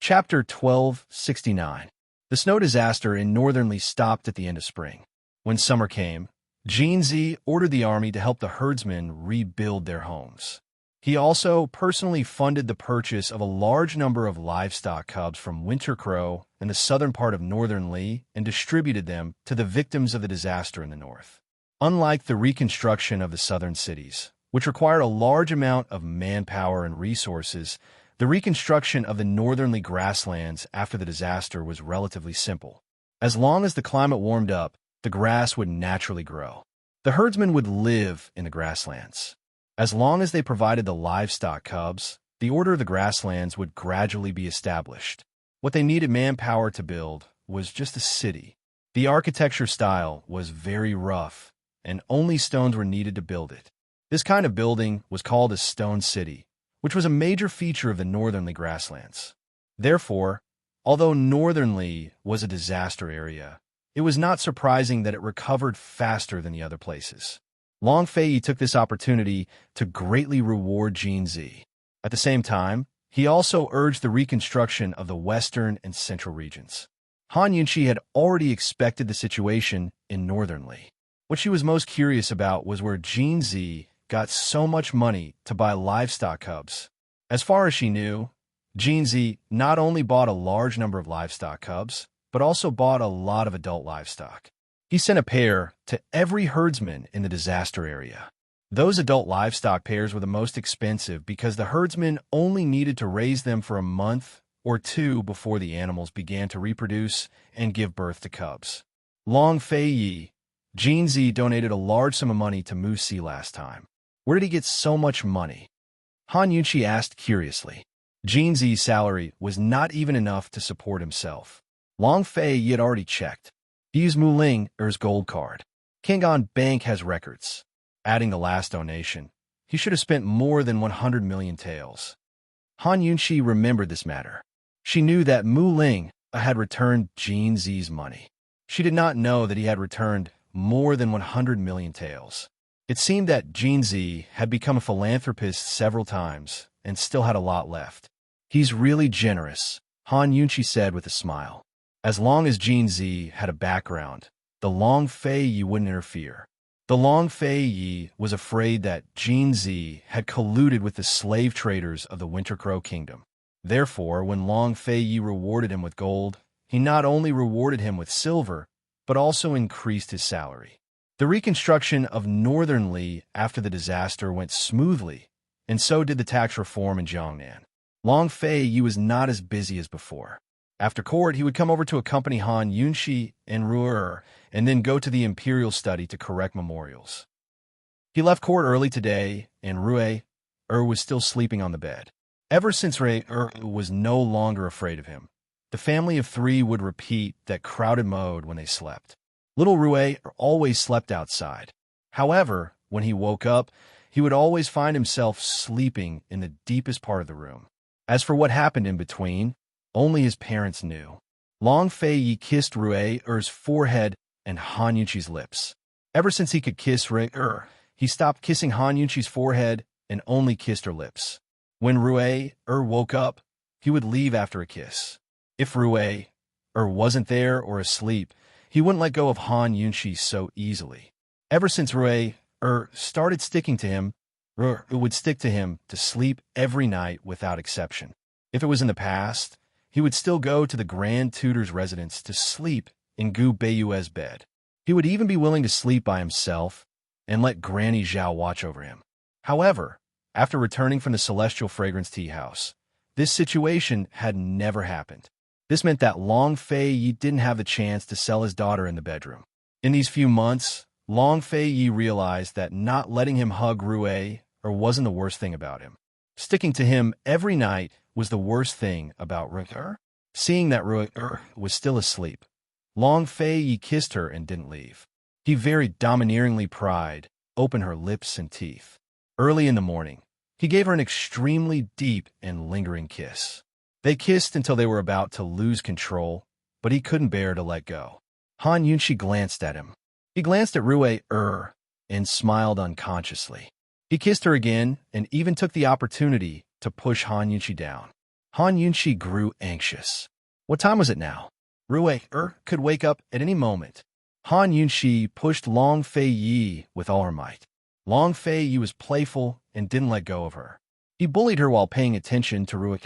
Chapter 1269. The snow disaster in Northern Lee stopped at the end of spring. When summer came, Jinzi ordered the army to help the herdsmen rebuild their homes. He also personally funded the purchase of a large number of livestock cubs from Winter Crow in the southern part of Northern Lee and distributed them to the victims of the disaster in the north. Unlike the reconstruction of the southern cities, which required a large amount of manpower and resources, the reconstruction of the Northern Lee grasslands after the disaster was relatively simple. As long as the climate warmed up, the grass would naturally grow. The herdsmen would live in the grasslands. As long as they provided the livestock cubs, the order of the grasslands would gradually be established. What they needed manpower to build was just a city. The architecture style was very rough, and only stones were needed to build it. This kind of building was called a stone city, which was a major feature of the Northern Lee grasslands. Therefore, although Northern Lee was a disaster area, it was not surprising that it recovered faster than the other places. Long Fei took this opportunity to greatly reward Jinzi. At the same time, he also urged the reconstruction of the western and central regions. Han Yunqi had already expected the situation in Northern Lee. What she was most curious about was where Jinzi got so much money to buy livestock cubs. As far as she knew, Jinzi not only bought a large number of livestock cubs, but also bought a lot of adult livestock. He sent a pair to every herdsman in the disaster area. Those adult livestock pairs were the most expensive because the herdsmen only needed to raise them for a month or two before the animals began to reproduce and give birth to cubs. Long Fei Jinzi donated a large sum of money to Musi last time. Where did he get so much money? Han Yunqi asked curiously. Jinzi's salary was not even enough to support himself. Long Fei had already checked. He used Mulinger's gold card. Kangon Bank has records. Adding the last donation, he should have spent more than 100 million taels. Han Yunqi remembered this matter. She knew that Muling had returned Jinzi's money. She did not know that he had returned more than 100 million taels. It seemed that Jinzi had become a philanthropist several times and still had a lot left. He's really generous, Han Yunqi said with a smile. As long as Jinzi had a background, the Long Fei wouldn't interfere. The Long Fei was afraid that Jinzi had colluded with the slave traders of the Winter Crow Kingdom. Therefore, when Long Fei rewarded him with gold, he not only rewarded him with silver, but also increased his salary. The reconstruction of Northern Lee after the disaster went smoothly, and so did the tax reform in Jiangnan. Long Fei was not as busy as before. After court, he would come over to accompany Han Yunqi and Ru'er, and then go to the Imperial Study to correct memorials. He left court early today, and Ru'er was still sleeping on the bed. Ever since Ru'er was no longer afraid of him, the family of three would repeat that crowded mode when they slept. Little Ru'er always slept outside. However, when he woke up, he would always find himself sleeping in the deepest part of the room. As for what happened in between, only his parents knew. Long Fei kissed Ru'er's forehead and Han Yunqi's lips. Ever since he could kiss Ru'er, he stopped kissing Han Yunqi's forehead and only kissed her lips. When Ru'er woke up, he would leave after a kiss. If Ru'er wasn't there or asleep, he wouldn't let go of Han Yunqi so easily. Ever since Ru'er started sticking to him, Ru'er would stick to him to sleep every night without exception. If it was in the past, he would still go to the Grand Tutor's residence to sleep in Gu Beiyue's bed. He would even be willing to sleep by himself and let Granny Zhao watch over him. However, after returning from the Celestial Fragrance Tea House, this situation had never happened. This meant that Long Fei didn't have the chance to sell his daughter in the bedroom. In these few months, Long Fei realized that not letting him hug Ru'er wasn't the worst thing about him. Sticking to him every night was the worst thing about Ru'er. Seeing that Ru'er was still asleep, Long Fei kissed her and didn't leave. He very domineeringly pried open her lips and teeth. Early in the morning, he gave her an extremely deep and lingering kiss. They kissed until they were about to lose control, but he couldn't bear to let go. Han Yunqi glanced at him. He glanced at Ru'er and smiled unconsciously. He kissed her again and even took the opportunity to push Han Yunqi down. Han Yunxi grew anxious. What time was it now? Rui could wake up at any moment. Han Yunxi pushed Long Fei Yi with all her might. Long Fei Yi was playful and didn't let go of her. He bullied her while paying attention to Rui.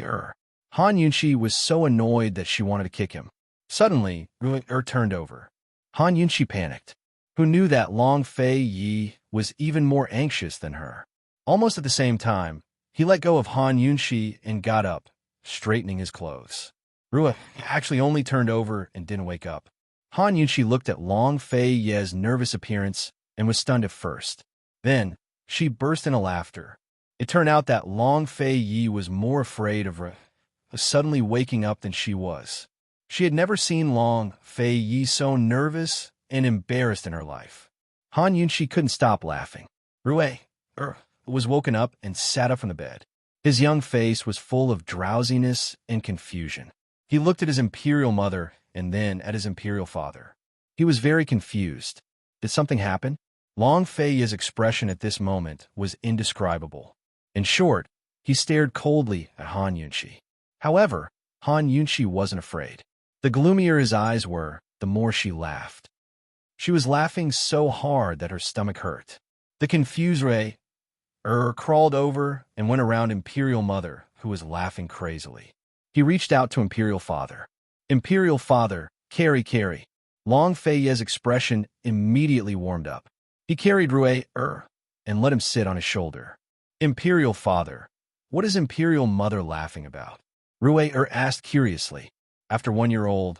Han Yunxi was so annoyed that she wanted to kick him. Suddenly, Rui turned over. Han Yunxi panicked. Who knew that Long Fei Yi was even more anxious than her? Almost at the same time, he let go of Han Yunxi and got up, straightening his clothes. Rui actually only turned over and didn't wake up. Han Yunxi looked at Long Fei Yi's nervous appearance and was stunned at first. Then, she burst into laughter. It turned out that Long Fei Yi was more afraid of Rui suddenly waking up than she was. She had never seen Long Fei Yi so nervous and embarrassed in her life. Han Yunxi couldn't stop laughing. Rui was woken up and sat up from the bed. His young face was full of drowsiness and confusion. He looked at his imperial mother and then at his imperial father. He was very confused. Did something happen? Long Fei Yi's expression at this moment was indescribable. In short, he stared coldly at Han Yunxi. However, Han Yunxi wasn't afraid. The gloomier his eyes were, the more she laughed. She was laughing so hard that her stomach hurt. The confused Rui crawled over and went around Imperial Mother, who was laughing crazily. He reached out to Imperial Father. Imperial Father, carry. Long Fei Yi's expression immediately warmed up. He carried Rui and let him sit on his shoulder. Imperial Father, what is Imperial Mother laughing about? Rui asked curiously. After 1 year old,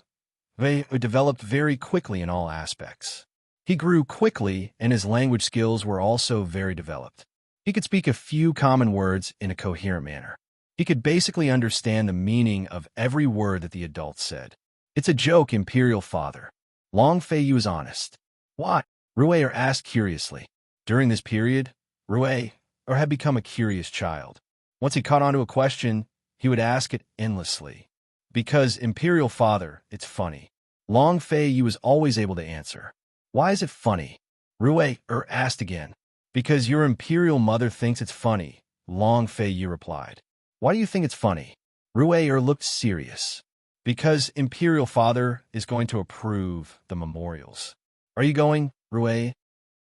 Rui developed very quickly in all aspects. He grew quickly and his language skills were also very developed. He could speak a few common words in a coherent manner. He could basically understand the meaning of every word that the adults said. It's a joke, Imperial Father. Long Fei Yi was honest. Why? Rui asked curiously. During this period, Rui had become a curious child. Once he caught on to a question, he would ask it endlessly. Because, Imperial Father, it's funny. Long Fei Yi was always able to answer. Why is it funny? Rui asked again. Because your Imperial Mother thinks it's funny, Long Fei Yi replied. Why do you think it's funny? Rui looked serious. Because Imperial Father is going to approve the memorials. Are you going, Rui?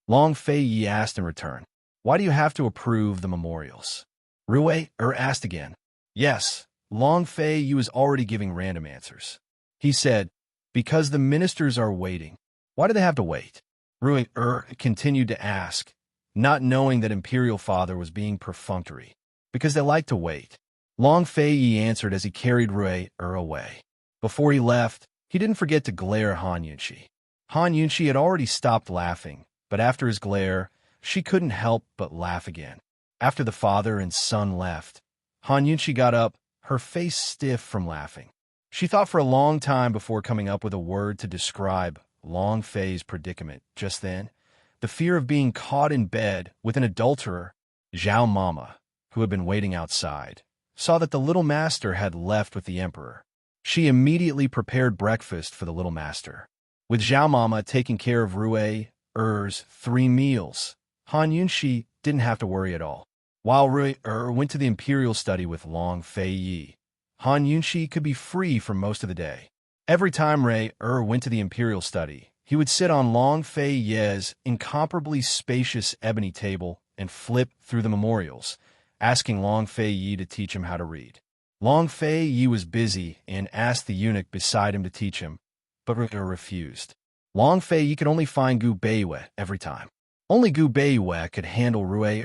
Long Fei Yi asked in return. Why do you have to approve the memorials? Rui asked again. Yes, Long Fei Yi was already giving random answers. He said, because the ministers are waiting. Why do they have to wait? Rui continued to ask, not knowing that Imperial Father was being perfunctory. Because they like to wait. Long Fei Yi answered as he carried Rui away. Before he left, he didn't forget to glare at Han Yunxi. Han Yunxi had already stopped laughing, but after his glare, she couldn't help but laugh again. After the father and son left, Han Yunxi got up, her face stiff from laughing. She thought for a long time before coming up with a word to describe Long Fei's predicament. Just then, the fear of being caught in bed with an adulterer, Zhao Mama, who had been waiting outside, saw that the little master had left with the emperor. She immediately prepared breakfast for the little master. With Zhao Mama taking care of Rui's 3 meals, Han Yunxi didn't have to worry at all. While Rui went to the imperial study with Long Fei Yi, Han Yunxi could be free for most of the day. Every time Rui went to the imperial study, he would sit on Long Fei Yi's incomparably spacious ebony table and flip through the memorials, asking Long Fei Yi to teach him how to read. Long Fei Yi was busy and asked the eunuch beside him to teach him, but Rui refused. Long Fei Yi could only find Gu Beiwei every time. Only Gu Beiwei could handle Rui.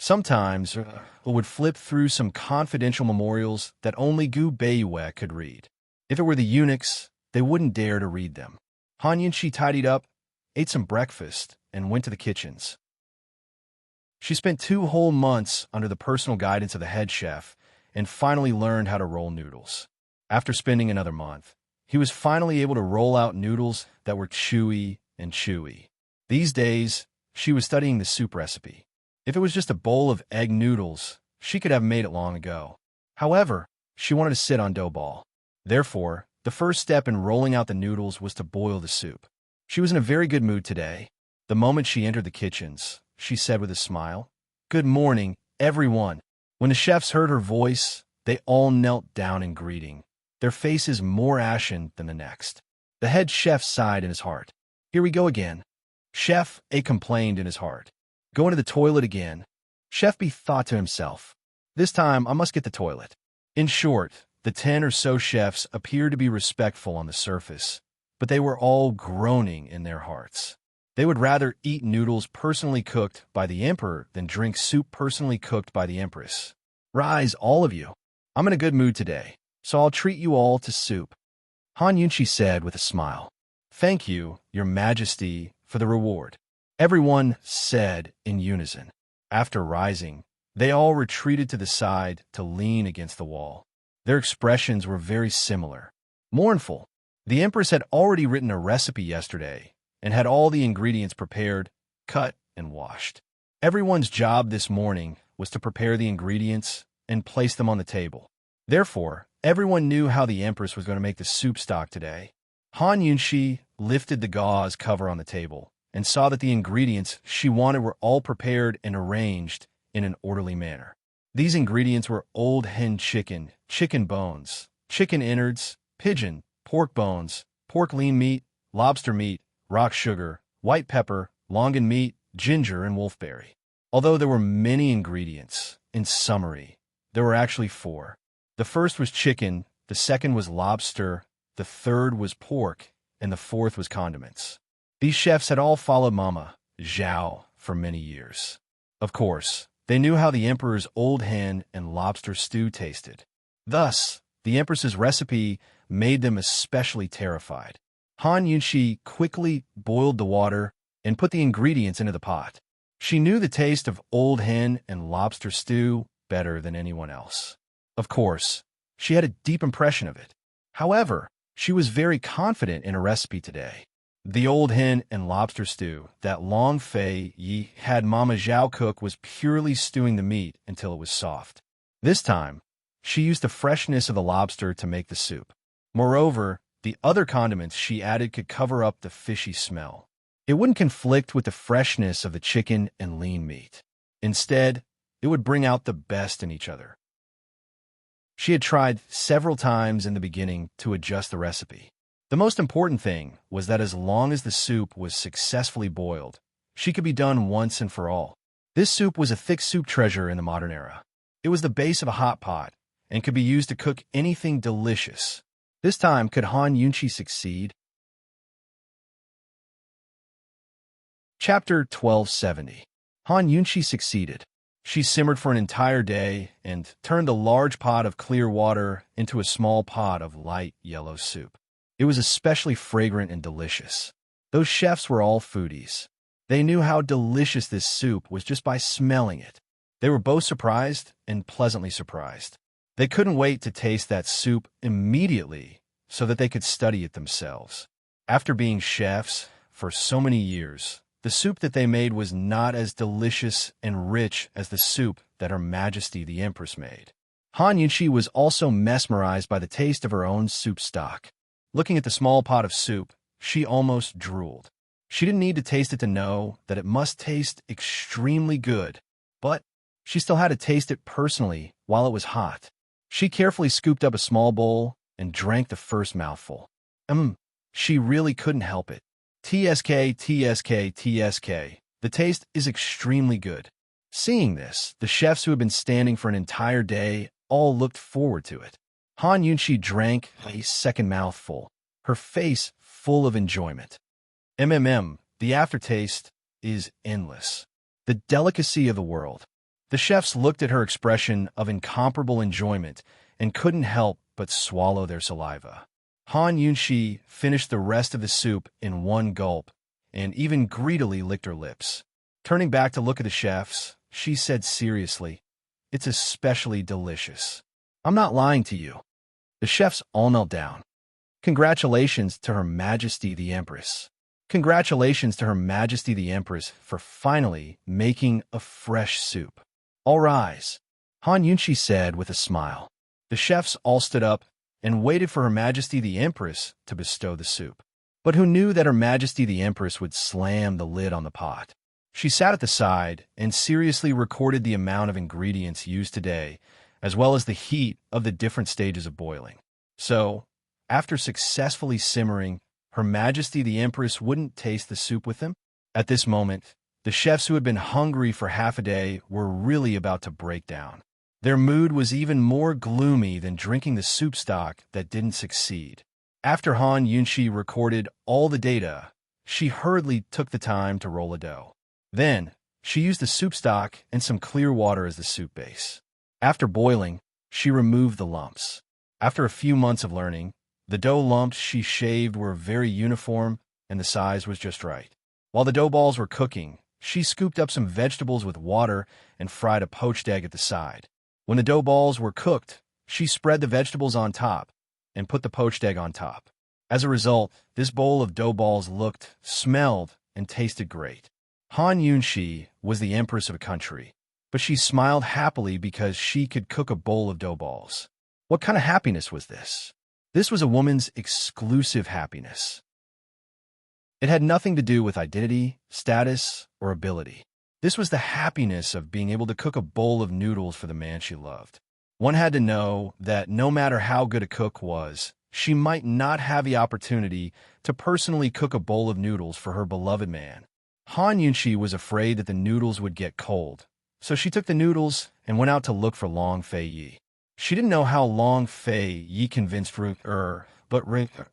Sometimes, would flip through some confidential memorials that only Gu Beiwei could read. If it were the eunuchs, they wouldn't dare to read them. Han Yunxi tidied up, ate some breakfast, and went to the kitchens. She spent 2 whole months under the personal guidance of the head chef and finally learned how to roll noodles. After spending another month, he was finally able to roll out noodles that were chewy and chewy. These days, she was studying the soup recipe. If it was just a bowl of egg noodles, she could have made it long ago. However, she wanted to sit on dough ball. Therefore, the first step in rolling out the noodles was to boil the soup. She was in a very good mood today. The moment she entered the kitchens, she said with a smile, "Good morning, everyone." When the chefs heard her voice, They all knelt down in greeting, their faces more ashen than the next. The head chef sighed in his heart. Here we go again. Chef A complained in his heart. Going to the toilet again. Chef B thought to himself. This time I must get the toilet. In short, the 10 or so chefs appeared to be respectful on the surface, but they were all groaning in their hearts. They would rather eat noodles personally cooked by the emperor than drink soup personally cooked by the empress. Rise, all of you. I'm in a good mood today, so I'll treat you all to soup, Han Yunshi said with a smile. Thank you, Your Majesty, for the reward, everyone said in unison. After rising, they all retreated to the side to lean against the wall. Their expressions were very similar. Mournful. The Empress had already written a recipe yesterday and had all the ingredients prepared, cut, and washed. Everyone's job this morning was to prepare the ingredients and place them on the table. Therefore, everyone knew how the Empress was going to make the soup stock today. Han Yunshi lifted the gauze cover on the table and saw that the ingredients she wanted were all prepared and arranged in an orderly manner. These ingredients were old hen chicken, chicken bones, chicken innards, pigeon, pork bones, pork lean meat, lobster meat, rock sugar, white pepper, longan meat, ginger, and wolfberry. Although there were many ingredients, in summary, there were actually 4. The first was chicken, the second was lobster, the third was pork, and the fourth was condiments. These chefs had all followed Mama Zhao for many years. Of course, they knew how the emperor's old hen and lobster stew tasted. Thus, the empress's recipe made them especially terrified. Han Yunshi quickly boiled the water and put the ingredients into the pot. She knew the taste of old hen and lobster stew better than anyone else. Of course, she had a deep impression of it. However, she was very confident in her recipe today. The old hen and lobster stew that Long Fei Yi had Mama Zhao cook was purely stewing the meat until it was soft. This time, she used the freshness of the lobster to make the soup. Moreover, the other condiments she added could cover up the fishy smell. It wouldn't conflict with the freshness of the chicken and lean meat. Instead, it would bring out the best in each other. She had tried several times in the beginning to adjust the recipe. The most important thing was that as long as the soup was successfully boiled, she could be done once and for all. This soup was a thick soup treasure in the modern era. It was the base of a hot pot and could be used to cook anything delicious. This time, could Han Yunshi succeed? Chapter 1270. Han Yunshi succeeded. She simmered for an entire day and turned a large pot of clear water into a small pot of light yellow soup. It was especially fragrant and delicious. Those chefs were all foodies. They knew how delicious this soup was just by smelling it. They were both surprised and pleasantly surprised. They couldn't wait to taste that soup immediately so that they could study it themselves. After being chefs for so many years, the soup that they made was not as delicious and rich as the soup that Her Majesty the Empress made. Han Yunshi was also mesmerized by the taste of her own soup stock. Looking at the small pot of soup, she almost drooled. She didn't need to taste it to know that it must taste extremely good, but she still had to taste it personally while it was hot. She carefully scooped up a small bowl and drank the first mouthful. She really couldn't help it. TSK, TSK, TSK. The taste is extremely good. Seeing this, the chefs who had been standing for an entire day all looked forward to it. Han Yunshi drank a second mouthful, her face full of enjoyment. The aftertaste is endless. The delicacy of the world. The chefs looked at her expression of incomparable enjoyment and couldn't help but swallow their saliva. Han Yunshi finished the rest of the soup in one gulp and even greedily licked her lips. Turning back to look at the chefs, she said seriously, "It's especially delicious. I'm not lying to you." The chefs all knelt down. Congratulations to Her Majesty the Empress. Congratulations to Her Majesty the Empress for finally making a fresh soup. All rise, Han Yunshi said with a smile. The chefs all stood up and waited for Her Majesty the Empress to bestow the soup. But who knew that Her Majesty the Empress would slam the lid on the pot? She sat at the side and seriously recorded the amount of ingredients used today as well as the heat of the different stages of boiling. So, after successfully simmering, Her Majesty the Empress wouldn't taste the soup with them? At this moment, the chefs who had been hungry for half a day were really about to break down. Their mood was even more gloomy than drinking the soup stock that didn't succeed. After Han Yunshi recorded all the data, she hurriedly took the time to roll a dough. Then, she used the soup stock and some clear water as the soup base. After boiling, she removed the lumps. After a few months of learning, the dough lumps she shaved were very uniform and the size was just right. While the dough balls were cooking, she scooped up some vegetables with water and fried a poached egg at the side. When the dough balls were cooked, she spread the vegetables on top and put the poached egg on top. As a result, this bowl of dough balls looked, smelled, and tasted great. Han Yunshi was the empress of a country, but she smiled happily because she could cook a bowl of dough balls. What kind of happiness was this? This was a woman's exclusive happiness. It had nothing to do with identity, status, or ability. This was the happiness of being able to cook a bowl of noodles for the man she loved. One had to know that no matter how good a cook was, she might not have the opportunity to personally cook a bowl of noodles for her beloved man. Han Yunshi was afraid that the noodles would get cold, so she took the noodles and went out to look for Long Fei Yi. She didn't know how Long Fei Yi convinced but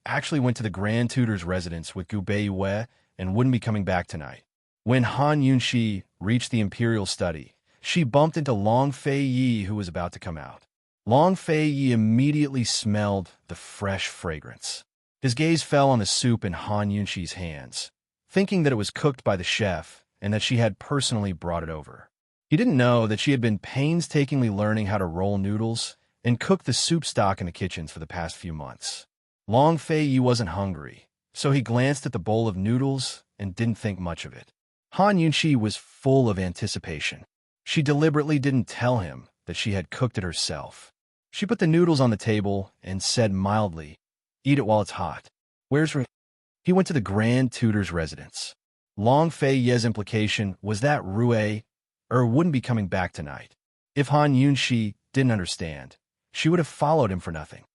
actually went to the Grand Tutor's residence with Gu Beiyue and wouldn't be coming back tonight. When Han Yunshi reached the imperial study, she bumped into Long Fei Yi, who was about to come out. Long Fei Yi immediately smelled the fresh fragrance. His gaze fell on the soup in Han Yunshi's hands, thinking that it was cooked by the chef and that she had personally brought it over. He didn't know that she had been painstakingly learning how to roll noodles and cook the soup stock in the kitchens for the past few months. Long Fei Yi wasn't hungry, so he glanced at the bowl of noodles and didn't think much of it. Han Yunshi was full of anticipation. She deliberately didn't tell him that she had cooked it herself. She put the noodles on the table and said mildly, "Eat it while it's hot." He went to the Grand Tutor's residence. Long Fei Yi's implication was that Rue wouldn't be coming back tonight. If Han Yunshi didn't understand, she would have followed him for nothing.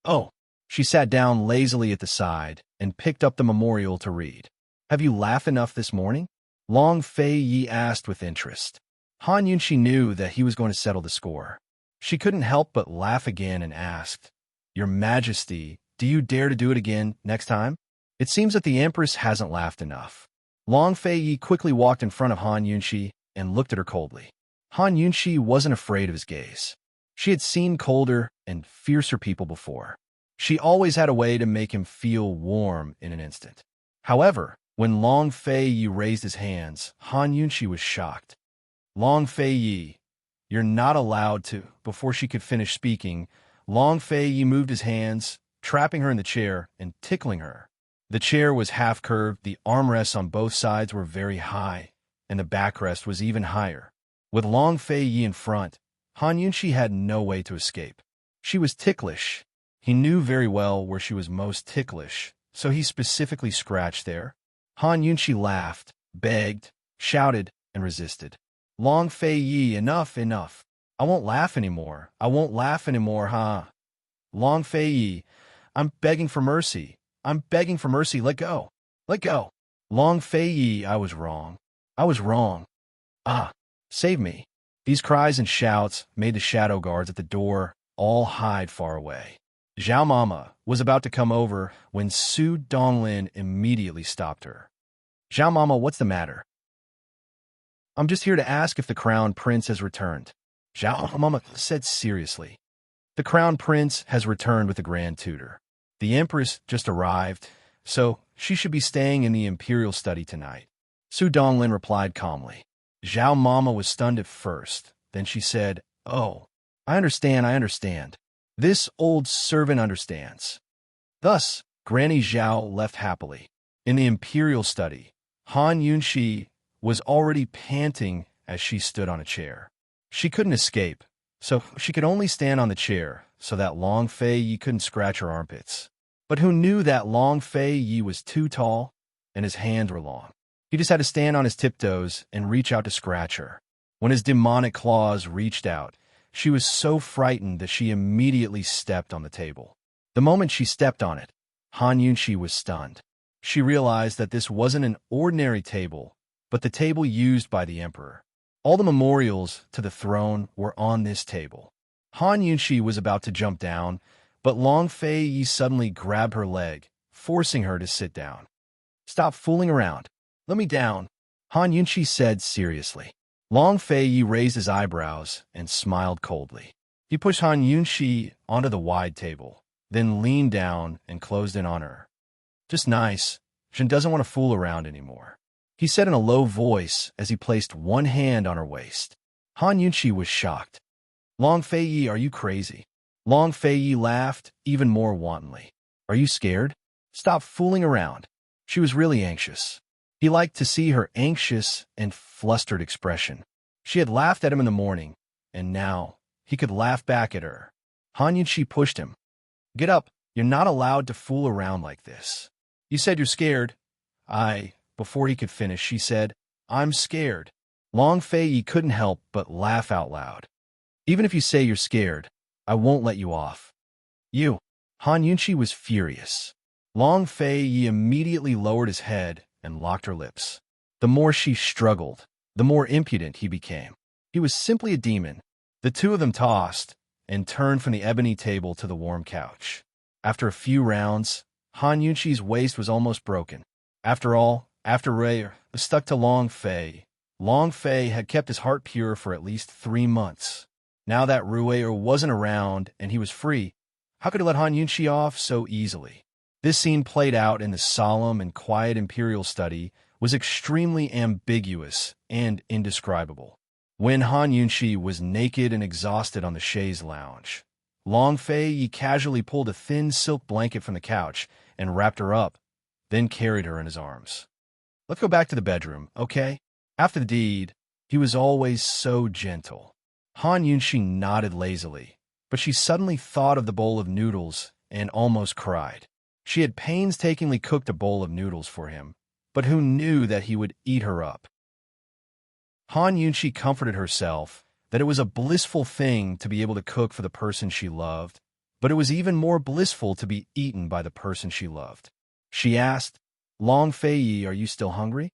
Oh, she sat down lazily at the side and picked up the memorial to read. "Have you laughed enough this morning?" Long Fei Yi asked with interest. Han Yunshi knew that he was going to settle the score. She couldn't help but laugh again and asked, "Your Majesty, do you dare to do it again next time?" It seems that the Empress hasn't laughed enough. Long Fei Yi quickly walked in front of Han Yunshi and looked at her coldly. Han Yunshi wasn't afraid of his gaze. She had seen colder and fiercer people before. She always had a way to make him feel warm in an instant. However, when Long Fei Yi raised his hands, Han Yunshi was shocked. "Long Fei Yi, you're not allowed to." Before she could finish speaking, Long Fei Yi moved his hands, trapping her in the chair and tickling her. The chair was half-curved, the armrests on both sides were very high, and the backrest was even higher. With Long Fei Yi in front, Han Yunshi had no way to escape. She was ticklish. He knew very well where she was most ticklish, so he specifically scratched there. Han Yunshi laughed, begged, shouted, and resisted. "Long Fei Yi, enough, enough. I won't laugh anymore. I won't laugh anymore, huh? Long Fei Yi, I'm begging for mercy. I'm begging for mercy. Let go. Let go. Long Fei Yi, I was wrong. I was wrong. Ah, save me." These cries and shouts made the shadow guards at the door all hide far away. Zhao Mama was about to come over when Su Donglin immediately stopped her. "Zhao Mama, what's the matter?" "I'm just here to ask if the Crown Prince has returned," Zhao Mama said seriously. "The Crown Prince has returned with the Grand Tutor. The Empress just arrived, so she should be staying in the Imperial study tonight." Su Donglin replied calmly. Zhao Mama was stunned at first. Then she said, "Oh, I understand. This old servant understands." Thus, Granny Zhao left happily. In the Imperial study, Han Yunshi was already panting as she stood on a chair. She couldn't escape, so she could only stand on the chair so that Long Fei Yi couldn't scratch her armpits. But who knew that Long Fei Yi was too tall and his hands were long? He just had to stand on his tiptoes and reach out to scratch her. When his demonic claws reached out, She was so frightened that she immediately stepped on the table. The moment she stepped on it, Han Yunshi was stunned. She realized that this wasn't an ordinary table, but the table used by the emperor. All the memorials to the throne were on this table. Han Yunshi was about to jump down, but Long Fei suddenly grabbed her leg, forcing her to sit down. "Stop fooling around. Let me down," Han Yunshi said seriously. Long Fei raised his eyebrows and smiled coldly. He pushed Han Yunshi onto the wide table, then leaned down and closed in on her. "Just nice. Jin doesn't want to fool around anymore," he said in a low voice as he placed one hand on her waist. Han Yunshi was shocked. "Long Fei, are you crazy?" Long Fei laughed even more wantonly. "Are you scared? Stop fooling around." She was really anxious. He liked to see her anxious and flustered expression. She had laughed at him in the morning, and now he could laugh back at her. Han Yunshi pushed him. "Get up. You're not allowed to fool around like this." "You said you're scared." Before he could finish, she said, "I'm scared." Long Fei couldn't help but laugh out loud. "Even if you say you're scared, I won't let you off." "You." Han Yunshi was furious. Long Fei immediately lowered his head and locked her lips. The more she struggled, the more impudent he became. He was simply a demon. The two of them tossed and turned from the ebony table to the warm couch. After a few rounds, Han Yunshi's waist was almost broken. After all, after Ray stuck to Long Fei had kept his heart pure for at least 3 months. Now that Rueer wasn't around and he was free, how could he let Han Yunshi off so easily? This scene played out in the solemn and quiet imperial study was extremely ambiguous and indescribable. When Han Yunshi was naked and exhausted on the chaise lounge, Long Fei casually pulled a thin silk blanket from the couch and wrapped her up, then carried her in his arms. "Let's go back to the bedroom, okay?" After the deed, he was always so gentle. Han Yunshi nodded lazily, but she suddenly thought of the bowl of noodles and almost cried. She had painstakingly cooked a bowl of noodles for him, but who knew that he would eat her up? Han Yunshi comforted herself that it was a blissful thing to be able to cook for the person she loved, but it was even more blissful to be eaten by the person she loved. She asked, "Long Fei, are you still hungry?"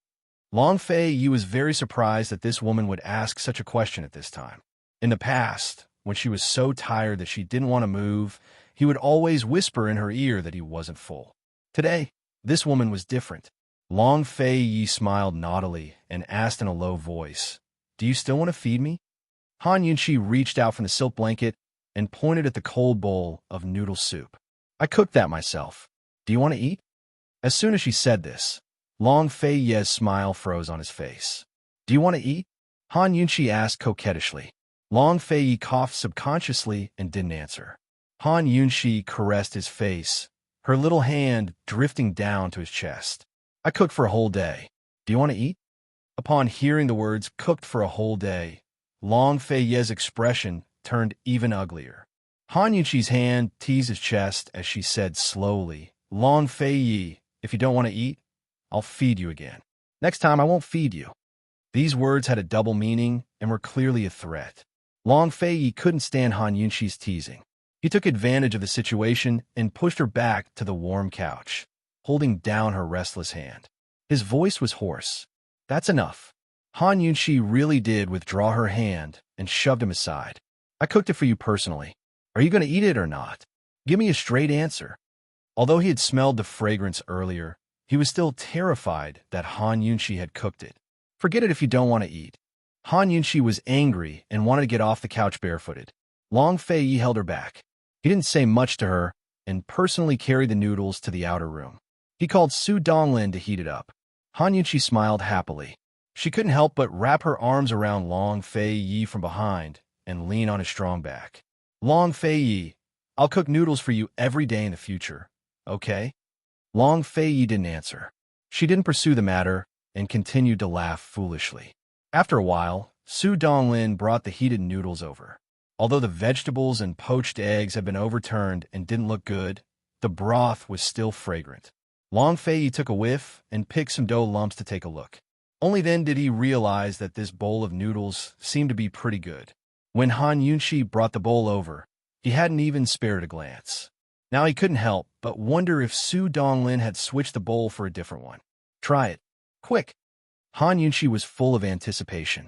Long Fei was very surprised that this woman would ask such a question at this time. In the past, when she was so tired that she didn't want to move, he would always whisper in her ear that he wasn't full. Today, this woman was different. Long Fei smiled naughtily and asked in a low voice, "Do you still want to feed me?" Han Yunshi reached out from the silk blanket and pointed at the cold bowl of noodle soup. "I cooked that myself. Do you want to eat?" As soon as she said this, Long Fei's smile froze on his face. "Do you want to eat?" Han Yunshi asked coquettishly. Long Fei coughed subconsciously and didn't answer. Han Yunshi caressed his face, her little hand drifting down to his chest. "I cooked for a whole day. Do you want to eat?" Upon hearing the words "cooked for a whole day," Long Fei's expression turned even uglier. Han Yunshi's hand teased his chest as she said slowly, "Long Fei, if you don't want to eat, I'll feed you again. Next time I won't feed you." These words had a double meaning and were clearly a threat. Long Fei couldn't stand Han Yunshi's teasing. He took advantage of the situation and pushed her back to the warm couch, holding down her restless hand. His voice was hoarse. "That's enough." Han Yunshi really did withdraw her hand and shoved him aside. "I cooked it for you personally. Are you going to eat it or not? Give me a straight answer." Although he had smelled the fragrance earlier, he was still terrified that Han Yunshi had cooked it. "Forget it if you don't want to eat." Han Yunshi was angry and wanted to get off the couch barefooted. Long Fei held her back. He didn't say much to her and personally carried the noodles to the outer room. He called Su Donglin to heat it up. Han Yunshi smiled happily. She couldn't help but wrap her arms around Long Fei from behind and lean on his strong back. "Long Fei, I'll cook noodles for you every day in the future, okay?" Long Fei didn't answer. She didn't pursue the matter and continued to laugh foolishly. After a while, Su Donglin brought the heated noodles over. Although the vegetables and poached eggs had been overturned and didn't look good, the broth was still fragrant. Long Fei took a whiff and picked some dough lumps to take a look. Only then did he realize that this bowl of noodles seemed to be pretty good. When Han Yunshi brought the bowl over, he hadn't even spared a glance. Now he couldn't help but wonder if Su Donglin had switched the bowl for a different one. Try it. Quick! Han Yunshi was full of anticipation.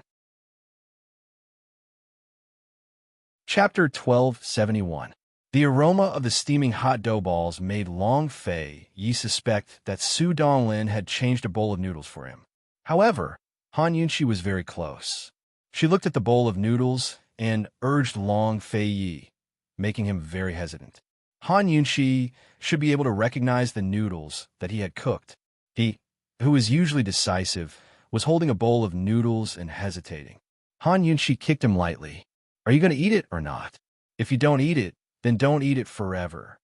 Chapter 1271. The aroma of the steaming hot dough balls made Long Fei Yi suspect that Su Donglin had changed a bowl of noodles for him. However, Han Yunshi was very close. She looked at the bowl of noodles and urged Long Fei Yi, making him very hesitant. Han Yunshi should be able to recognize the noodles that he had cooked. He, who is usually decisive, was holding a bowl of noodles and hesitating. Han Yunshi kicked him lightly. Are you going to eat it or not? If you don't eat it, then don't eat it forever.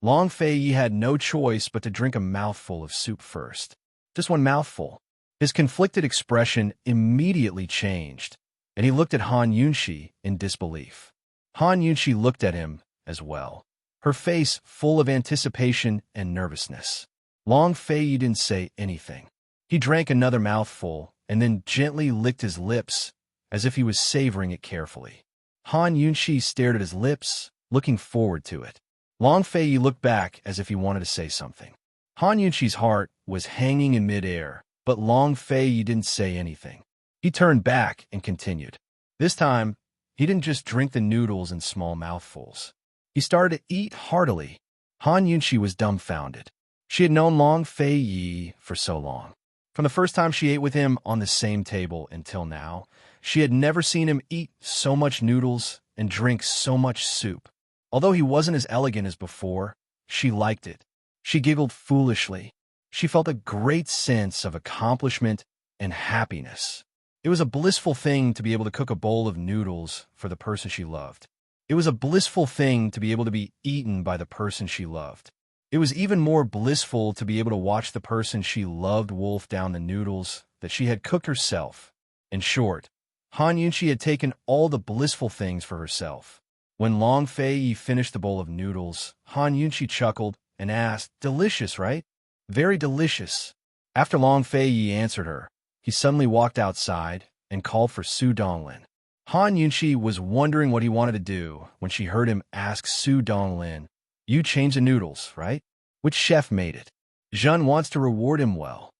Long Fei Yi had no choice but to drink a mouthful of soup first. Just one mouthful. His conflicted expression immediately changed, and he looked at Han Yunshi in disbelief. Han Yunshi looked at him as well, her face full of anticipation and nervousness. Long Fei Yi didn't say anything. He drank another mouthful and then gently licked his lips as if he was savoring it carefully. Han Yunshi stared at his lips, looking forward to it. Long Fei Yi looked back as if he wanted to say something. Han Yunshi's heart was hanging in midair, but Long Fei Yi didn't say anything. He turned back and continued. This time, he didn't just drink the noodles in small mouthfuls. He started to eat heartily. Han Yunshi was dumbfounded. She had known Long Fei Yi for so long. From the first time she ate with him on the same table until now, she had never seen him eat so much noodles and drink so much soup. Although he wasn't as elegant as before, she liked it. She giggled foolishly. She felt a great sense of accomplishment and happiness. It was a blissful thing to be able to cook a bowl of noodles for the person she loved. It was a blissful thing to be able to be eaten by the person she loved. It was even more blissful to be able to watch the person she loved wolf down the noodles that she had cooked herself. In short, Han Yunshi had taken all the blissful things for herself. When Long Fei Yi finished the bowl of noodles, Han Yunshi chuckled and asked, "Delicious, right?" "Very delicious." After Long Fei Yi answered her, he suddenly walked outside and called for Su Donglin. Han Yunshi was wondering what he wanted to do when she heard him ask Su Donglin, "You changed the noodles, right? Which chef made it?" "Zhen wants to reward him well."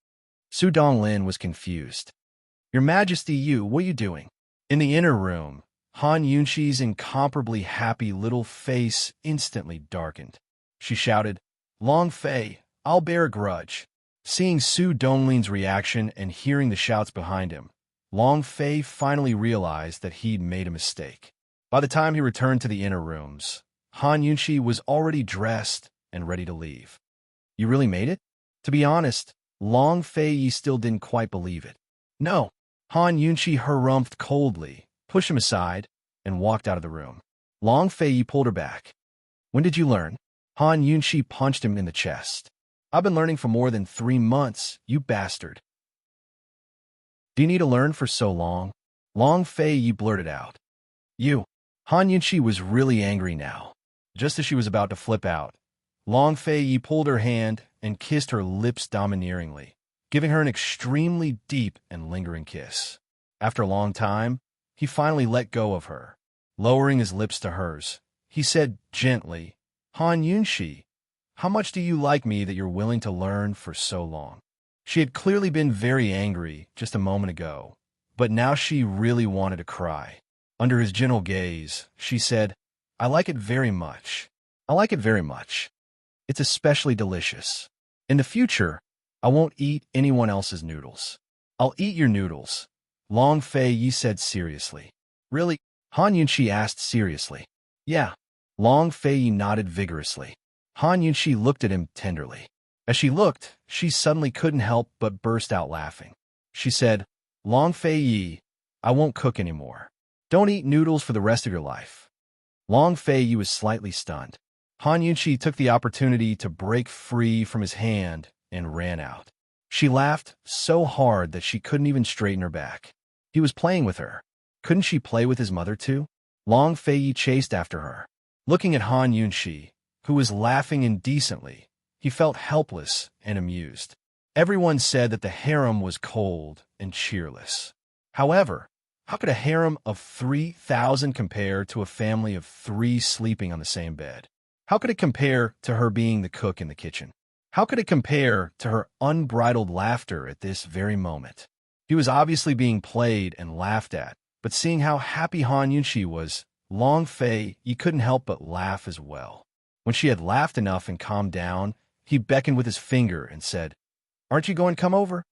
Su Donglin was confused. "Your Majesty, what are you doing?" In the inner room, Han Yunshi's incomparably happy little face instantly darkened. She shouted, "Long Fei, I'll bear a grudge." Seeing Su Donglin's reaction and hearing the shouts behind him, Long Fei finally realized that he'd made a mistake. By the time he returned to the inner rooms, Han Yunshi was already dressed and ready to leave. "You really made it?" To be honest, Long Fei Yi still didn't quite believe it. "No." Han Yunshi harumphed coldly, pushed him aside, and walked out of the room. Long Fei Yi pulled her back. "When did you learn?" Han Yunshi punched him in the chest. "I've been learning for more than 3 months, you bastard." "Do you need to learn for so long?" Long Fei Yi blurted out. "You." Han Yunshi was really angry now. Just as she was about to flip out, Long Fei Yi pulled her hand and kissed her lips domineeringly, giving her an extremely deep and lingering kiss. After a long time, he finally let go of her. Lowering his lips to hers, he said gently, "Han Yunshi, how much do you like me that you're willing to learn for so long?" She had clearly been very angry just a moment ago, but now she really wanted to cry. Under his gentle gaze, she said, "I like it very much. I like it very much. It's especially delicious. In the future, I won't eat anyone else's noodles. I'll eat your noodles." Long Fei Yi said seriously. "Really?" Han Yunshi asked seriously. "Yeah." Long Fei Yi nodded vigorously. Han Yunshi looked at him tenderly. As she looked, she suddenly couldn't help but burst out laughing. She said, "Long Fei Yi, I won't cook anymore. Don't eat noodles for the rest of your life." Long Fei Yi was slightly stunned. Han Yunshi took the opportunity to break free from his hand and ran out. She laughed so hard that she couldn't even straighten her back. He was playing with her. Couldn't she play with his mother too? Long Fei Yi chased after her. Looking at Han Yunshi, who was laughing indecently, he felt helpless and amused. Everyone said that the harem was cold and cheerless. However, How could a harem of 3,000 compare to a family of 3 sleeping on the same bed? How could it compare to her being the cook in the kitchen? How could it compare to her unbridled laughter at this very moment? He was obviously being played and laughed at, but seeing how happy Han Yunshi was, Long Fei Yi couldn't help but laugh as well. When she had laughed enough and calmed down, he beckoned with his finger and said, "Aren't you going to come over?"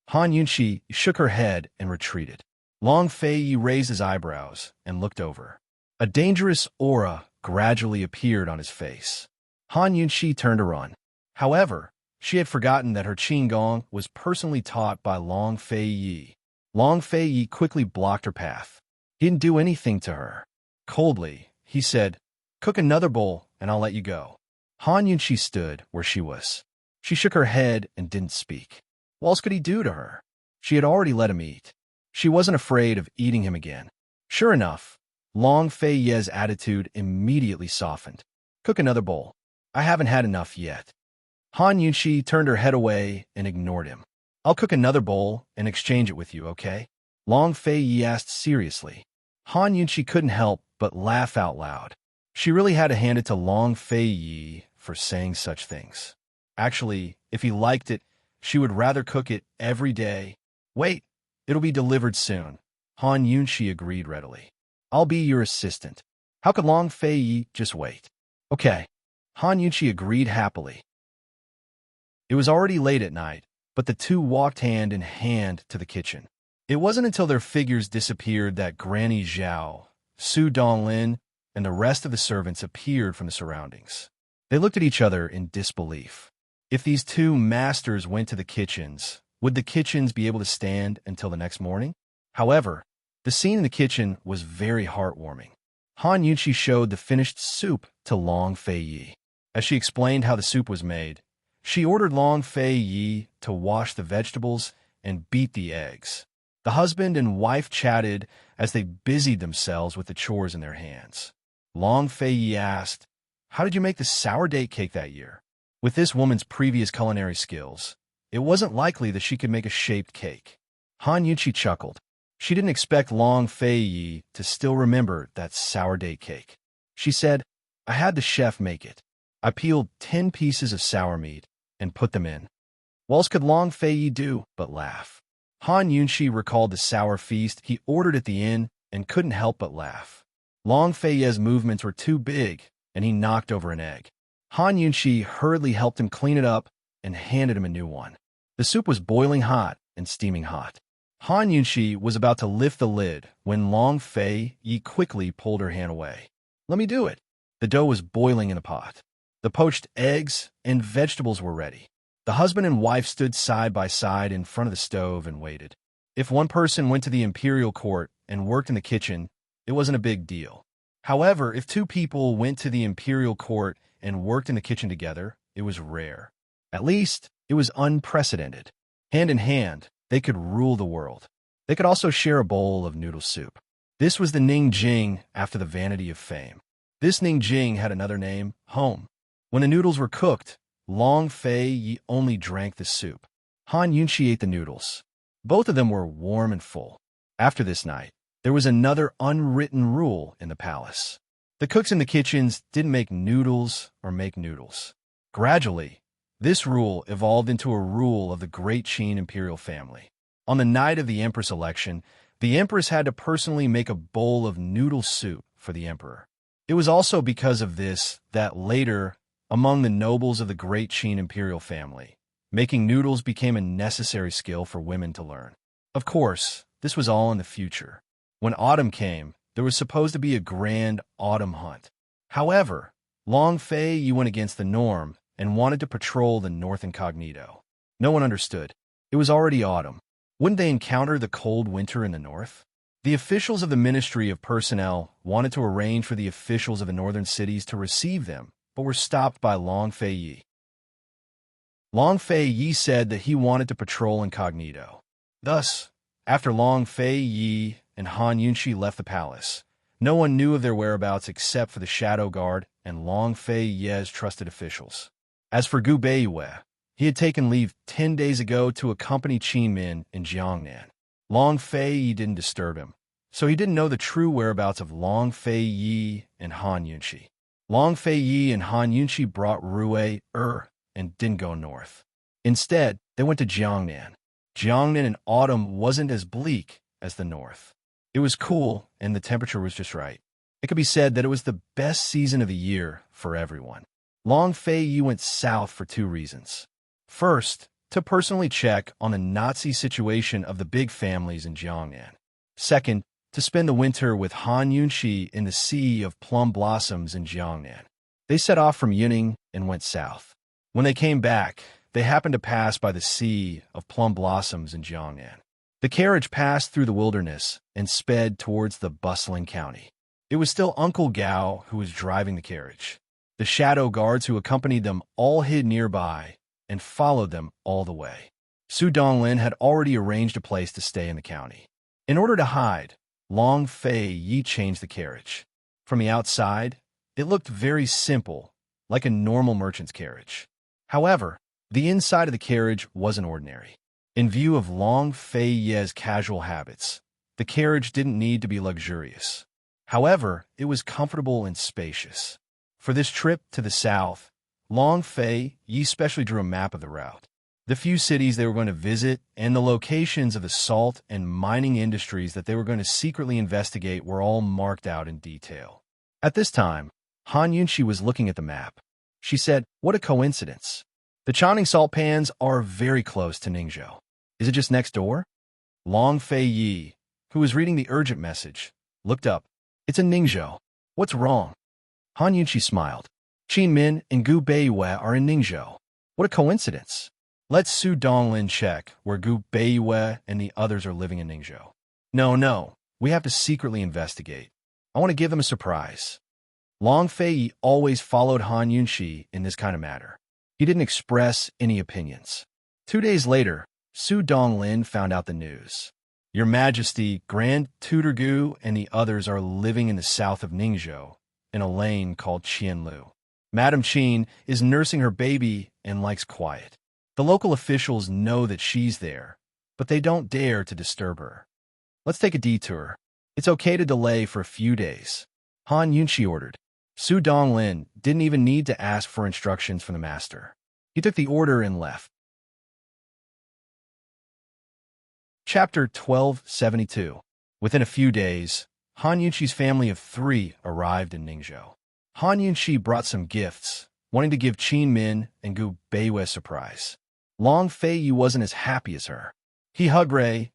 Han Yunshi shook her head and retreated. Long Fei Yi raised his eyebrows and looked over. A dangerous aura gradually appeared on his face. Han Yunshi turned to run. However, she had forgotten that her qigong was personally taught by Long Fei Yi. Long Fei Yi quickly blocked her path. He didn't do anything to her. Coldly, he said, "Cook another bowl and I'll let you go." Han Yunshi stood where she was. She shook her head and didn't speak. What else could he do to her? She had already let him eat. She wasn't afraid of eating him again. Sure enough, Long Fei Ye's attitude immediately softened. "Cook another bowl. I haven't had enough yet." Han Yunshi turned her head away and ignored him. "I'll cook another bowl and exchange it with you, okay?" Long Fei Yi asked seriously. Han Yunshi couldn't help but laugh out loud. She really had to hand it to Long Fei Yi for saying such things. Actually, if he liked it, she would rather cook it every day. "Wait, it'll be delivered soon." Han Yunshi agreed readily. "I'll be your assistant." How could Long Fei Yi just wait? Okay. Han Yunshi agreed happily. It was already late at night, but the two walked hand in hand to the kitchen. It wasn't until their figures disappeared that Granny Zhao, Su Donglin, and the rest of the servants appeared from the surroundings. They looked at each other in disbelief. If these two masters went to the kitchens, would the kitchens be able to stand until the next morning? However, the scene in the kitchen was very heartwarming. Han Yunshi showed the finished soup to Long Fei Yi. As she explained how the soup was made, she ordered Long Fei Yi to wash the vegetables and beat the eggs. The husband and wife chatted as they busied themselves with the chores in their hands. Long Fei Yi asked, "How did you make the sour date cake that year?" With this woman's previous culinary skills, it wasn't likely that she could make a shaped cake. Han Yunshi chuckled. She didn't expect Long Fei Yi to still remember that sour date cake. She said, "I had the chef make it. I peeled 10 pieces of sour meat and put them in." What else could Long Fei Yi do but laugh? Han Yunshi recalled the sour feast he ordered at the inn and couldn't help but laugh. Long Fei Yi's movements were too big, and he knocked over an egg. Han Yunshi hurriedly helped him clean it up and handed him a new one. The soup was boiling hot and steaming hot. Han Yunshi was about to lift the lid when Long Fei Yi quickly pulled her hand away. "Let me do it." The dough was boiling in a pot. The poached eggs and vegetables were ready. The husband and wife stood side by side in front of the stove and waited. If one person went to the imperial court and worked in the kitchen, it wasn't a big deal. However, if two people went to the imperial court and worked in the kitchen together, it was rare. At least, it was unprecedented. Hand in hand, they could rule the world. They could also share a bowl of noodle soup. This was the Ningjing after the Vanity of Fame. This Ningjing had another name, home. When the noodles were cooked, Long Fei Yi only drank the soup. Han Yunshi ate the noodles. Both of them were warm and full. After this night, there was another unwritten rule in the palace. The cooks in the kitchens didn't make noodles or make noodles. Gradually, this rule evolved into a rule of the Great Qin imperial family. On the night of the Empress election, the Empress had to personally make a bowl of noodle soup for the Emperor. It was also because of this that later, among the nobles of the Great Qin imperial family, making noodles became a necessary skill for women to learn. Of course, this was all in the future. When autumn came, there was supposed to be a grand autumn hunt. However, Long Fei Yi went against the norm and wanted to patrol the north incognito. No one understood. It was already autumn. Wouldn't they encounter the cold winter in the north? The officials of the Ministry of Personnel wanted to arrange for the officials of the northern cities to receive them, but were stopped by Long Fei Yi. Long Fei Yi said that he wanted to patrol incognito. Thus, after Long Fei Yi and Han Yunshi left the palace, no one knew of their whereabouts except for the Shadow Guard and Long Fei Ye's trusted officials. As for Gu Beiyue, he had taken leave 10 days ago to accompany Qin Min in Jiangnan. Long Fei Yi didn't disturb him. so he didn't know the true whereabouts of Long Fei Yi and Han Yunqi. Long Fei Yi and Han Yunqi brought Rui and didn't go north. Instead, they went to Jiangnan. Jiangnan in autumn wasn't as bleak as the north. It was cool, and the temperature was just right. It could be said that it was the best season of the year for everyone. Long Fei Yi went south for two reasons. First, to personally check on the Nazi situation of the big families in Jiangnan. Second, to spend the winter with Han Yunqi in the Sea of Plum Blossoms in Jiangnan. They set off from Yuning and went south. When they came back, they happened to pass by the Sea of Plum Blossoms in Jiangnan. The carriage passed through the wilderness and sped towards the bustling county. It was still Uncle Gao who was driving the carriage. The shadow guards who accompanied them all hid nearby and followed them all the way. Su Donglin had already arranged a place to stay in the county. In order to hide, Long Fei Yi changed the carriage. From the outside, it looked very simple, like a normal merchant's carriage. However, the inside of the carriage wasn't ordinary. In view of Long Fei Yi's casual habits, the carriage didn't need to be luxurious. However, it was comfortable and spacious. For this trip to the south, Long Fei Yi specially drew a map of the route. The few cities they were going to visit and the locations of the salt and mining industries that they were going to secretly investigate were all marked out in detail. At this time, Han Yunqi was looking at the map. She said, "What a coincidence. The Channing salt pans are very close to Ningzhou. Is it just next door?" Long Fei Yi, who was reading the urgent message, looked up. "It's in Ningzhou. What's wrong?" Han Yunqi smiled. "Qin Min and Gu Beiyue are in Ningzhou. What a coincidence. Let Su Donglin check where Gu Beiyue and the others are living in Ningzhou." No, we have to secretly investigate. I want to give them a surprise." Long Fei Yi always followed Han Yunqi in this kind of matter. He didn't express any opinions. 2 days later, Su Donglin found out the news. "Your Majesty, Grand Tutor Gu and the others are living in the south of Ningzhou, in a lane called Qianlu. Madame Qin is nursing her baby and likes quiet. The local officials know that she's there, but they don't dare to disturb her. Let's take a detour. It's okay to delay for a few days," Han Yunqi ordered. Su Donglin didn't even need to ask for instructions from the master. He took the order and left. Chapter 1272. Within a few days, Han Yunqi's family of 3 arrived in Ningzhou. Han Yunqi brought some gifts, wanting to give Qin Min and Gu Beiyue a surprise. Long Fei Yi wasn't as happy as her. He hugged Rui,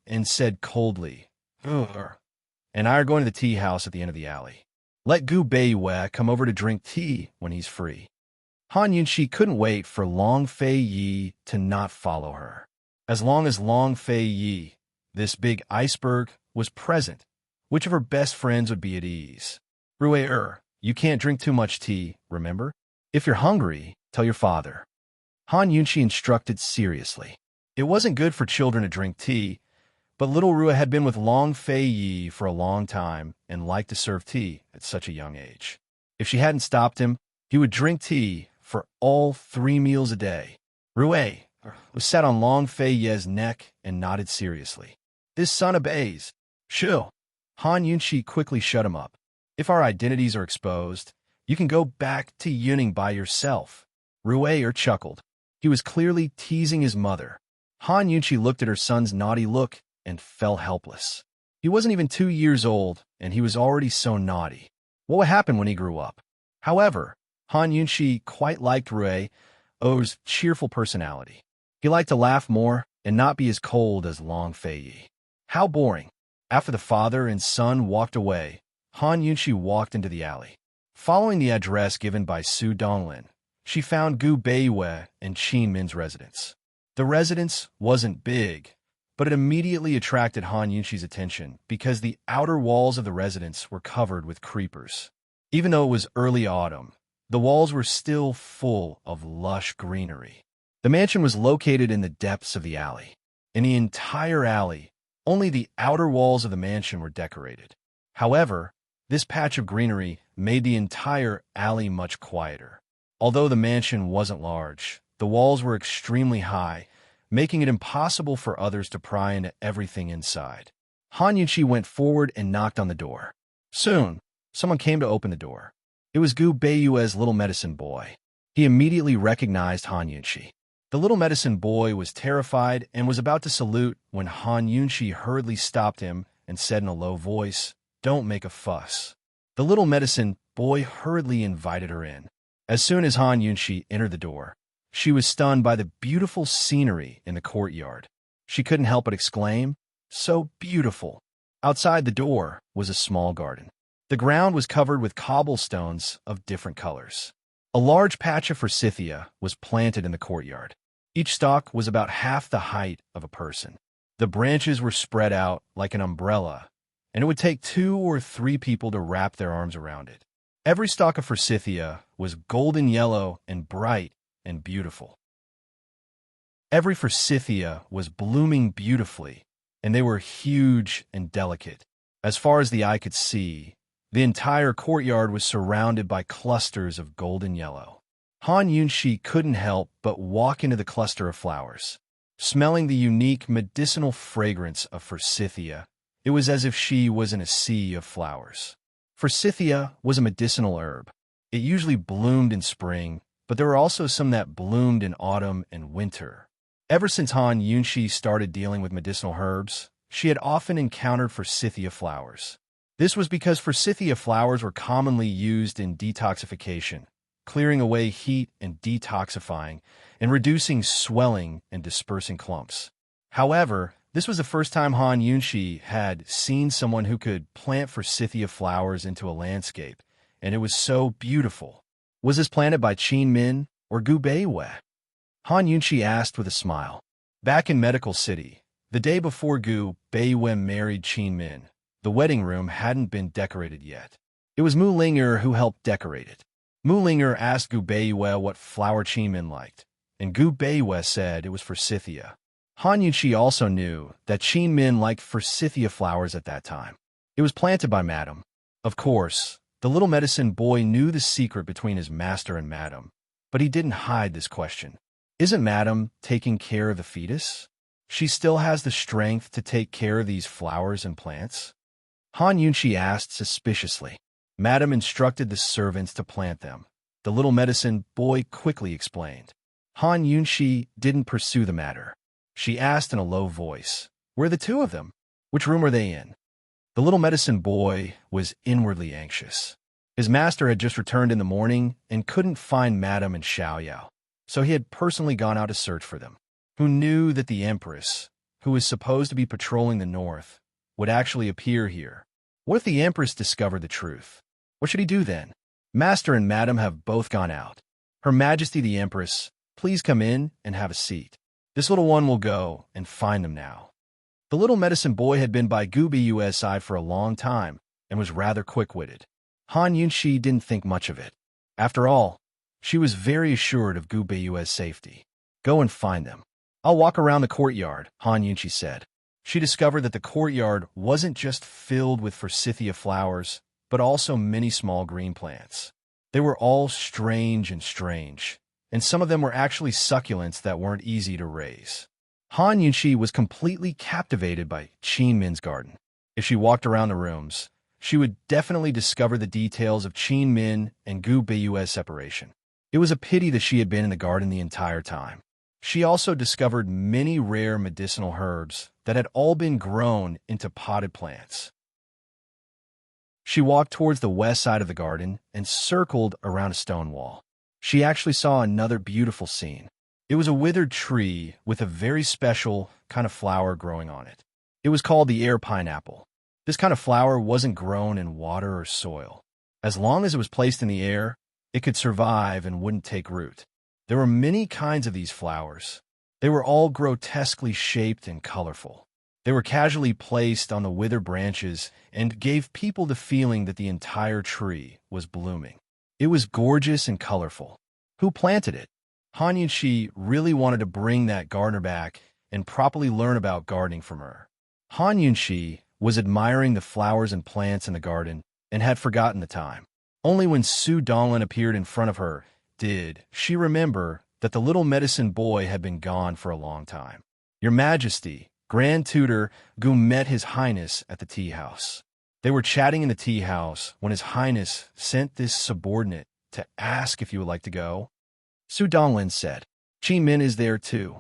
and said coldly, "And I are going to the tea house at the end of the alley. Let Gu Beiyue come over to drink tea when he's free." Han Yunqi couldn't wait for Long Fei Yi to not follow her. As long as Long Fei Yi, this big iceberg, was present, which of her best friends would be at ease? "Rui, you can't drink too much tea, remember? If you're hungry, tell your father." Han Yunqi instructed seriously. It wasn't good for children to drink tea, but little Rui had been with Long Fei Yi for a long time and liked to serve tea at such a young age. If she hadn't stopped him, he would drink tea for all 3 meals a day. Rui was sat on Long Fei Yi's neck and nodded seriously. "This son obeys." "Shoo." Han Yunqi quickly shut him up. "If our identities are exposed, you can go back to Yuning by yourself." Rui chuckled. He was clearly teasing his mother. Han Yunqi looked at her son's naughty look and fell helpless. He wasn't even 2 years old, and he was already so naughty. What would happen when he grew up? However, Han Yunqi quite liked Rui's cheerful personality. He liked to laugh more and not be as cold as Long Fei Yi. How boring. After the father and son walked away, Han Yunqi walked into the alley. Following the address given by Su Donglin, she found Gu Beiyue and Qin Min's residence. The residence wasn't big, but it immediately attracted Han Yunqi's attention because the outer walls of the residence were covered with creepers. Even though it was early autumn, the walls were still full of lush greenery. The mansion was located in the depths of the alley. In the entire alley, only the outer walls of the mansion were decorated. However, this patch of greenery made the entire alley much quieter. Although the mansion wasn't large, the walls were extremely high, making it impossible for others to pry into everything inside. Han Yunqi went forward and knocked on the door. Soon, someone came to open the door. It was Gu Beiyue's little medicine boy. He immediately recognized Han Yunqi. The little medicine boy was terrified and was about to salute when Han Yunqi hurriedly stopped him and said in a low voice, "Don't make a fuss." The little medicine boy hurriedly invited her in. As soon as Han Yunqi entered the door, she was stunned by the beautiful scenery in the courtyard. She couldn't help but exclaim, "So beautiful." Outside the door was a small garden. The ground was covered with cobblestones of different colors. A large patch of forsythia was planted in the courtyard. Each stalk was about half the height of a person. The branches were spread out like an umbrella, and it would take 2 or 3 people to wrap their arms around it. Every stalk of forsythia was golden yellow and bright and beautiful. Every forsythia was blooming beautifully, and they were huge and delicate. As far as the eye could see, the entire courtyard was surrounded by clusters of golden yellow. Han Yunqi couldn't help but walk into the cluster of flowers. Smelling the unique medicinal fragrance of forsythia, it was as if she was in a sea of flowers. Forsythia was a medicinal herb. It usually bloomed in spring, but there were also some that bloomed in autumn and winter. Ever since Han Yunqi started dealing with medicinal herbs, she had often encountered forsythia flowers. This was because forsythia flowers were commonly used in detoxification, clearing away heat and detoxifying, and reducing swelling and dispersing clumps. However, this was the first time Han Yunqi had seen someone who could plant forsythia flowers into a landscape, and it was so beautiful. Was this planted by Qin Min or Gu Beiyue? Han Yunqi asked with a smile. Back in Medical City, the day before Gu Beiyue married Qin Min, the wedding room hadn't been decorated yet. It was Mu Ling'er who helped decorate it. Mu Ling'er asked Gu Beiyue what flower Qin Min liked, and Gu Beiyue said it was forsythia. Han Yunqi also knew that Qin Min liked forsythia flowers at that time. It was planted by Madame. Of course, the little medicine boy knew the secret between his master and Madame, but he didn't hide this question. Isn't Madame taking care of the fetus? She still has the strength to take care of these flowers and plants? Han Yunqi asked suspiciously. Madame instructed the servants to plant them. The little medicine boy quickly explained. Han Yunqi didn't pursue the matter. She asked in a low voice, "Where are the 2 of them? Which room are they in?" The little medicine boy was inwardly anxious. His master had just returned in the morning and couldn't find Madame and Xiaoyao, so he had personally gone out to search for them. Who knew that the Empress, who was supposed to be patrolling the north, would actually appear here? What if the Empress discovered the truth? What should he do then? Master and Madame have both gone out. Her Majesty the Empress, please come in and have a seat. This little one will go and find them now. The little medicine boy had been by Gu Beiyue's side for a long time and was rather quick-witted. Han Yunqi didn't think much of it. After all, she was very assured of Gu Beiyue's safety. Go and find them. I'll walk around the courtyard, Han Yunqi said. She discovered that the courtyard wasn't just filled with forsythia flowers, but also many small green plants. They were all strange, and some of them were actually succulents that weren't easy to raise. Han Yunqi was completely captivated by Qin Min's garden. If she walked around the rooms, she would definitely discover the details of Qin Min and Gu Beiyue's separation. It was a pity that she had been in the garden the entire time. She also discovered many rare medicinal herbs that had all been grown into potted plants. She walked towards the west side of the garden and circled around a stone wall. She actually saw another beautiful scene. It was a withered tree with a very special kind of flower growing on it. It was called the air pineapple. This kind of flower wasn't grown in water or soil. As long as it was placed in the air, it could survive and wouldn't take root. There were many kinds of these flowers. They were all grotesquely shaped and colorful. They were casually placed on the withered branches and gave people the feeling that the entire tree was blooming. It was gorgeous and colorful. Who planted it? Han Yunqi really wanted to bring that gardener back and properly learn about gardening from her. Han Yunqi was admiring the flowers and plants in the garden and had forgotten the time. Only when Su Donglin appeared in front of her did she remember that the little medicine boy had been gone for a long time. "Your Majesty," Grand Tutor Gu met His Highness at the tea house. They were chatting in the tea house when His Highness sent this subordinate to ask if you would like to go. Su Donglin said. Qin Min is there too.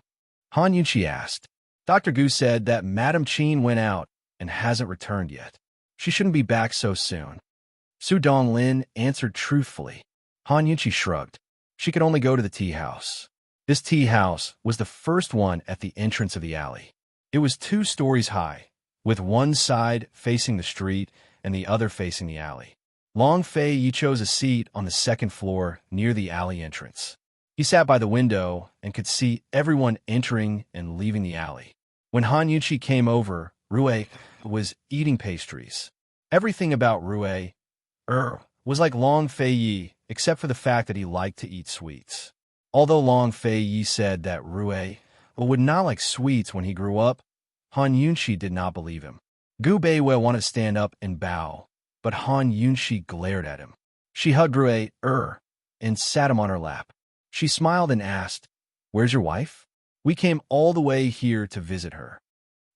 Han Yunqi asked. Dr. Gu said that Madame Qin went out and hasn't returned yet. She shouldn't be back so soon. Su Donglin answered truthfully. Han Yunqi shrugged. She could only go to the tea house. This tea house was the first one at the entrance of the alley. It was 2 stories high, with one side facing the street and the other facing the alley. Long Fei Yi chose a seat on the 2nd floor near the alley entrance. He sat by the window and could see everyone entering and leaving the alley. When Han Yunqi came over, Rue was eating pastries. Everything about Rue was like Long Fei Yi, except for the fact that he liked to eat sweets. Although Long Fei Yi said that Rue would not like sweets when he grew up, Han Yunqi did not believe him. Gu Beiwei wanted to stand up and bow, but Han Yunqi glared at him. She hugged Rue and sat him on her lap. She smiled and asked, Where's your wife? We came all the way here to visit her.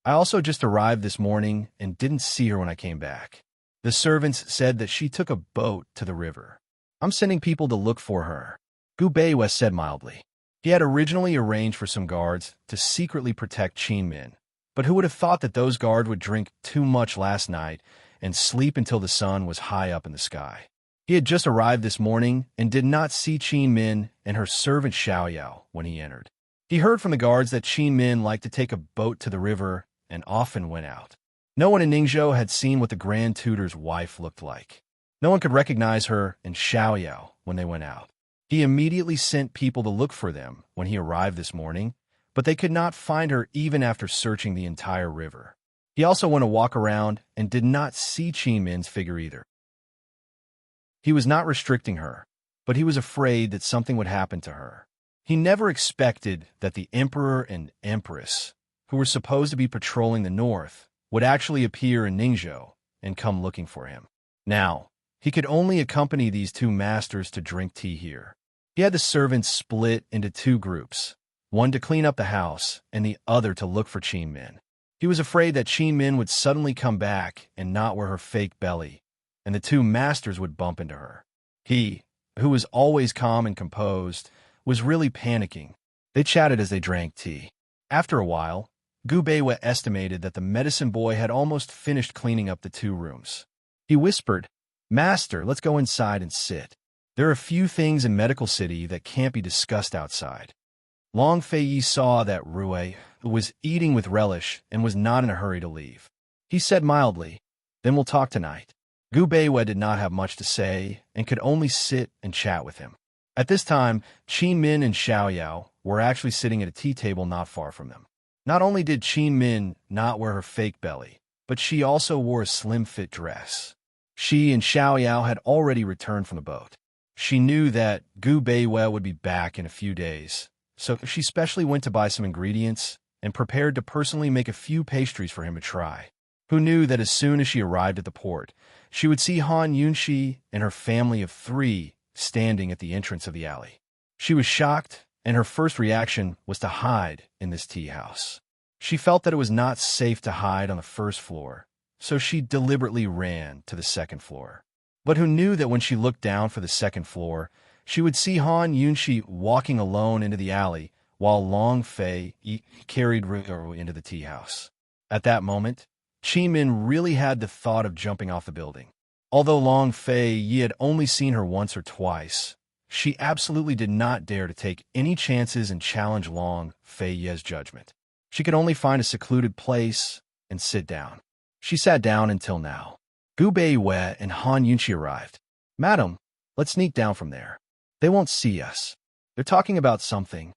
I also just arrived this morning and didn't see her when I came back. The servants said that she took a boat to the river. I'm sending people to look for her. Gu Beiwei said mildly. He had originally arranged for some guards to secretly protect Qin Min, but who would have thought that those guards would drink too much last night and sleep until the sun was high up in the sky. He had just arrived this morning and did not see Qin Min and her servant Xiaoyao when he entered. He heard from the guards that Qin Min liked to take a boat to the river and often went out. No one in Ningzhou had seen what the Grand Tutor's wife looked like. No one could recognize her and Xiaoyao when they went out. He immediately sent people to look for them when he arrived this morning, but they could not find her even after searching the entire river. He also went to walk around and did not see Qin Min's figure either. He was not restricting her, but he was afraid that something would happen to her. He never expected that the Emperor and Empress, who were supposed to be patrolling the north, would actually appear in Ningzhou and come looking for him. Now, he could only accompany these 2 masters to drink tea here. He had the servants split into 2 groups, one to clean up the house and the other to look for Qin Min. He was afraid that Qin Min would suddenly come back and not wear her fake belly, and the 2 masters would bump into her. He, who was always calm and composed, was really panicking. They chatted as they drank tea. After a while, Gu Beiwei estimated that the medicine boy had almost finished cleaning up the 2 rooms. He whispered, Master, let's go inside and sit. There are a few things in Medical City that can't be discussed outside. Long Fei Yi saw that Rue was eating with relish and was not in a hurry to leave. He said mildly, Then we'll talk tonight. Gu Beiwei did not have much to say and could only sit and chat with him. At this time, Qin Min and Xiaoyao were actually sitting at a tea table not far from them. Not only did Qin Min not wear her fake belly, but she also wore a slim-fit dress. She and Xiaoyao had already returned from the boat. She knew that Gu Beiwei would be back in a few days, so she specially went to buy some ingredients and prepared to personally make a few pastries for him to try. Who knew that as soon as she arrived at the port, she would see Han Yunqi and her family of 3 standing at the entrance of the alley. She was shocked, and her first reaction was to hide in this tea house. She felt that it was not safe to hide on the 1st floor, so she deliberately ran to the 2nd floor. But who knew that when she looked down for the 2nd floor, she would see Han Yunqi walking alone into the alley while Long Fei carried Rue into the tea house. At that moment, Qin Min really had the thought of jumping off the building. Although Long Fei Yi had only seen her once or twice, she absolutely did not dare to take any chances and challenge Long Fei Yi's judgment. She could only find a secluded place and sit down. She sat down until now. Gu Beiwei and Han Yunqi arrived. Madam, let's sneak down from there. They won't see us. They're talking about something.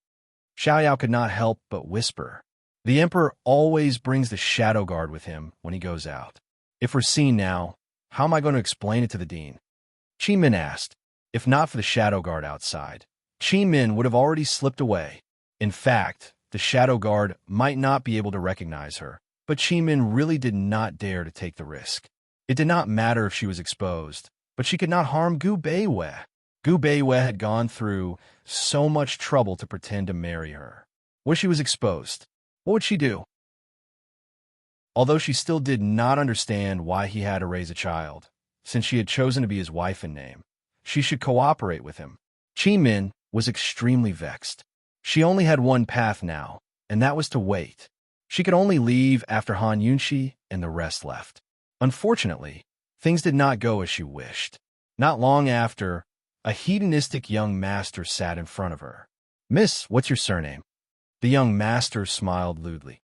Xiaoyao could not help but whisper. The Emperor always brings the shadow guard with him when he goes out. If we're seen now, how am I going to explain it to the dean? Qin Min asked. If not for the shadow guard outside, Qin Min would have already slipped away. In fact, the shadow guard might not be able to recognize her, but Qin Min really did not dare to take the risk. It did not matter if she was exposed, but she could not harm Gu Beiwei. Gu Beiwei had gone through so much trouble to pretend to marry her. What if she was exposed? What would she do? although she still did not understand why he had to raise a child. Since she had chosen to be his wife in name, she should cooperate with him. Qi Min was extremely vexed. She only had one path now, and that was to wait. She could only leave after Han Yunxi and the rest left. Unfortunately, things did not go as she wished. Not long after, a hedonistic young master sat in front of her. "Miss, what's your surname?" The young master smiled lewdly.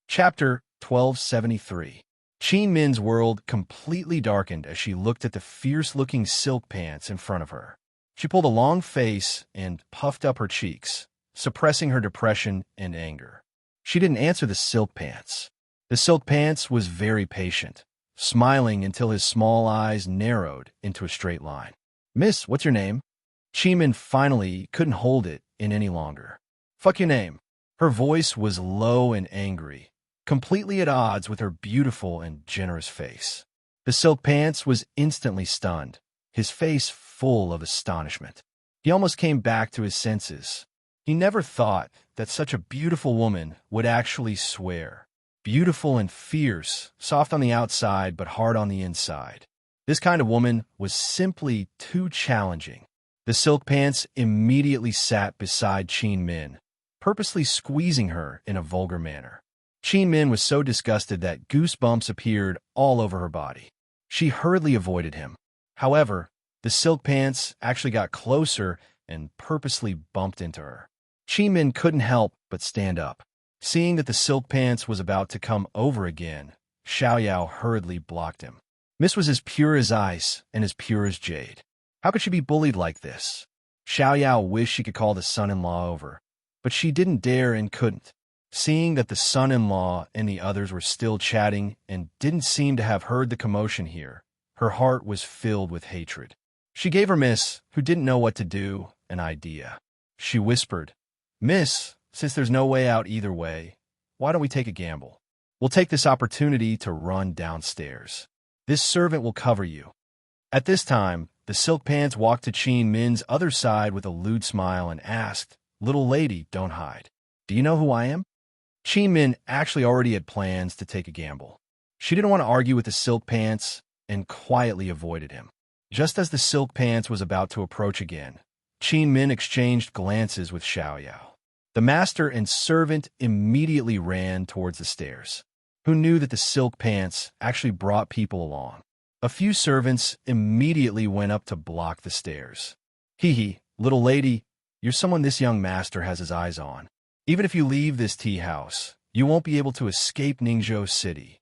Chapter 1273. Qi Min's world completely darkened as she looked at the fierce-looking silk pants in front of her. She pulled a long face and puffed up her cheeks, suppressing her depression and anger. She didn't answer the silk pants. The silk pants was very patient, smiling until his small eyes narrowed into a straight line. "Miss, what's your name?" Qi Min finally couldn't hold it in any longer. "Fuck your name." Her voice was low and angry, completely at odds with her beautiful and generous face. The silk pants was instantly stunned, his face full of astonishment. He almost came back to his senses. He never thought that such a beautiful woman would actually swear. Beautiful and fierce, soft on the outside but hard on the inside. This kind of woman was simply too challenging. The silk pants immediately sat beside Qi Min, purposely squeezing her in a vulgar manner. Qi Min was so disgusted that goosebumps appeared all over her body. She hurriedly avoided him. However, the silk pants actually got closer and purposely bumped into her. Qi Min couldn't help but stand up. Seeing that the silk pants was about to come over again, Xiaoyao hurriedly blocked him. Miss was as pure as ice and as pure as jade. How could she be bullied like this? Xiaoyao wished she could call the son-in-law over, but she didn't dare and couldn't. Seeing that the son-in-law and the others were still chatting and didn't seem to have heard the commotion here, her heart was filled with hatred. She gave her miss, who didn't know what to do, an idea. She whispered, "Miss, since there's no way out either way, why don't we take a gamble? We'll take this opportunity to run downstairs. This servant will cover you." At this time, the silk pants walked to Qi Min's other side with a lewd smile and asked, "Little lady, don't hide. Do you know who I am?" Qi Min actually already had plans to take a gamble. She didn't want to argue with the silk pants and quietly avoided him. Just as the silk pants was about to approach again, Qi Min exchanged glances with Xiaoyao. The master and servant immediately ran towards the stairs. Who knew that the silk pants actually brought people along? A few servants immediately went up to block the stairs. "Hee, little lady, you're someone this young master has his eyes on. Even if you leave this tea house, you won't be able to escape Ningzhou City."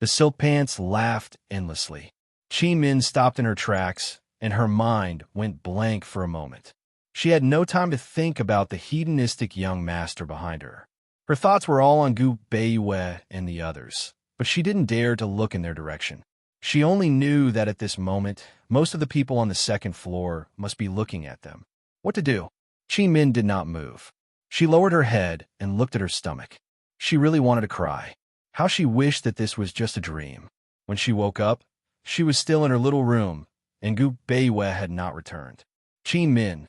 The silk pants laughed endlessly. Qi Min stopped in her tracks, and her mind went blank for a moment. She had no time to think about the hedonistic young master behind her. Her thoughts were all on Gu Beiyue and the others, but she didn't dare to look in their direction. She only knew that at this moment, most of the people on the second floor must be looking at them. What to do? Qi Min did not move. She lowered her head and looked at her stomach. She really wanted to cry. How she wished that this was just a dream. When she woke up, she was still in her little room, and Gu Beiyue had not returned. "Qi Min.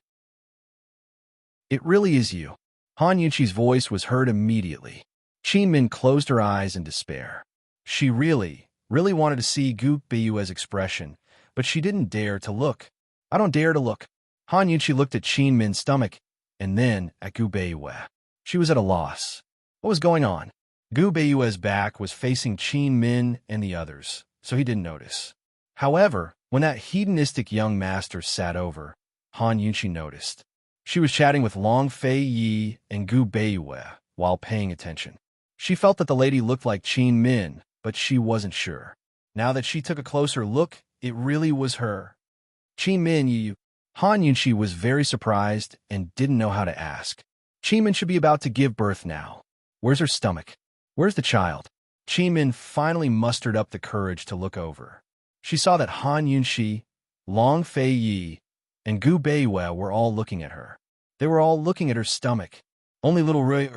It really is you." Han Yunqi's voice was heard immediately. Qi Min closed her eyes in despair. She really wanted to see Gu Beiyue's expression, but she didn't dare to look. "I don't dare to look." Han Yunqi looked at Qi Min's stomach, and then at Gu Beiyue. She was at a loss. What was going on? Gu Beiyue's back was facing Qi Min and the others, so he didn't notice. However, when that hedonistic young master sat over, Han Yunqi noticed. She was chatting with Long Fei Yi and Gu Beiyue while paying attention. She felt that the lady looked like Qi Min, but she wasn't sure. Now that she took a closer look, it really was her. "Qi Min, you..." Han Yunqi was very surprised and didn't know how to ask. Qi Min should be about to give birth now. Where's her stomach? Where's the child? Qi Min finally mustered up the courage to look over. She saw that Han Yunqi, Long Fei Yi, and Gu Beiyue were all looking at her. They were all looking at her stomach. Only little Rui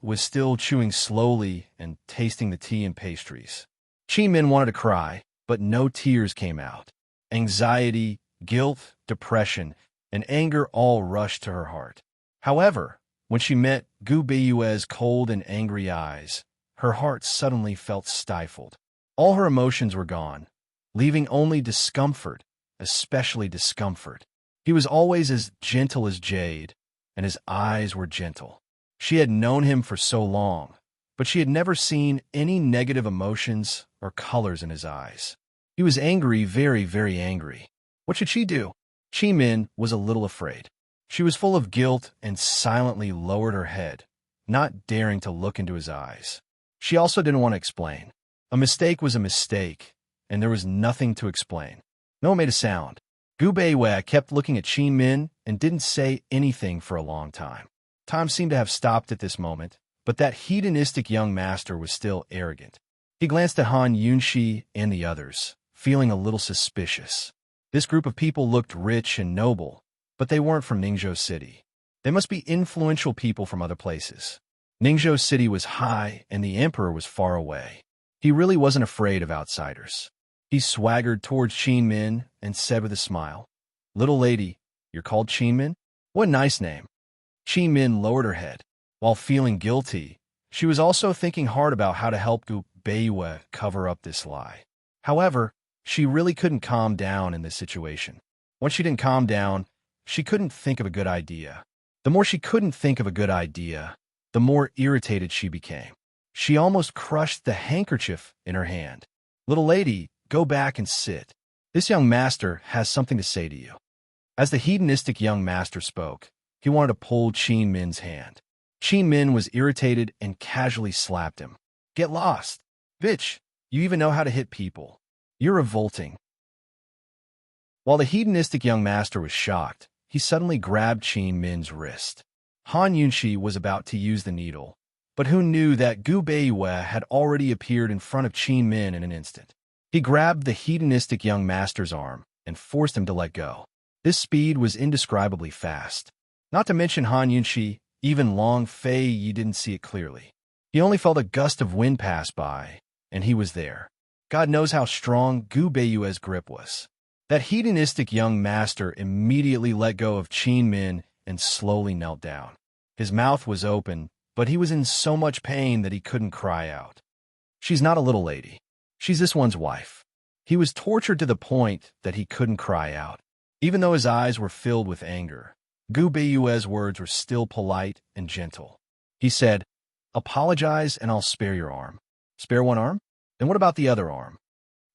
was still chewing slowly and tasting the tea and pastries. Qi Min wanted to cry, but no tears came out. Anxiety, guilt, depression, and anger all rushed to her heart. However, When she met Gu Beiyue's cold and angry eyes, her heart suddenly felt stifled. All her emotions were gone, leaving only discomfort, especially discomfort. He was always as gentle as jade, and his eyes were gentle. She had known him for so long, but she had never seen any negative emotions or colors in his eyes. He was angry, very, very angry. What should she do? Chi Min was a little afraid. She was full of guilt and silently lowered her head, not daring to look into his eyes. She also didn't want to explain. A mistake was a mistake, and there was nothing to explain. No one made a sound. Gu Beiyue kept looking at Chi Min and didn't say anything for a long time. Time seemed to have stopped at this moment, but that hedonistic young master was still arrogant. He glanced at Han Yunxi and the others, feeling a little suspicious. This group of people looked rich and noble, but they weren't from Ningzhou City. They must be influential people from other places. Ningzhou City was high, and the emperor was far away. He really wasn't afraid of outsiders. He swaggered towards Qin Min and said with a smile, "Little lady, you're called Qin Min? What a nice name." Qin Min lowered her head. While feeling guilty, she was also thinking hard about how to help Gu Beiyue cover up this lie. However, she really couldn't calm down in this situation. Once she didn't calm down, she couldn't think of a good idea. The more she couldn't think of a good idea, the more irritated she became. She almost crushed the handkerchief in her hand. "Little lady, go back and sit. This young master has something to say to you." As the hedonistic young master spoke, he wanted to pull Qin Min's hand. Qin Min was irritated and casually slapped him. "Get lost. Bitch, you even know how to hit people. You're revolting." While the hedonistic young master was shocked, he suddenly grabbed Qin Min's wrist. Han Yunxi was about to use the needle, but who knew that Gu Beiyue had already appeared in front of Qin Min in an instant. He grabbed the hedonistic young master's arm and forced him to let go. This speed was indescribably fast. Not to mention Han Yunxi, even Long Fei Yi didn't see it clearly. He only felt a gust of wind pass by, and he was there. God knows how strong Gu Beiyue's grip was. That hedonistic young master immediately let go of Qin Min and slowly knelt down. His mouth was open, but he was in so much pain that he couldn't cry out. "She's not a little lady. She's this one's wife." He was tortured to the point that he couldn't cry out. Even though his eyes were filled with anger, Gu Beiyue's words were still polite and gentle. He said, "Apologize and I'll spare your arm." "Spare one arm? Then what about the other arm?"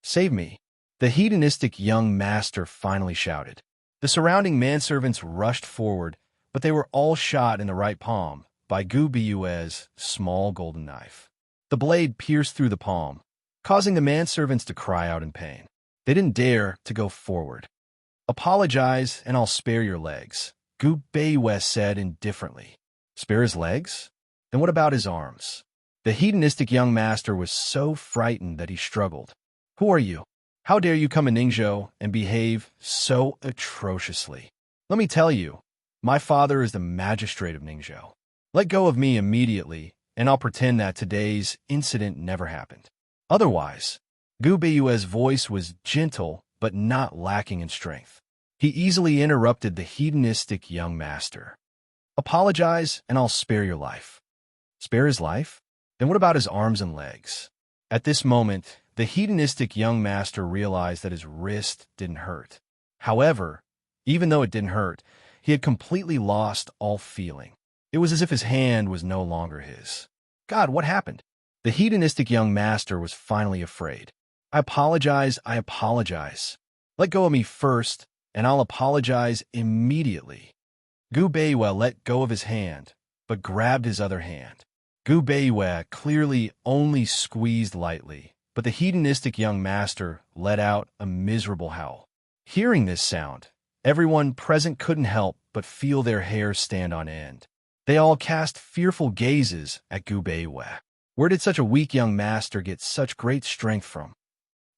"Save me." The hedonistic young master finally shouted. The surrounding manservants rushed forward, but they were all shot in the right palm by Gu Beiyue's small golden knife. The blade pierced through the palm, causing the manservants to cry out in pain. They didn't dare to go forward. "Apologize and I'll spare your legs," Gu Beiyue said indifferently. Spare his legs? Then what about his arms? The hedonistic young master was so frightened that he struggled. "Who are you? How dare you come in Ningzhou and behave so atrociously? Let me tell you, my father is the magistrate of Ningzhou. Let go of me immediately, and I'll pretend that today's incident never happened. Otherwise," Gu Beiyue's voice was gentle but not lacking in strength. He easily interrupted the hedonistic young master. "Apologize, and I'll spare your life." Spare his life? Then what about his arms and legs? At this moment, the hedonistic young master realized that his wrist didn't hurt. However, even though it didn't hurt, he had completely lost all feeling. It was as if his hand was no longer his. God, what happened? The hedonistic young master was finally afraid. I apologize. Let go of me first, and I'll apologize immediately." Gu Beiyue let go of his hand, but grabbed his other hand. Gu Beiyue clearly only squeezed lightly, but the hedonistic young master let out a miserable howl. Hearing this sound, everyone present couldn't help but feel their hair stand on end. They all cast fearful gazes at Gu Beiyue. Where did such a weak young master get such great strength from?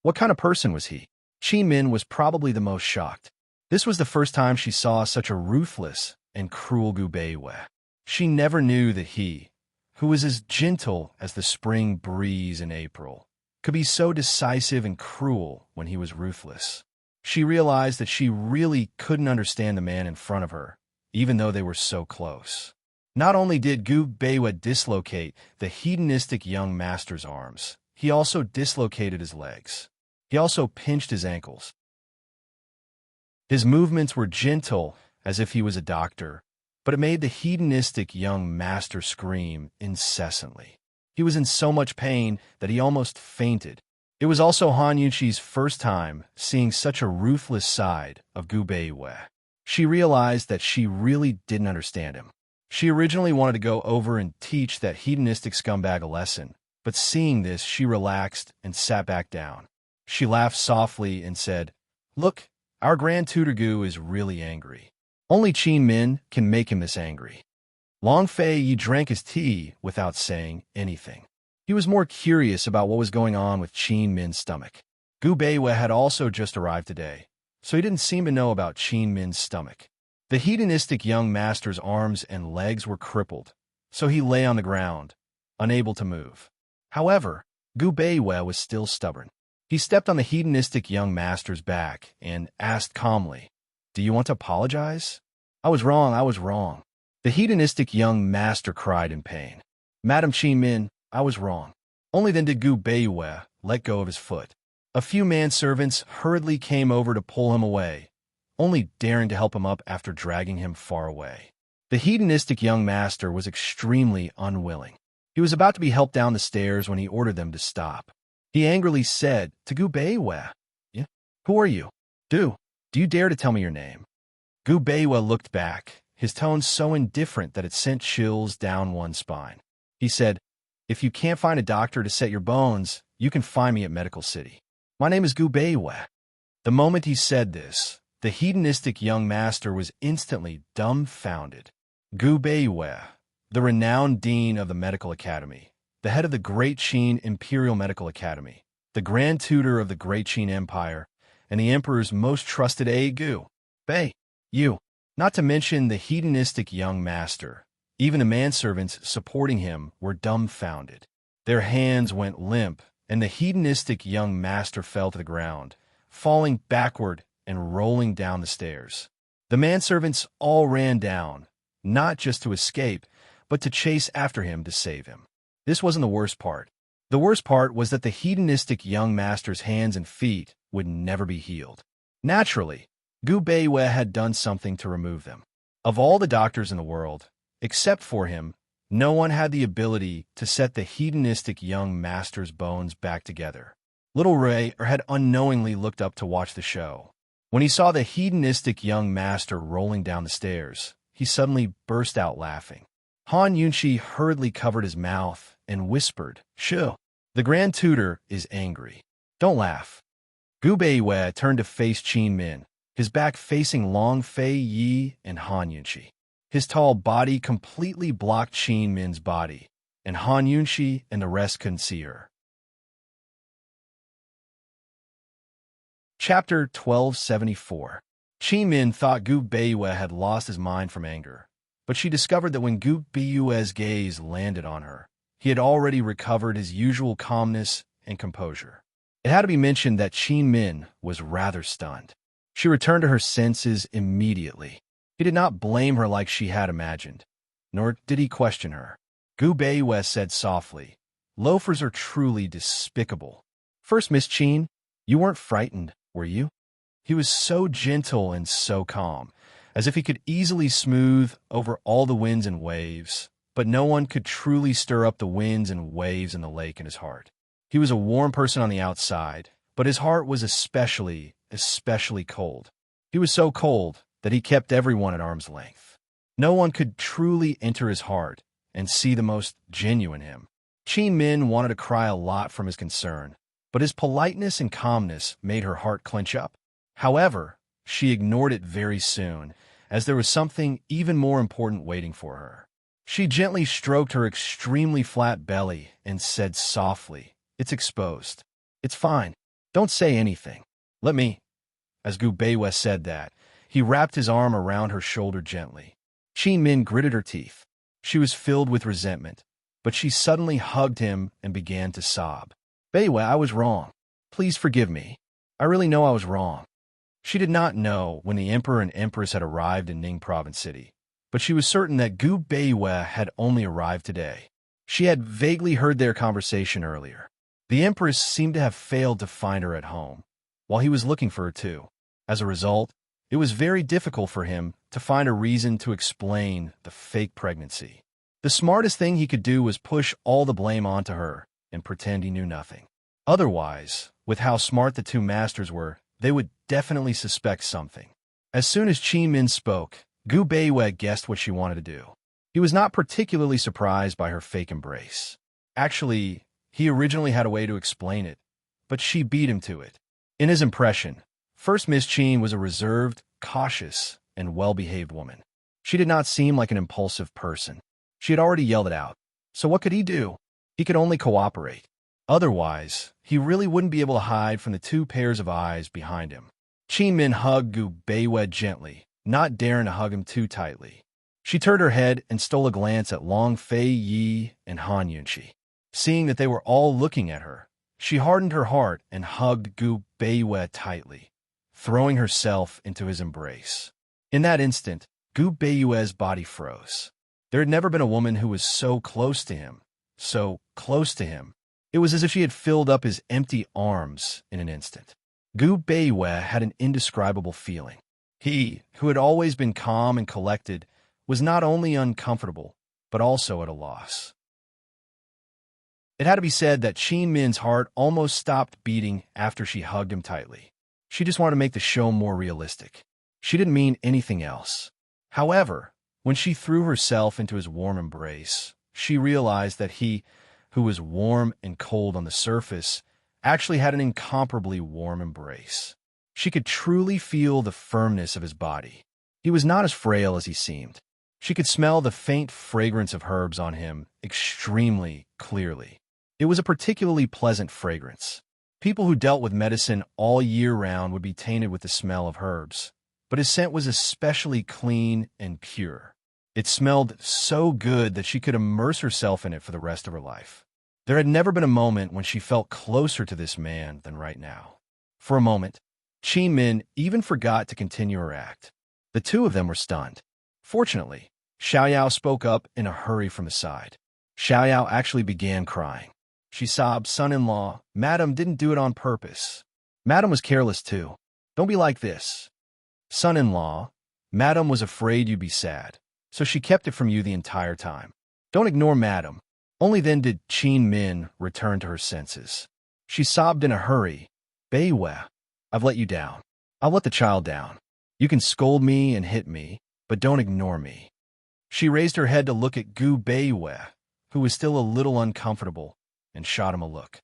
What kind of person was he? Qin Min was probably the most shocked. This was the first time she saw such a ruthless and cruel Gu Beiyue. She never knew that he, who was as gentle as the spring breeze in April, could be so decisive and cruel when he was ruthless. She realized that she really couldn't understand the man in front of her, even though they were so close. Not only did Gu Beiwa dislocate the hedonistic young master's arms, he also dislocated his legs. He also pinched his ankles. His movements were gentle, as if he was a doctor, but it made the hedonistic young master scream incessantly. He was in so much pain that he almost fainted. It was also Han Yunqi's first time seeing such a ruthless side of Gu Beiwa. She realized that she really didn't understand him. She originally wanted to go over and teach that hedonistic scumbag a lesson, but seeing this, she relaxed and sat back down. She laughed softly and said, "Look, our Grand Tutor Gu is really angry. Only Qin Min can make him this angry." Long Fei Yi drank his tea without saying anything. He was more curious about what was going on with Qin Min's stomach. Gu Beiwa had also just arrived today, so he didn't seem to know about Qin Min's stomach. The hedonistic young master's arms and legs were crippled, so he lay on the ground, unable to move. However, Gu Beiwa was still stubborn. He stepped on the hedonistic young master's back and asked calmly, "Do you want to apologize?" I was wrong. The hedonistic young master cried in pain. "Madam Qin Min, I was wrong." Only then did Gu Beiwa let go of his foot. A few manservants hurriedly came over to pull him away, only daring to help him up after dragging him far away. The hedonistic young master was extremely unwilling. He was about to be helped down the stairs when he ordered them to stop. He angrily said to Gu Beiwa, "Yeah? Who are you? Do you dare to tell me your name?" Gu Beiwa looked back, his tone so indifferent that it sent chills down one's spine. He said, "If you can't find a doctor to set your bones, you can find me at Medical City. My name is Gu Beiwa." The moment he said this, the hedonistic young master was instantly dumbfounded. Gu Beiwa, the renowned dean of the medical academy, the head of the Great Qin Imperial Medical Academy, the grand tutor of the Great Qin Empire, and the emperor's most trusted aide, Gu Beiwa. Not to mention the hedonistic young master. Even the manservants supporting him were dumbfounded. Their hands went limp, and the hedonistic young master fell to the ground, falling backward and rolling down the stairs. The manservants all ran down, not just to escape, but to chase after him to save him. This wasn't the worst part. The worst part was that the hedonistic young master's hands and feet would never be healed. Naturally, Gu Beiwa had done something to remove them. Of all the doctors in the world, except for him, no one had the ability to set the hedonistic young master's bones back together. Little Ray had unknowingly looked up to watch the show. When he saw the hedonistic young master rolling down the stairs, he suddenly burst out laughing. Han Yunqi hurriedly covered his mouth and whispered, "Shoo, the Grand Tutor is angry. Don't laugh." Gu Beiwa turned to face Qin Min, his back facing Long Fei Yi and Han Yunqi. His tall body completely blocked Qin Min's body, and Han Yunqi and the rest couldn't see her. Chapter 1274. Qin Min thought Gu Beiwa had lost his mind from anger, but she discovered that when Gu Beiwa's gaze landed on her, he had already recovered his usual calmness and composure. It had to be mentioned that Qin Min was rather stunned. She returned to her senses immediately. He did not blame her like she had imagined, nor did he question her. Gu Beiwa said softly, "Loafers are truly despicable. First, Miss Qin, you weren't frightened, were you?" He was so gentle and so calm, as if he could easily smooth over all the winds and waves, but no one could truly stir up the winds and waves in the lake in his heart. He was a warm person on the outside, but his heart was especially cold. He was so cold that he kept everyone at arm's length. No one could truly enter his heart and see the most genuine him. Qin Min wanted to cry a lot from his concern, but his politeness and calmness made her heart clench up. However, she ignored it very soon, as there was something even more important waiting for her. She gently stroked her extremely flat belly and said softly, "It's exposed. It's fine. Don't say anything. Let me." As Gu Beiwa said that, he wrapped his arm around her shoulder gently. Qin Min gritted her teeth. She was filled with resentment, but she suddenly hugged him and began to sob. "Beiwa, I was wrong. Please forgive me. I really know I was wrong." She did not know when the emperor and empress had arrived in Ning Province City, but she was certain that Gu Beiwe had only arrived today. She had vaguely heard their conversation earlier. The Empress seemed to have failed to find her at home, while he was looking for her too. As a result, it was very difficult for him to find a reason to explain the fake pregnancy. The smartest thing he could do was push all the blame onto her and pretend he knew nothing. Otherwise, with how smart the two masters were, they would definitely suspect something. As soon as Qin Min spoke, Gu Beiwe guessed what she wanted to do. He was not particularly surprised by her fake embrace. Actually, he originally had a way to explain it, but she beat him to it. In his impression, First Miss Qin was a reserved, cautious, and well-behaved woman. She did not seem like an impulsive person. She had already yelled it out. So what could he do? He could only cooperate. Otherwise, he really wouldn't be able to hide from the two pairs of eyes behind him. Qin Min hugged Gu Beiwe gently, not daring to hug him too tightly. She turned her head and stole a glance at Long Fei Yi and Han Yunqi. Seeing that they were all looking at her, she hardened her heart and hugged Gu Beiwe tightly, throwing herself into his embrace. In that instant, Gu Beiwe's body froze. There had never been a woman who was so close to him, so close to him. It was as if she had filled up his empty arms in an instant. Gu Beiwe had an indescribable feeling. He, who had always been calm and collected, was not only uncomfortable, but also at a loss. It had to be said that Qin Min's heart almost stopped beating after she hugged him tightly. She just wanted to make the show more realistic. She didn't mean anything else. However, when she threw herself into his warm embrace, she realized that he, who was warm and cold on the surface, actually had an incomparably warm embrace. She could truly feel the firmness of his body. He was not as frail as he seemed. She could smell the faint fragrance of herbs on him extremely clearly. It was a particularly pleasant fragrance. People who dealt with medicine all year round would be tainted with the smell of herbs, but his scent was especially clean and pure. It smelled so good that she could immerse herself in it for the rest of her life. There had never been a moment when she felt closer to this man than right now. For a moment, Qin Min even forgot to continue her act. The two of them were stunned. Fortunately, Xiaoyao spoke up in a hurry from the side. Xiaoyao actually began crying. She sobbed, "Son-in-law, Madam didn't do it on purpose. Madam was careless too. Don't be like this. Son-in-law, Madam was afraid you'd be sad, so she kept it from you the entire time. Don't ignore Madam." Only then did Qin Min return to her senses. She sobbed in a hurry, "Beiwe, I've let you down. I'll let the child down. You can scold me and hit me, but don't ignore me." She raised her head to look at Gu Beiwe, who was still a little uncomfortable, and shot him a look.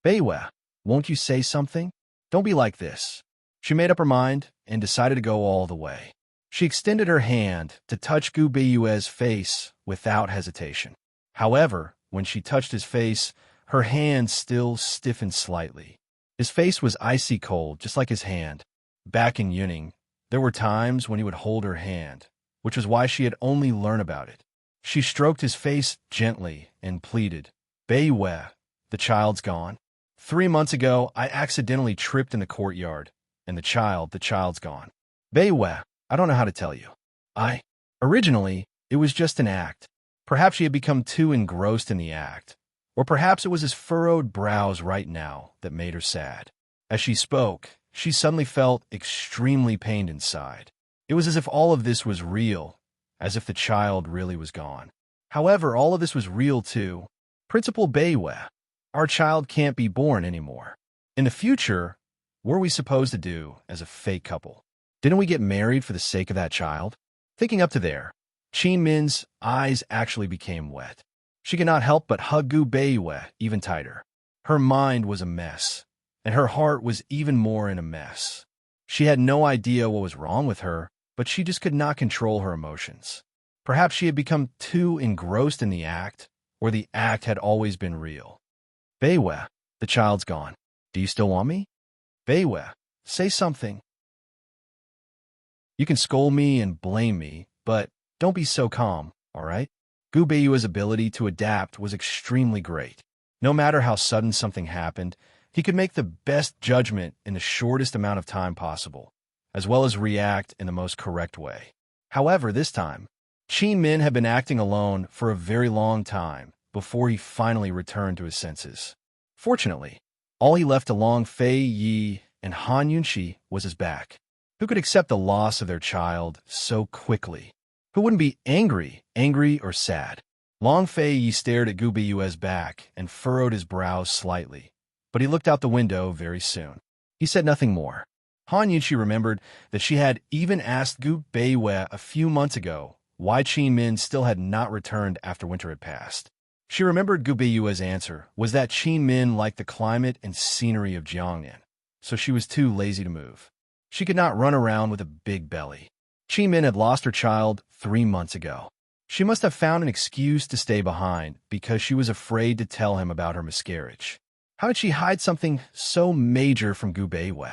"Beiwe, won't you say something? Don't be like this." She made up her mind and decided to go all the way. She extended her hand to touch Gu Beiwe's face without hesitation. However, when she touched his face, her hand still stiffened slightly. His face was icy cold, just like his hand. Back in Yuning, there were times when he would hold her hand, which was why she had only learned about it. She stroked his face gently and pleaded, "Beiwe, the child's gone. 3 months ago, I accidentally tripped in the courtyard, and the child's gone. Beiwe, I don't know how to tell you. Originally, it was just an act. Perhaps she had become too engrossed in the act, or perhaps it was his furrowed brows right now that made her sad." As she spoke, she suddenly felt extremely pained inside. It was as if all of this was real, as if the child really was gone. However, all of this was real too. Principal Beiwe, our child can't be born anymore. In the future, what were we supposed to do as a fake couple? Didn't we get married for the sake of that child? Thinking up to there, Qin Min's eyes actually became wet. She could not help but hug Gu Beiwe even tighter. Her mind was a mess, and her heart was even more in a mess. She had no idea what was wrong with her, but she just could not control her emotions. Perhaps she had become too engrossed in the act, or the act had always been real. "Beiwe, the child's gone. Do you still want me? Beiwe, say something. You can scold me and blame me, but don't be so calm, all right?" Gu Beiwe's ability to adapt was extremely great. No matter how sudden something happened, he could make the best judgment in the shortest amount of time possible, as well as react in the most correct way. However, this time, Qin Min had been acting alone for a very long time before he finally returned to his senses. Fortunately, all he left to Long Fei Yi and Han Yunxi was his back. Who could accept the loss of their child so quickly? Who wouldn't be angry or sad? Long Fei Yi stared at Gu Beiyue's back and furrowed his brows slightly, but he looked out the window very soon. He said nothing more. Han Yunxi remembered that she had even asked Gu Beiyue a few months ago why Qin Min still had not returned after winter had passed. She remembered Gu Beiyue's answer was that Qin Min liked the climate and scenery of Jiangnan, so she was too lazy to move. She could not run around with a big belly. Qin Min had lost her child 3 months ago. She must have found an excuse to stay behind because she was afraid to tell him about her miscarriage. How did she hide something so major from Gu Beiyue?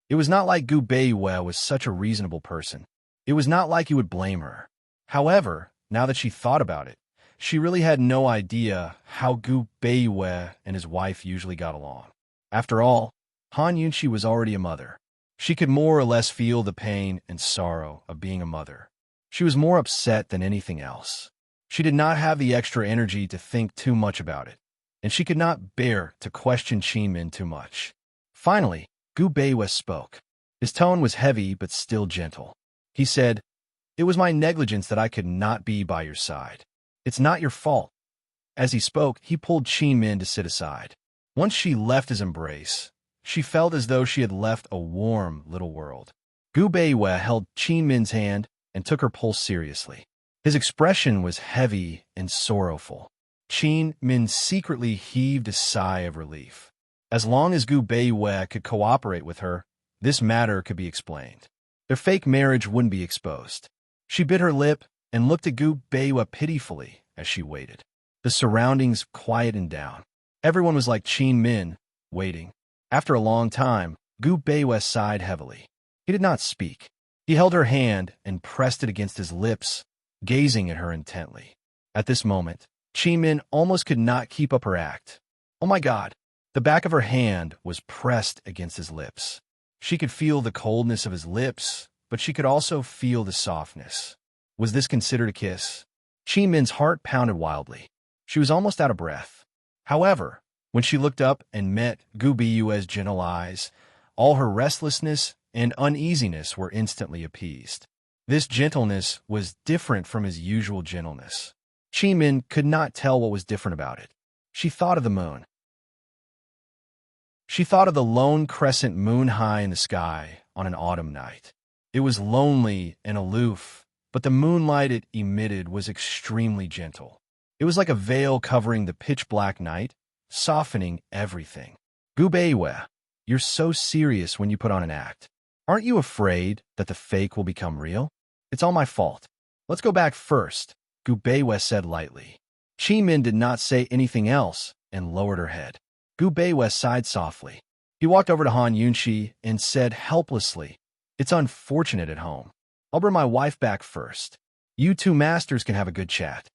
It was not like Gu Beiyue was such a reasonable person. It was not like he would blame her. However, now that she thought about it, she really had no idea how Gu Beiyue and his wife usually got along. After all, Han Yunxi was already a mother. She could more or less feel the pain and sorrow of being a mother. She was more upset than anything else. She did not have the extra energy to think too much about it, and she could not bear to question Qin Min too much. Finally, Gu Beiyue spoke. His tone was heavy but still gentle. He said, "It was my negligence that I could not be by your side. It's not your fault." As he spoke, he pulled Qin Min to sit aside. Once she left his embrace, she felt as though she had left a warm little world. Gu Beiyue held Qin Min's hand and took her pulse seriously. His expression was heavy and sorrowful. Qin Min secretly heaved a sigh of relief. As long as Gu Beiyue could cooperate with her, this matter could be explained. Their fake marriage wouldn't be exposed. She bit her lip and looked at Gu Beiyue pitifully as she waited. The surroundings quietened down. Everyone was like Qin Min, waiting. After a long time, Gu Beiyue sighed heavily. He did not speak. He held her hand and pressed it against his lips, gazing at her intently. At this moment, Qin Min almost could not keep up her act. Oh my God! The back of her hand was pressed against his lips. She could feel the coldness of his lips, but she could also feel the softness. Was this considered a kiss? Qin Min's heart pounded wildly. She was almost out of breath. However, when she looked up and met Gu Beiyue's gentle eyes, all her restlessness and uneasiness were instantly appeased. This gentleness was different from his usual gentleness. Qin Min could not tell what was different about it. She thought of the moon. She thought of the lone crescent moon high in the sky on an autumn night. It was lonely and aloof, but the moonlight it emitted was extremely gentle. It was like a veil covering the pitch-black night, softening everything. Gu Beiyue, you're so serious when you put on an act. Aren't you afraid that the fake will become real? It's all my fault. Let's go back first, Gu Beiyue said lightly. Qin Min did not say anything else and lowered her head. Gu Beiyue sighed softly. He walked over to Han Yunxi and said helplessly, "It's unfortunate at home. I'll bring my wife back first. You two masters can have a good chat."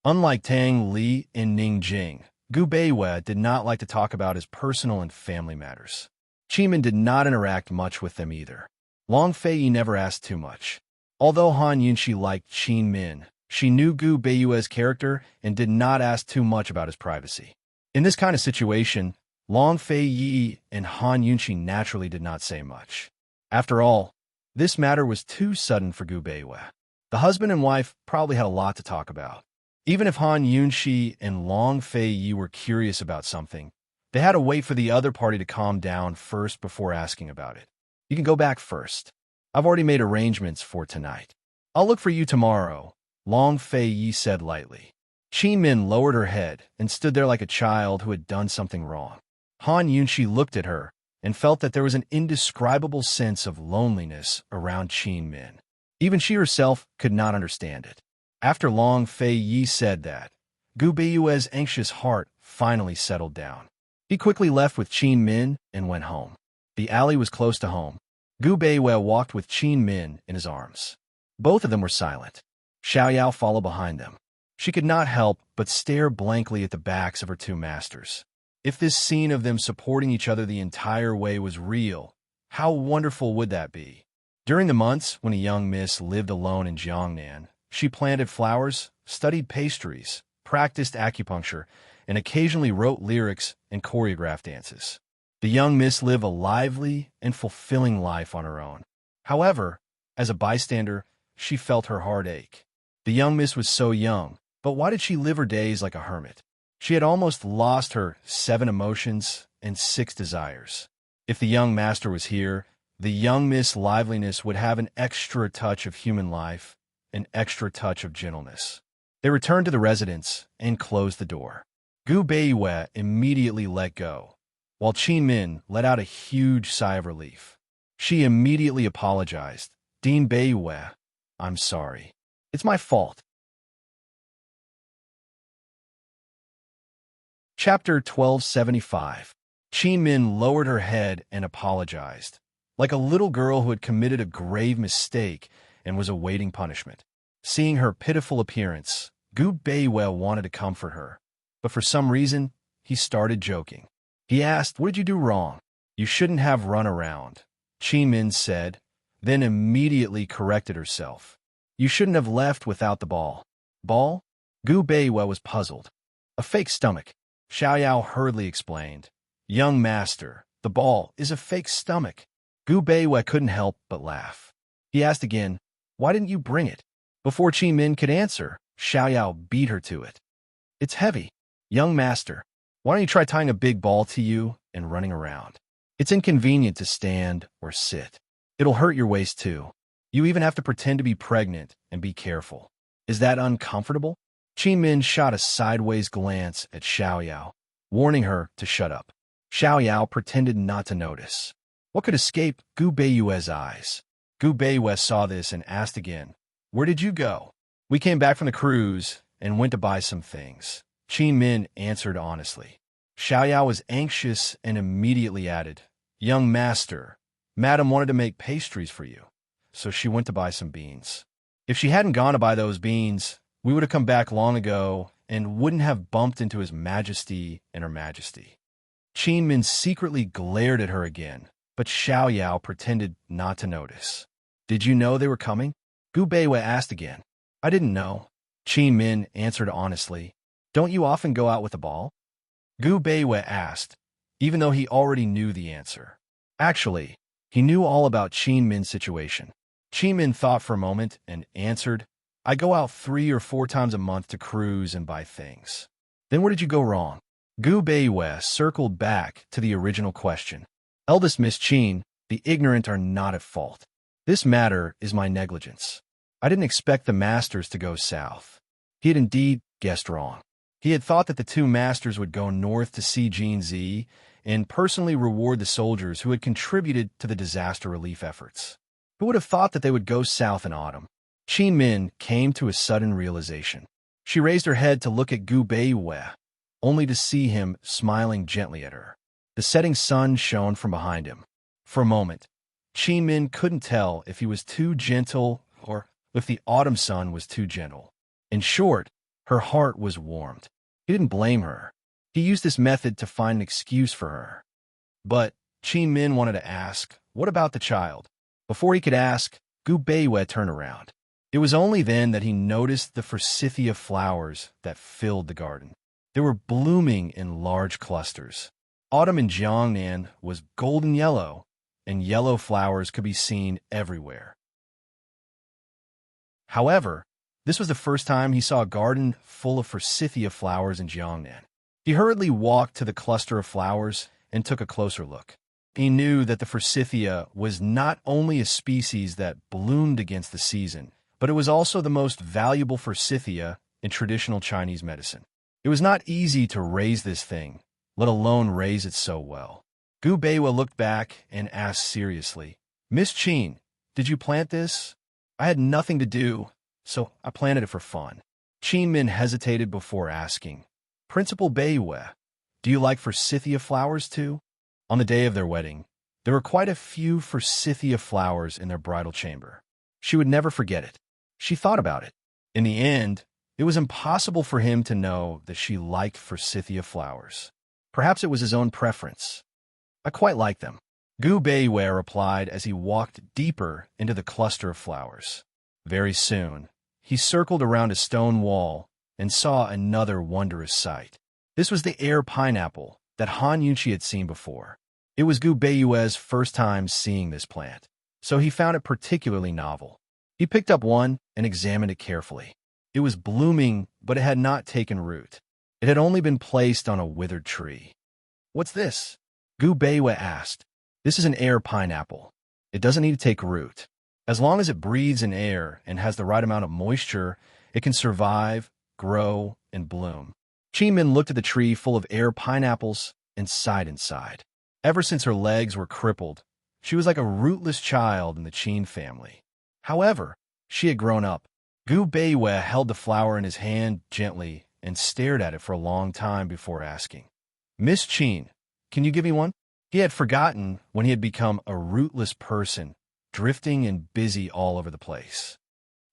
Unlike Tang Li and Ning Jing, Gu Beiyue did not like to talk about his personal and family matters. Qin Min did not interact much with them either. Long Fei Yi never asked too much. Although Han Yunxi liked Qin Min, she knew Gu Beiyue's character and did not ask too much about his privacy. In this kind of situation, Long Fei Yi and Han Yunxi naturally did not say much. After all, this matter was too sudden for Gu Beiyue. The husband and wife probably had a lot to talk about. Even if Han Yunxi and Long Fei Yi were curious about something, they had to wait for the other party to calm down first before asking about it. You can go back first. I've already made arrangements for tonight. I'll look for you tomorrow, Long Fei Yi said lightly. Qin Min lowered her head and stood there like a child who had done something wrong. Han Yunxi looked at her and felt that there was an indescribable sense of loneliness around Qin Min. Even she herself could not understand it. After Long Fei Yi said that, Gu Beiyue's anxious heart finally settled down. He quickly left with Qin Min and went home. The alley was close to home. Gu Beiyue walked with Qin Min in his arms. Both of them were silent. Xiao Yao followed behind them. She could not help but stare blankly at the backs of her two masters. If this scene of them supporting each other the entire way was real, how wonderful would that be? During the months when a young miss lived alone in Jiangnan, She planted flowers, studied pastries, practiced acupuncture, and occasionally wrote lyrics and choreographed dances. The young miss lived a lively and fulfilling life on her own. However, as a bystander, she felt her heart ache. The young miss was so young, but why did she live her days like a hermit? She had almost lost her 7 emotions and 6 desires. If the young master was here, the young miss liveliness would have an extra touch of human life, an extra touch of gentleness. They returned to the residence and closed the door. Gu Beiyue immediately let go, while Qin Min let out a huge sigh of relief. She immediately apologized. Dean Beiyue, I'm sorry. It's my fault. Chapter 1275. Qin Min lowered her head and apologized, like a little girl who had committed a grave mistake and was awaiting punishment. Seeing her pitiful appearance, Gu Beiyue wanted to comfort her, but for some reason, he started joking. He asked, "What did you do wrong? You shouldn't have run around," Qin Min said, then immediately corrected herself. "You shouldn't have left without the ball." Ball? Gu Beiyue was puzzled. "A fake stomach," Xiaoyao hurriedly explained. "Young master, the ball is a fake stomach." Gu Beiyue couldn't help but laugh. He asked again, "Why didn't you bring it?" Before Qin Min could answer, Xiaoyao beat her to it. "It's heavy. Young master, why don't you try tying a big ball to you and running around? It's inconvenient to stand or sit. It'll hurt your waist too. You even have to pretend to be pregnant and be careful. Is that uncomfortable?" Qin Min shot a sideways glance at Xiaoyao, warning her to shut up. Xiaoyao pretended not to notice. What could escape Gu Beiyue's eyes? Gu Beiyue saw this and asked again, "Where did you go?" "We came back from the cruise and went to buy some things," Qin Min answered honestly. Xiaoyao was anxious and immediately added, "Young master, Madam wanted to make pastries for you, so she went to buy some beans. If she hadn't gone to buy those beans, we would have come back long ago and wouldn't have bumped into His Majesty and Her Majesty." Qin Min secretly glared at her again, but Xiaoyao pretended not to notice. "Did you know they were coming?" Gu Beiyue asked again. "I didn't know," Qin Min answered honestly. "Don't you often go out with a ball?" Gu Beiyue asked, even though he already knew the answer. Actually, he knew all about Qin Min's situation. Qin Min thought for a moment and answered, "I go out 3 or 4 times a month to cruise and buy things." "Then where did you go wrong?" Gu Beiyue circled back to the original question. "Eldest Miss Qin, the ignorant are not at fault. This matter is my negligence. I didn't expect the masters to go south." He had indeed guessed wrong. He had thought that the 2 masters would go north to see Jinzi and personally reward the soldiers who had contributed to the disaster relief efforts. Who would have thought that they would go south in autumn? Qin Min came to a sudden realization. She raised her head to look at Gu Beiyue, only to see him smiling gently at her. The setting sun shone from behind him. For a moment, Qin Min couldn't tell if he was too gentle or if the autumn sun was too gentle. In short, her heart was warmed. He didn't blame her. He used this method to find an excuse for her. But Qin Min wanted to ask, what about the child? Before he could ask, Gu Beiyue turned around. It was only then that he noticed the forsythia flowers that filled the garden. They were blooming in large clusters. Autumn in Jiangnan was golden yellow, and yellow flowers could be seen everywhere. However, this was the first time he saw a garden full of forsythia flowers in Jiangnan. He hurriedly walked to the cluster of flowers and took a closer look. He knew that the forsythia was not only a species that bloomed against the season, but it was also the most valuable forsythia in traditional Chinese medicine. It was not easy to raise this thing, let alone raise it so well. Gu Beiyue looked back and asked seriously, "Miss Qin, did you plant this?" "I had nothing to do, so I planted it for fun." Qin Min hesitated before asking, "Principal Beiyue, do you like forsythia flowers too?" On the day of their wedding, there were quite a few forsythia flowers in their bridal chamber. She would never forget it. She thought about it. In the end, it was impossible for him to know that she liked forsythia flowers. Perhaps it was his own preference. "I quite like them," Gu Beiyue replied as he walked deeper into the cluster of flowers. Very soon, he circled around a stone wall and saw another wondrous sight. This was the air pineapple that Han Yunqi had seen before. It was Gu Beiyue's first time seeing this plant, so he found it particularly novel. He picked up one and examined it carefully. It was blooming, but it had not taken root. It had only been placed on a withered tree. "What's this?" Gu Beiyue asked. "This is an air pineapple. It doesn't need to take root. As long as it breathes in air and has the right amount of moisture, it can survive, grow, and bloom." Qi Min looked at the tree full of air pineapples and sighed inside. Ever since her legs were crippled, she was like a rootless child in the Qin family. However, she had grown up. Gu Beiyue held the flower in his hand gently and stared at it for a long time before asking, "Miss Qin, can you give me one?" He had forgotten when he had become a rootless person, drifting and busy all over the place.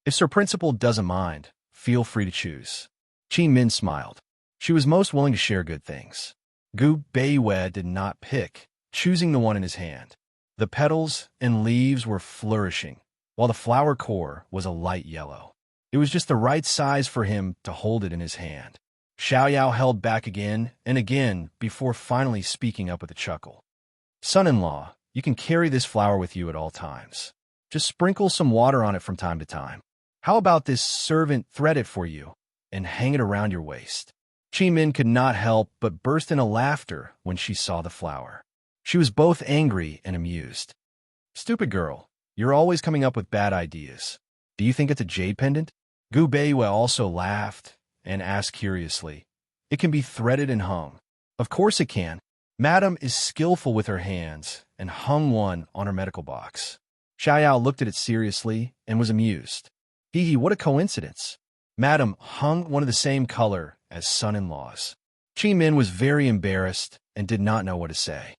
"If Sir Principal doesn't mind, feel free to choose." Qi Min smiled. She was most willing to share good things. Gu Beiyue did not pick, choosing the one in his hand. The petals and leaves were flourishing, while the flower core was a light yellow. It was just the right size for him to hold it in his hand. Xiaoyao held back again and again before finally speaking up with a chuckle. "Son-in-law, you can carry this flower with you at all times. Just sprinkle some water on it from time to time. How about this servant thread it for you and hang it around your waist?" Qi Min could not help but burst into laughter when she saw the flower. She was both angry and amused. "Stupid girl, you're always coming up with bad ideas. Do you think it's a jade pendant?" Gu Beiyue also laughed and asked curiously, "It can be threaded and hung." "Of course it can. Madam is skillful with her hands and hung one on her medical box." Xiaoyao looked at it seriously and was amused. "Hee, what a coincidence. Madam hung one of the same color as son-in-law's." Qi Min was very embarrassed and did not know what to say.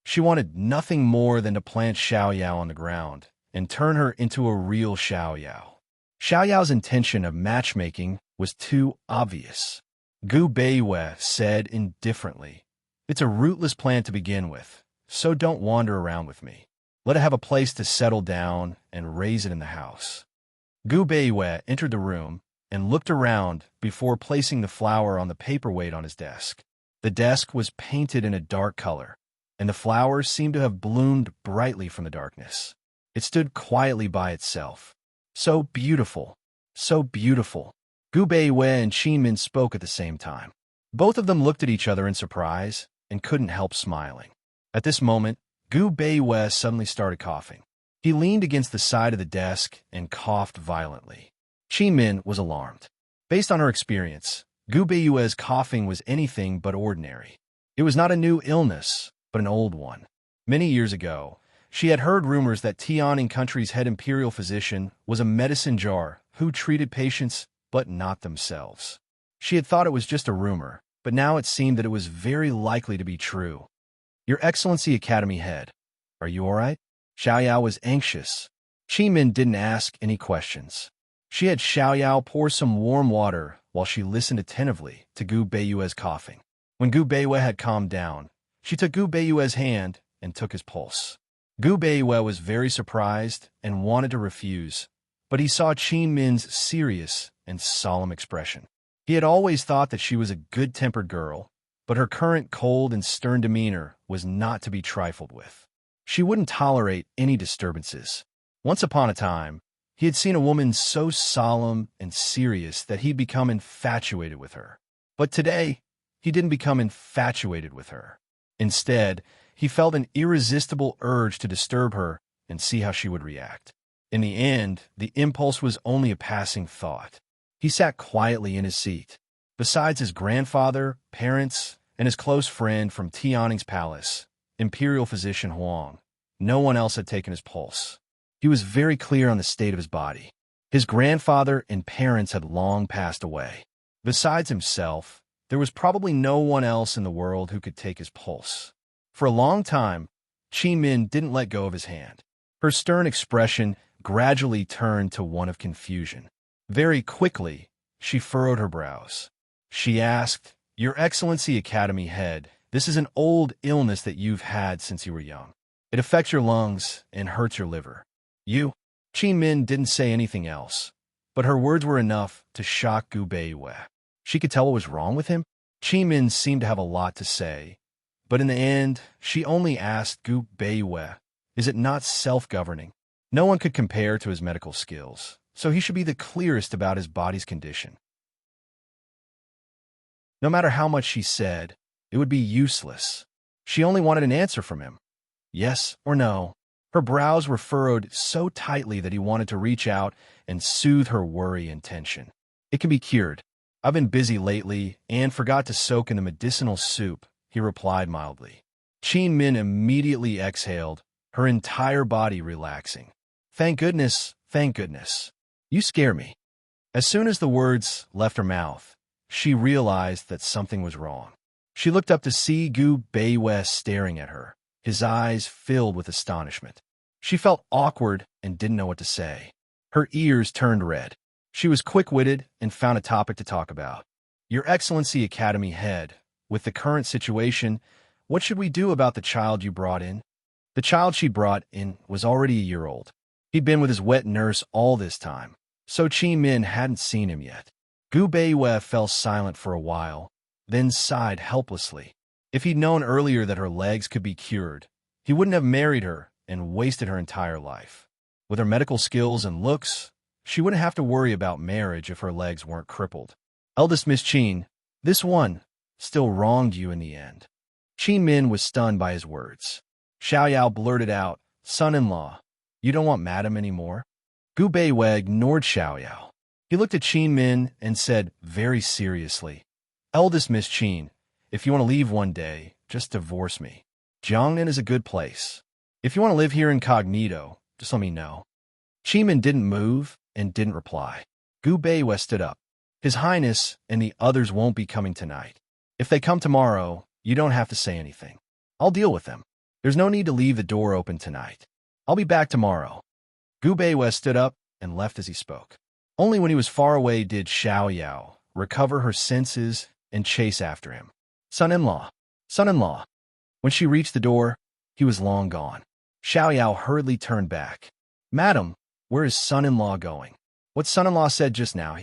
She wanted nothing more than to plant Xiaoyao on the ground and turn her into a real Xiaoyao. Xiaoyao's intention of matchmaking was too obvious. Gu Beiyue said indifferently, "It's a rootless plant to begin with, so don't wander around with me. Let it have a place to settle down and raise it in the house." Gu Beiyue entered the room and looked around before placing the flower on the paperweight on his desk. The desk was painted in a dark color, and the flowers seemed to have bloomed brightly from the darkness. It stood quietly by itself. So beautiful, so beautiful. Gu Beiyue and Qi Min spoke at the same time. Both of them looked at each other in surprise and couldn't help smiling. At this moment, Gu Beiyue suddenly started coughing. He leaned against the side of the desk and coughed violently. Qi Min was alarmed. Based on her experience, Gu Beiyue's coughing was anything but ordinary. It was not a new illness, but an old one. Many years ago, she had heard rumors that Tianing country's head imperial physician was a medicine jar who treated patients but not themselves. She had thought it was just a rumor, but now it seemed that it was very likely to be true. "Your Excellency Academy head, are you all right?" Xiaoyao was anxious. Qi Min didn't ask any questions. She had Xiaoyao pour some warm water while she listened attentively to Gu Beiyue's coughing. When Gu Beiyue had calmed down, she took Gu Beiyue's hand and took his pulse. Gu Beiyue was very surprised and wanted to refuse, but he saw Qi Min's serious and solemn expression. He had always thought that she was a good-tempered girl, but her current cold and stern demeanor was not to be trifled with. She wouldn't tolerate any disturbances. Once upon a time, he had seen a woman so solemn and serious that he'd become infatuated with her. But today, he didn't become infatuated with her. Instead, he felt an irresistible urge to disturb her and see how she would react. In the end, the impulse was only a passing thought. He sat quietly in his seat. Besides his grandfather, parents, and his close friend from Tianing's palace, Imperial Physician Huang, no one else had taken his pulse. He was very clear on the state of his body. His grandfather and parents had long passed away. Besides himself, there was probably no one else in the world who could take his pulse. For a long time, Qi Min didn't let go of his hand. Her stern expression gradually turned to one of confusion. Very quickly, she furrowed her brows. She asked, "Your Excellency Academy head, this is an old illness that you've had since you were young. It affects your lungs and hurts your liver. You Qin Min didn't say anything else, but her words were enough to shock Gu Beiwei. She could tell what was wrong with him. Qin Min seemed to have a lot to say, but in the end, she only asked Gu Beiwei, is it not self-governing? No one could compare to his medical skills, so he should be the clearest about his body's condition. No matter how much she said, it would be useless. She only wanted an answer from him. Yes or no. Her brows were furrowed so tightly that he wanted to reach out and soothe her worry and tension. It can be cured. I've been busy lately and forgot to soak in the medicinal soup, he replied mildly. Qin Min immediately exhaled, her entire body relaxing. Thank goodness, thank goodness. You scare me. As soon as the words left her mouth, she realized that something was wrong. She looked up to see Gu Beiwei staring at her, his eyes filled with astonishment. She felt awkward and didn't know what to say. Her ears turned red. She was quick-witted and found a topic to talk about. Your Excellency Academy head, with the current situation, what should we do about the child you brought in? The child she brought in was already a year old. He'd been with his wet nurse all this time, so Qin Min hadn't seen him yet. Gu Beiwei fell silent for a while, then sighed helplessly. If he'd known earlier that her legs could be cured, he wouldn't have married her and wasted her entire life. With her medical skills and looks, she wouldn't have to worry about marriage if her legs weren't crippled. Eldest Miss Qin, this one still wronged you in the end. Qin Min was stunned by his words. Xiaoyao blurted out, son-in-law, you don't want madam anymore? Gu Beiwei ignored Xiaoyao. He looked at Qin Min and said very seriously, Eldest Miss Qin, if you want to leave one day, just divorce me. Jiangnan is a good place. If you want to live here incognito, just let me know. Qin Min didn't move and didn't reply. Gu Beiwei stood up. His Highness and the others won't be coming tonight. If they come tomorrow, you don't have to say anything. I'll deal with them. There's no need to leave the door open tonight. I'll be back tomorrow. Gu Beiwei stood up and left as he spoke. Only when he was far away did Xiaoyao recover her senses and chase after him. Son-in-law, son-in-law. When she reached the door, he was long gone. Xiaoyao hurriedly turned back. Madam, where is son-in-law going? What son-in-law said just now,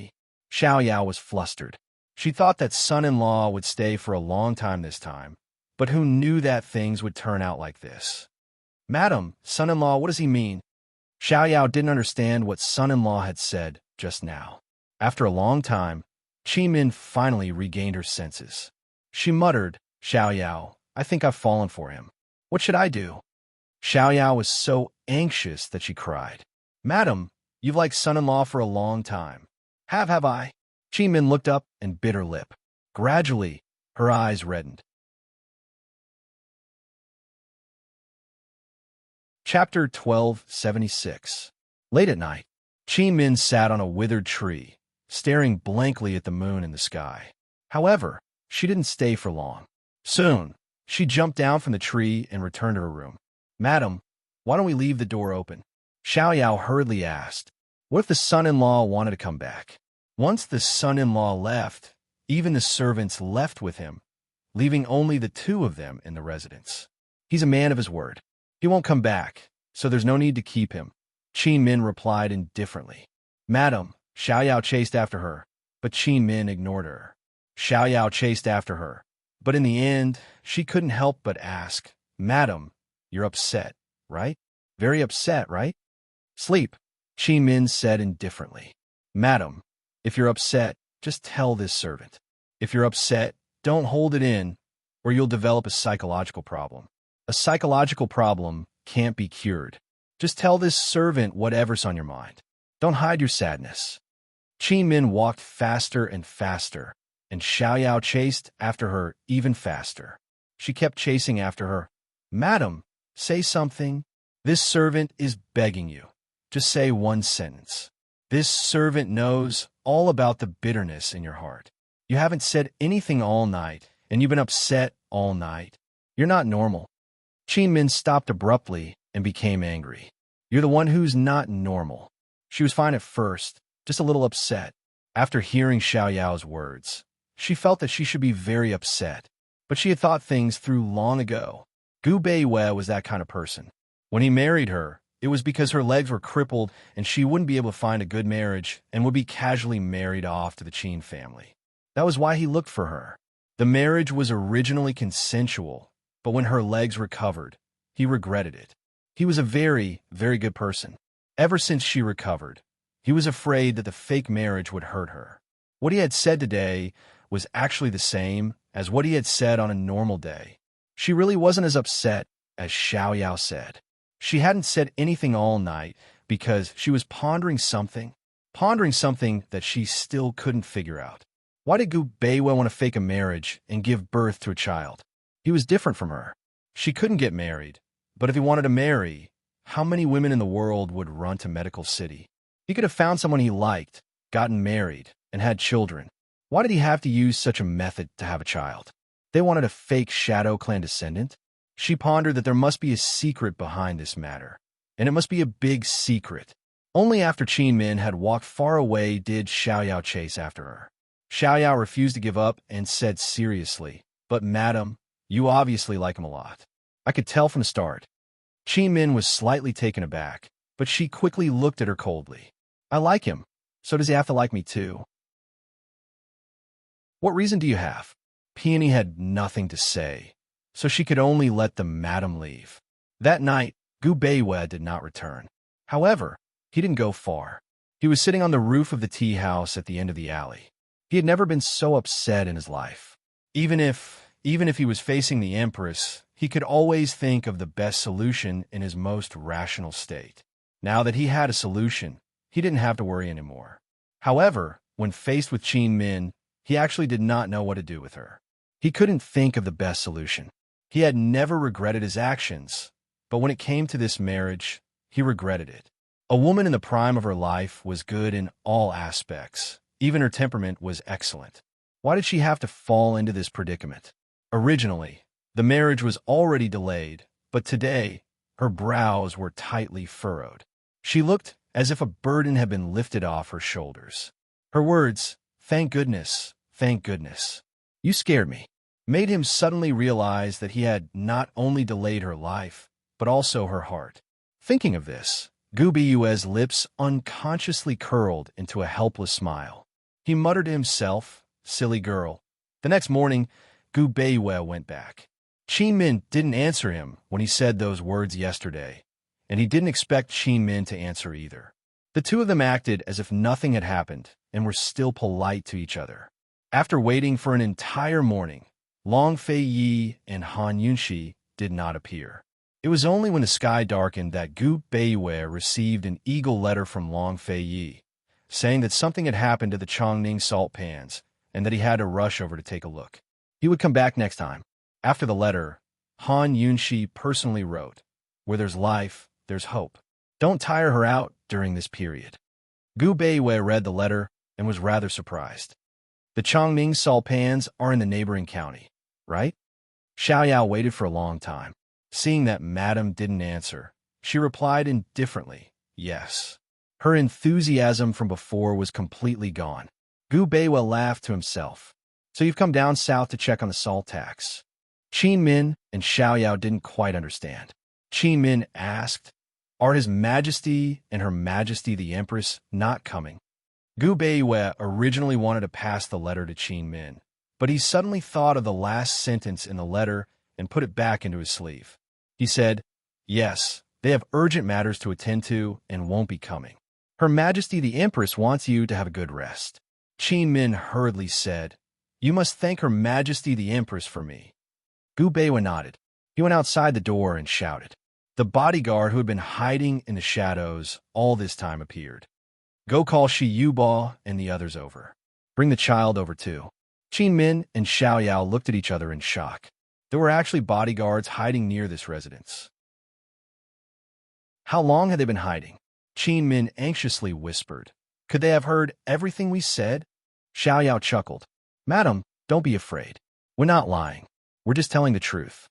Xiaoyao was flustered. She thought that son-in-law would stay for a long time this time, but who knew that things would turn out like this? Madam, son-in-law, what does he mean? Xiaoyao didn't understand what son-in-law had said just now. After a long time, Qin Min finally regained her senses. She muttered, Xiaoyao, I think I've fallen for him. What should I do? Xiaoyao was so anxious that she cried. Madam, you've liked son-in-law for a long time. Have I? Qin Min looked up and bit her lip. Gradually, her eyes reddened. Chapter 1276. Late at night, Qin Min sat on a withered tree, staring blankly at the moon in the sky. However, she didn't stay for long. Soon, she jumped down from the tree and returned to her room. Madam, why don't we leave the door open? Xiaoyao hurriedly asked. What if the son-in-law wanted to come back? Once the son-in-law left, even the servants left with him, leaving only the two of them in the residence. He's a man of his word. He won't come back, so there's no need to keep him. Qin Min replied indifferently. Madam, Xiaoyao chased after her, but Qin Min ignored her. Xiaoyao chased after her, but in the end, she couldn't help but ask, Madam, you're upset, right? Very upset, right? Sleep, Qin Min said indifferently. Madam, if you're upset, just tell this servant. If you're upset, don't hold it in, or you'll develop a psychological problem. A psychological problem can't be cured. Just tell this servant whatever's on your mind. Don't hide your sadness. Qin Min walked faster and faster, and Xiaoyao chased after her even faster. She kept chasing after her. Madam, say something. This servant is begging you. Just say one sentence. This servant knows all about the bitterness in your heart. You haven't said anything all night, and you've been upset all night. You're not normal. Qin Min stopped abruptly and became angry. You're the one who's not normal. She was fine at first, just a little upset. After hearing Xiaoyao's words, she felt that she should be very upset, but she had thought things through long ago. Gu Beiwei was that kind of person. When he married her, It was because her legs were crippled and she wouldn't be able to find a good marriage and would be casually married off to the Qin family. That was why he looked for her. The marriage was originally consensual, but when her legs recovered, he regretted it. He was a very, very good person. Ever since she recovered, he was afraid that the fake marriage would hurt her. What he had said today was actually the same as what he had said on a normal day. She really wasn't as upset as Xiaoyao said. She hadn't said anything all night because she was pondering something that she still couldn't figure out. Why did Gu Beiwei want to fake a marriage and give birth to a child? He was different from her. She couldn't get married, but if he wanted to marry, how many women in the world would run to Medical City? He could have found someone he liked, gotten married, and had children. Why did he have to use such a method to have a child? They wanted a fake Shadow Clan descendant? She pondered that there must be a secret behind this matter, and it must be a big secret. Only after Qin Min had walked far away did Xiaoyao chase after her. Xiaoyao refused to give up and said seriously, "But madam, you obviously like him a lot. I could tell from the start." Qin Min was slightly taken aback, but she quickly looked at her coldly. "I like him, so does he have to like me too?" "What reason do you have?" Peony had nothing to say, so she could only let the madam leave. That night, Gu Beiwei did not return. However, he didn't go far. He was sitting on the roof of the tea house at the end of the alley. He had never been so upset in his life. Even if he was facing the Empress, he could always think of the best solution in his most rational state. Now that he had a solution, he didn't have to worry anymore. However, when faced with Qin Min, he actually did not know what to do with her. He couldn't think of the best solution. He had never regretted his actions, but when it came to this marriage, he regretted it. A woman in the prime of her life was good in all aspects. Even her temperament was excellent. Why did she have to fall into this predicament? Originally, the marriage was already delayed, but today, her brows were tightly furrowed. She looked as if a burden had been lifted off her shoulders. Her words, thank goodness, you scared me," made him suddenly realize that he had not only delayed her life, but also her heart. Thinking of this, Gu Beiwei's lips unconsciously curled into a helpless smile. He muttered to himself, "Silly girl." The next morning, Gu Beiwei went back. Qin Min didn't answer him when he said those words yesterday, and he didn't expect Qin Min to answer either. The two of them acted as if nothing had happened and were still polite to each other. After waiting for an entire morning, Long Fei Yi and Han Yunxi did not appear. It was only when the sky darkened that Gu Beiwei received an eagle letter from Long Fei Yi, saying that something had happened to the Chongning salt pans and that he had to rush over to take a look. He would come back next time. After the letter, Han Yunxi personally wrote, "Where there's life, there's hope. Don't tire her out during this period." Gu Beiwei read the letter and was rather surprised. "The Chongming salt pans are in the neighboring county, right?" Xiaoyao waited for a long time. Seeing that madam didn't answer, she replied indifferently, "Yes." Her enthusiasm from before was completely gone. Gu Beiwei laughed to himself. "So you've come down south to check on the salt tax?" Qin Min and Xiaoyao didn't quite understand. Qin Min asked, "Are His Majesty and Her Majesty the Empress not coming?" Gu Beiwei originally wanted to pass the letter to Qin Min, but he suddenly thought of the last sentence in the letter and put it back into his sleeve. He said, "Yes, they have urgent matters to attend to and won't be coming. Her Majesty the Empress wants you to have a good rest." Qin Min hurriedly said, "You must thank Her Majesty the Empress for me." Gu Beiwei nodded. He went outside the door and shouted. The bodyguard who had been hiding in the shadows all this time appeared. "Go call Shi Yuba and the others over. Bring the child over too." Qin Min and Xiaoyao looked at each other in shock. There were actually bodyguards hiding near this residence. How long had they been hiding? Qin Min anxiously whispered. "Could they have heard everything we said?" Xiaoyao chuckled. "Madam, don't be afraid. We're not lying. We're just telling the truth."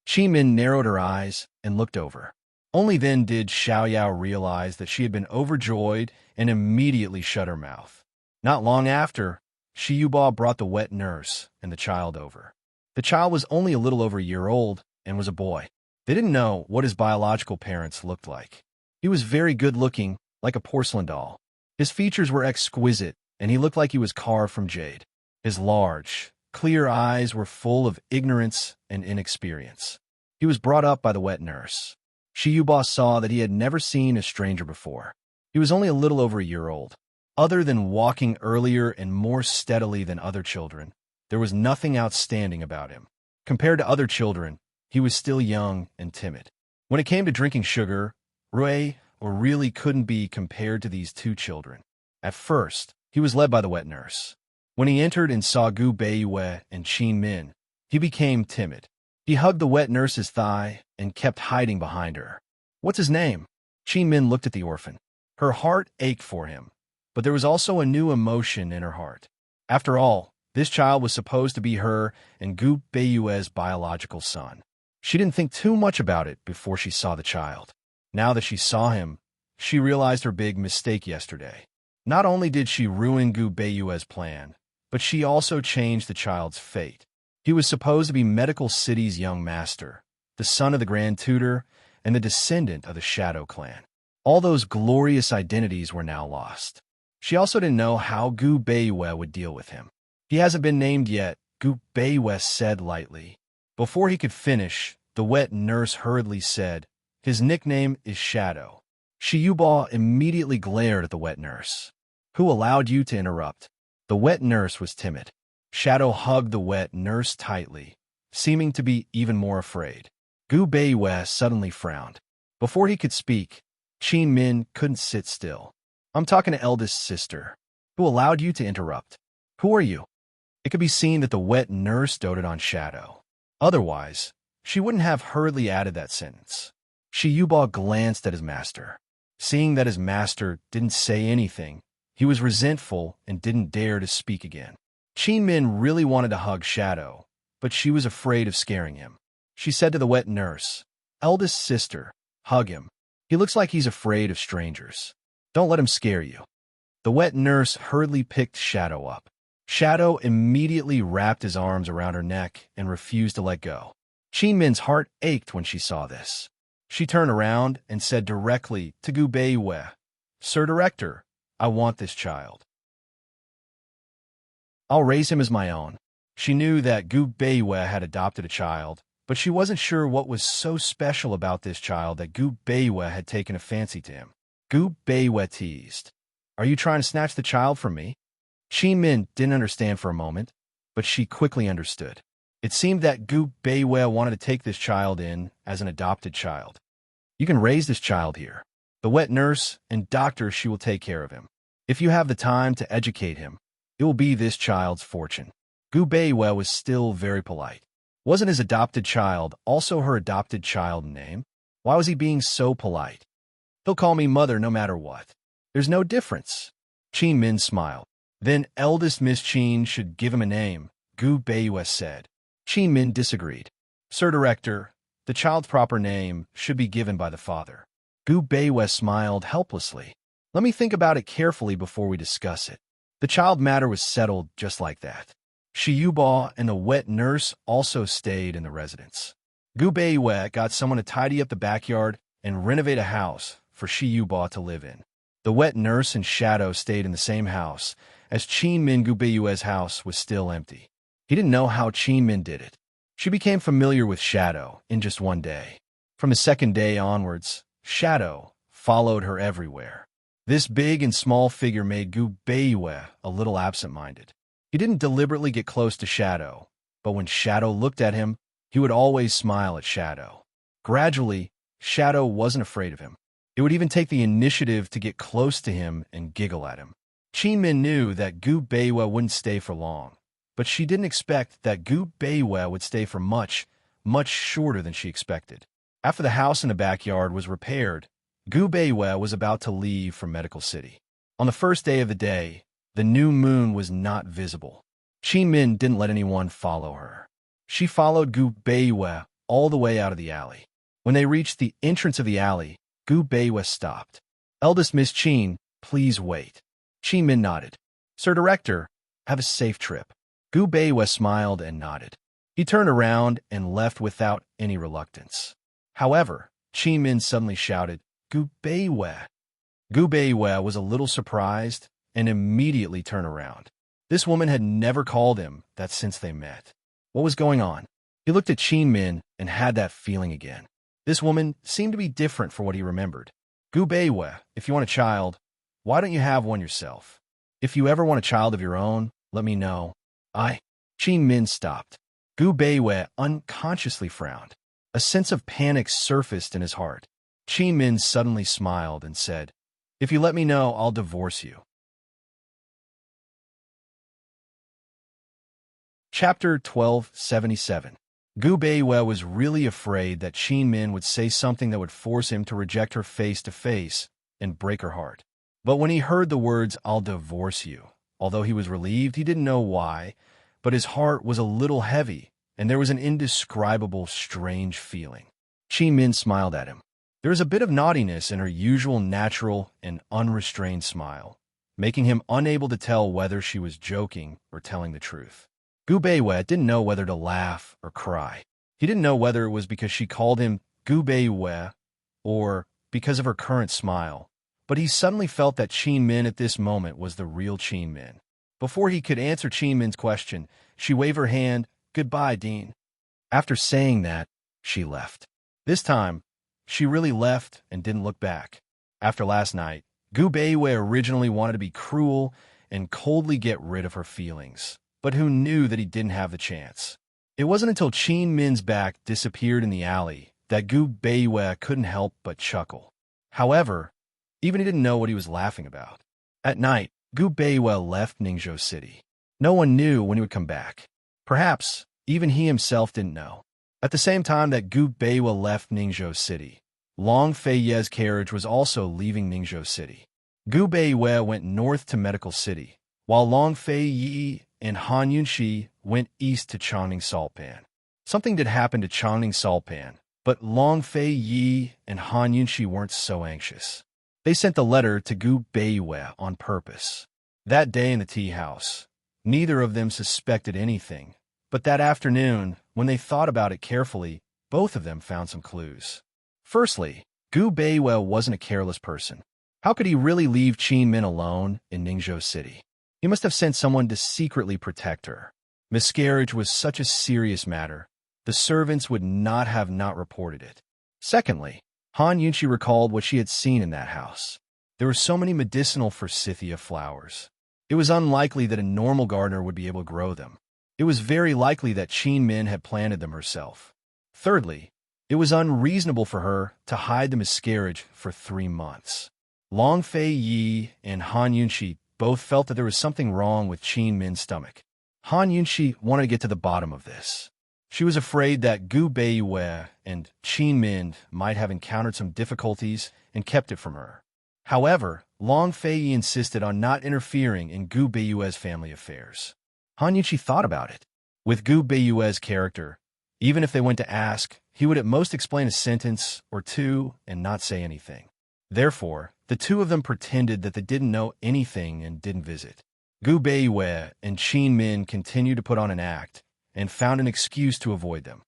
Qin Min narrowed her eyes and looked over. Only then did Xiaoyao realize that she had been overjoyed and immediately shut her mouth. Not long after, Shi Yuba brought the wet nurse and the child over. The child was only a little over a year old and was a boy. They didn't know what his biological parents looked like. He was very good-looking, like a porcelain doll. His features were exquisite, and he looked like he was carved from jade. His large, clear eyes were full of ignorance and inexperience. He was brought up by the wet nurse. Shiyuba saw that he had never seen a stranger before. He was only a little over a year old. Other than walking earlier and more steadily than other children, there was nothing outstanding about him. Compared to other children, he was still young and timid. When it came to drinking sugar, Rui really couldn't be compared to these two children. At first, he was led by the wet nurse. When he entered and saw Gu Beiyue and Qin Min, he became timid. He hugged the wet nurse's thigh and kept hiding behind her. "What's his name?" Qin Min looked at the orphan. Her heart ached for him, but there was also a new emotion in her heart. After all, this child was supposed to be her and Gu Beiyue's biological son. She didn't think too much about it before she saw the child. Now that she saw him, she realized her big mistake yesterday. Not only did she ruin Gu Beiyue's plan, but she also changed the child's fate. He was supposed to be Medical City's young master, the son of the Grand Tutor, and the descendant of the Shadow Clan. All those glorious identities were now lost. She also didn't know how Gu Beiyue would deal with him. "He hasn't been named yet," Gu Beiyue said lightly. Before he could finish, the wet nurse hurriedly said, "His nickname is Shadow." Shiyuba immediately glared at the wet nurse. "Who allowed you to interrupt?" The wet nurse was timid. Shadow hugged the wet nurse tightly, seeming to be even more afraid. Gu Beiyue suddenly frowned. Before he could speak, Qin Min couldn't sit still. "I'm talking to eldest sister. Who allowed you to interrupt? Who are you?" It could be seen that the wet nurse doted on Shadow. Otherwise, she wouldn't have hurriedly added that sentence. Shiyuba glanced at his master. Seeing that his master didn't say anything, he was resentful and didn't dare to speak again. Qin Min really wanted to hug Shadow, but she was afraid of scaring him. She said to the wet nurse, "Eldest sister, hug him. He looks like he's afraid of strangers. Don't let him scare you." The wet nurse hurriedly picked Shadow up. Shadow immediately wrapped his arms around her neck and refused to let go. Qin Min's heart ached when she saw this. She turned around and said directly to Gu Beiyue, "Sir Director, I want this child. I'll raise him as my own." She knew that Gu Beiyue had adopted a child, but she wasn't sure what was so special about this child that Gu Beiyue had taken a fancy to him. Gu Beiyue teased, "Are you trying to snatch the child from me?" Qin Min didn't understand for a moment, but she quickly understood. It seemed that Gu Beiyue wanted to take this child in as an adopted child. "You can raise this child here. The wet nurse and doctor, she will take care of him. If you have the time to educate him, it will be this child's fortune." Gu Beiyue was still very polite. Wasn't his adopted child also her adopted child name? Why was he being so polite? "He'll call me mother no matter what. There's no difference." Qin Min smiled. "Then eldest Miss Qin should give him a name," Gu Beiyue said. Qin Min disagreed. "Sir Director, the child's proper name should be given by the father." Gu Beiyue smiled helplessly. "Let me think about it carefully before we discuss it." The child matter was settled just like that. Shiyuba and the wet nurse also stayed in the residence. Gu Beiyue got someone to tidy up the backyard and renovate a house for Shiyuba to live in. The wet nurse and Shadow stayed in the same house, as Qin Min Gu Beiyue's house was still empty. He didn't know how Qin Min did it. She became familiar with Shadow in just one day. From the second day onwards, Shadow followed her everywhere. This big and small figure made Gu Beiyue a little absent-minded. He didn't deliberately get close to Shadow, but when Shadow looked at him, he would always smile at Shadow. Gradually, Shadow wasn't afraid of him. It would even take the initiative to get close to him and giggle at him. Qin Min knew that Gu Beiyue wouldn't stay for long, but she didn't expect that Gu Beiyue would stay for much shorter than she expected. After the house in the backyard was repaired, Gu Beiyue was about to leave for Medical City. On the first day of the day, the new moon was not visible. Qin Min didn't let anyone follow her. She followed Gu Beiyue all the way out of the alley. When they reached the entrance of the alley, Gu Beiyue stopped. "Eldest Miss Qin, please wait." Qin Min nodded. "Sir Director, have a safe trip." Gu Beiyue smiled and nodded. He turned around and left without any reluctance. However, Qin Min suddenly shouted, Gu Beiwe. Gu Beiwe was a little surprised and immediately turned around. This woman had never called him that since they met. What was going on? He looked at Qin Min and had that feeling again. This woman seemed to be different for what he remembered. Gu Beiwe, if you want a child, why don't you have one yourself? If you ever want a child of your own, let me know. Qin Min stopped. Gu Beiwe unconsciously frowned. A sense of panic surfaced in his heart. Qin Min suddenly smiled and said, "If you let me know, I'll divorce you." Chapter 1277. Gu Beiwe was really afraid that Qin Min would say something that would force him to reject her face to face and break her heart. But when he heard the words, "I'll divorce you," although he was relieved, he didn't know why, but his heart was a little heavy, and there was an indescribable, strange feeling. Qin Min smiled at him. There was a bit of naughtiness in her usual natural and unrestrained smile, making him unable to tell whether she was joking or telling the truth. Gu Beiwe didn't know whether to laugh or cry. He didn't know whether it was because she called him Gu Beiwe or because of her current smile, but he suddenly felt that Qin Min at this moment was the real Qin Min. Before he could answer Qin Min's question, she waved her hand, "Goodbye, Dean." After saying that, she left. This time, she really left and didn't look back. After last night, Gu Beiwe originally wanted to be cruel and coldly get rid of her feelings, but who knew that he didn't have the chance? It wasn't until Qin Min's back disappeared in the alley that Gu Beiwe couldn't help but chuckle. However, even he didn't know what he was laughing about. At night, Gu Beiwe left Ningzhou City. No one knew when he would come back. Perhaps even he himself didn't know. At the same time that Gu Beiwe left Ningzhou City, Long Feiye's carriage was also leaving Ningzhou City. Gu Beiwe went north to Medical City, while Long Feiye and Han Yunxi went east to Changning Saltpan. Something did happen to Changning Saltpan, but Long Feiye and Han Yunxi weren't so anxious. They sent the letter to Gu Beiwe on purpose. That day in the tea house, neither of them suspected anything, but that afternoon, when they thought about it carefully, both of them found some clues. Firstly, Gu Beiwe wasn't a careless person. How could he really leave Qin Min alone in Ningzhou City? He must have sent someone to secretly protect her. Miscarriage was such a serious matter. The servants would not have not reported it. Secondly, Han Yunxi recalled what she had seen in that house. There were so many medicinal forsythia flowers. It was unlikely that a normal gardener would be able to grow them. It was very likely that Qin Min had planted them herself. Thirdly, it was unreasonable for her to hide the miscarriage for 3 months. Long Feiye and Han Yunxi both felt that there was something wrong with Qin Min's stomach. Han Yunxi wanted to get to the bottom of this. She was afraid that Gu Beiwe and Qin Min might have encountered some difficulties and kept it from her. However, Long Feiye insisted on not interfering in Gu Beiwe's family affairs. Han Yunxi thought about it. With Gu Beiwe's character, even if they went to ask, he would at most explain a sentence or two and not say anything. Therefore, the two of them pretended that they didn't know anything and didn't visit. Gu Beiwe and Qin Min continued to put on an act and found an excuse to avoid them.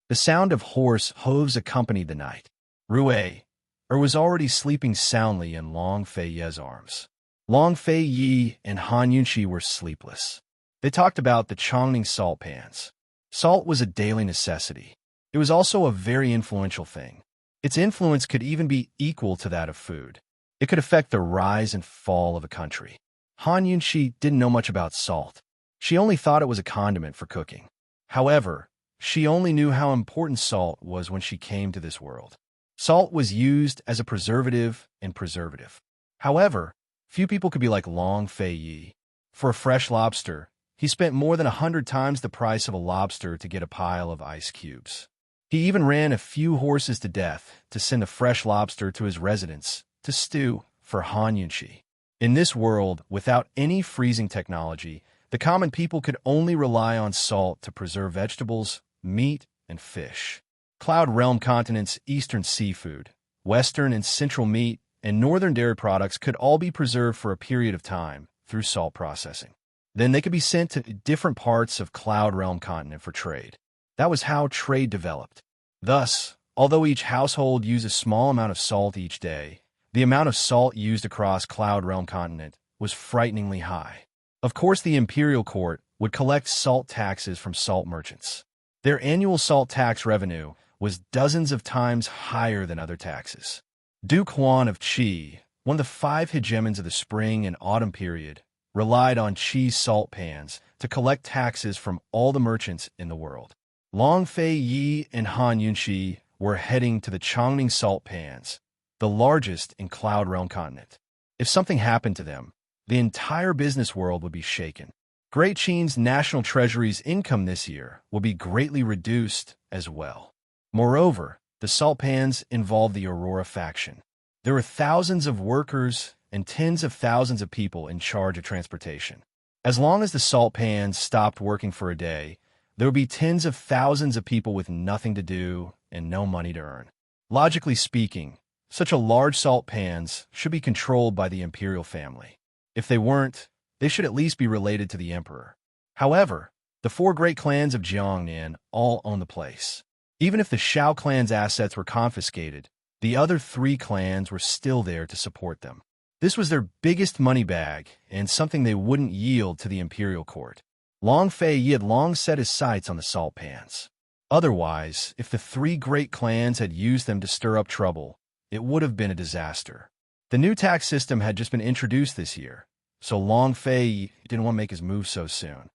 The sound of horse hooves accompanied the night. Rue was already sleeping soundly in Long Feiye's arms. Long Feiye and Han Yunxi were sleepless. They talked about the Changning salt pans. Salt was a daily necessity. It was also a very influential thing. Its influence could even be equal to that of food. It could affect the rise and fall of a country. Han Yunxi didn't know much about salt. She only thought it was a condiment for cooking. However, she only knew how important salt was when she came to this world. Salt was used as a preservative and preservative. However, few people could be like Long Feiye. For a fresh lobster, he spent more than 100 times the price of a lobster to get a pile of ice cubes. He even ran a few horses to death to send a fresh lobster to his residence to stew for Han Yunxi. In this world, without any freezing technology, the common people could only rely on salt to preserve vegetables, meat, and fish. Cloud Realm continent's eastern seafood, western and central meat, and northern dairy products could all be preserved for a period of time through salt processing. Then they could be sent to different parts of Cloud Realm continent for trade. That was how trade developed. Thus, Although each household used a small amount of salt each day, the amount of salt used across Cloud Realm continent was frighteningly high. Of course, the imperial court would collect salt taxes from salt merchants. Their annual salt tax revenue was dozens of times higher than other taxes. Duke Huan of Qi, one of the 5 hegemons of the spring and autumn period, relied on Qi's salt pans to collect taxes from all the merchants in the world. Long Fei Yi and Han Yunxi were heading to the Chongning salt pans, the largest in Cloud Realm continent. If something happened to them, the entire business world would be shaken. Great Qin's national treasury's income this year will be greatly reduced as well. Moreover, the salt pans involved the Aurora faction. There were thousands of workers and tens of thousands of people in charge of transportation. As long as the salt pans stopped working for a day, there would be tens of thousands of people with nothing to do and no money to earn. Logically speaking, such a large salt pans should be controlled by the imperial family. If they weren't, they should at least be related to the emperor. However, the 4 great clans of Jiangnan all own the place. Even if the Shao clan's assets were confiscated, the other 3 clans were still there to support them. This was their biggest money bag and something they wouldn't yield to the imperial court. Long Fei Yi had long set his sights on the salt pans. Otherwise, if the 3 great clans had used them to stir up trouble, it would have been a disaster. The new tax system had just been introduced this year, so Long Fei Yi didn't want to make his move so soon.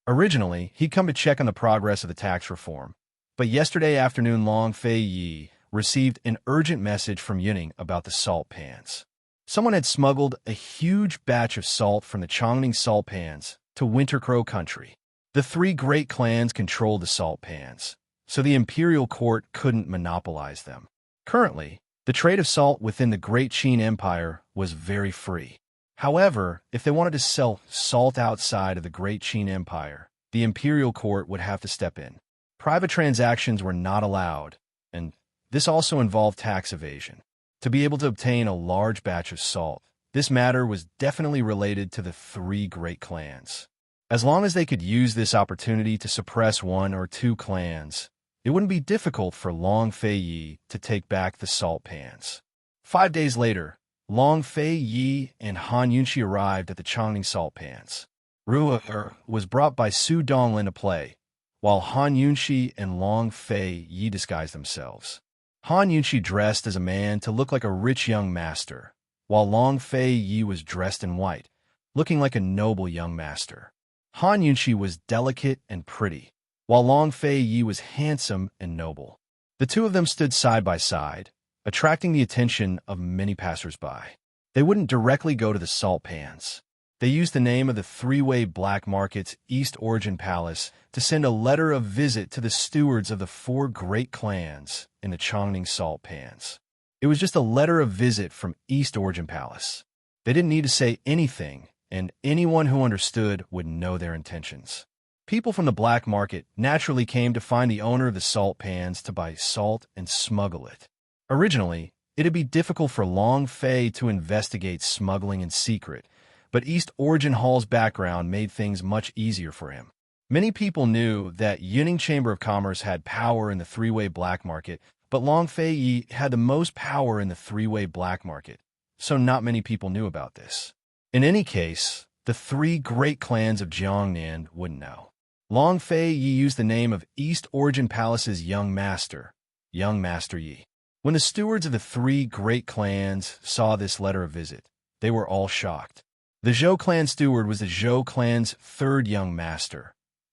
Originally, he'd come to check on the progress of the tax reform, but yesterday afternoon Long Fei Yi received an urgent message from Yuning about the salt pans. Someone had smuggled a huge batch of salt from the Chongning salt pans to Winter Crow country. The 3 great clans controlled the salt pans, so the imperial court couldn't monopolize them. Currently, the trade of salt within the Great Qin Empire was very free. However, if they wanted to sell salt outside of the Great Qin Empire, the imperial court would have to step in. Private transactions were not allowed, and this also involved tax evasion. To be able to obtain a large batch of salt, this matter was definitely related to the 3 great clans. As long as they could use this opportunity to suppress 1 or 2 clans, it wouldn't be difficult for Long Fei Yi to take back the salt pans. 5 days later, Long Fei Yi and Han Yunxi arrived at the Chongning salt pans. Ru'er was brought by Su Donglin to play, while Han Yunxi and Long Fei Yi disguised themselves. Han Yunxi dressed as a man to look like a rich young master, while Long Fei Yi was dressed in white, looking like a noble young master. Han Yunxi was delicate and pretty, while Long Fei Yi was handsome and noble. The 2 of them stood side by side, attracting the attention of many passers-by. They wouldn't directly go to the salt pans. They used the name of the 3-way black market's East Origin Palace to send a letter of visit to the stewards of the 4 great clans in the Chongning salt pans. It was just a letter of visit from East Origin Palace. They didn't need to say anything, and anyone who understood would know their intentions. People from the black market naturally came to find the owner of the salt pans to buy salt and smuggle it. Originally, it'd be difficult for Long Fei to investigate smuggling in secret, but East Origin Hall's background made things much easier for him. Many people knew that Yuning Chamber of Commerce had power in the 3-way black market, but Long Fei Yi had the most power in the 3-way black market, so not many people knew about this. In any case, the 3 great clans of Jiangnan wouldn't know. Long Fei Yi used the name of East Origin Palace's young master Yi. When the stewards of the 3 great clans saw this letter of visit, they were all shocked. The Zhou clan steward was the Zhou clan's 3rd young master,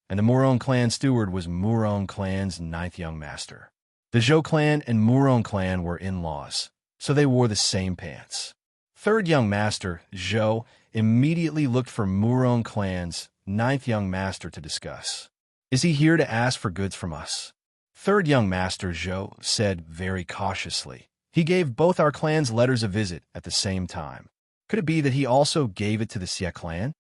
and the Murong clan steward was Murong clan's 9th young master. The Zhou clan and Murong clan were in-laws, so they wore the same pants. 3rd young master, Zhou, immediately looked for Murong clan's 9th young master to discuss. "Is he here to ask for goods from us?" 3rd young master, Zhou, said very cautiously. "He gave both our clans letters of visit at the same time. Could it be that he also gave it to the Xie clan?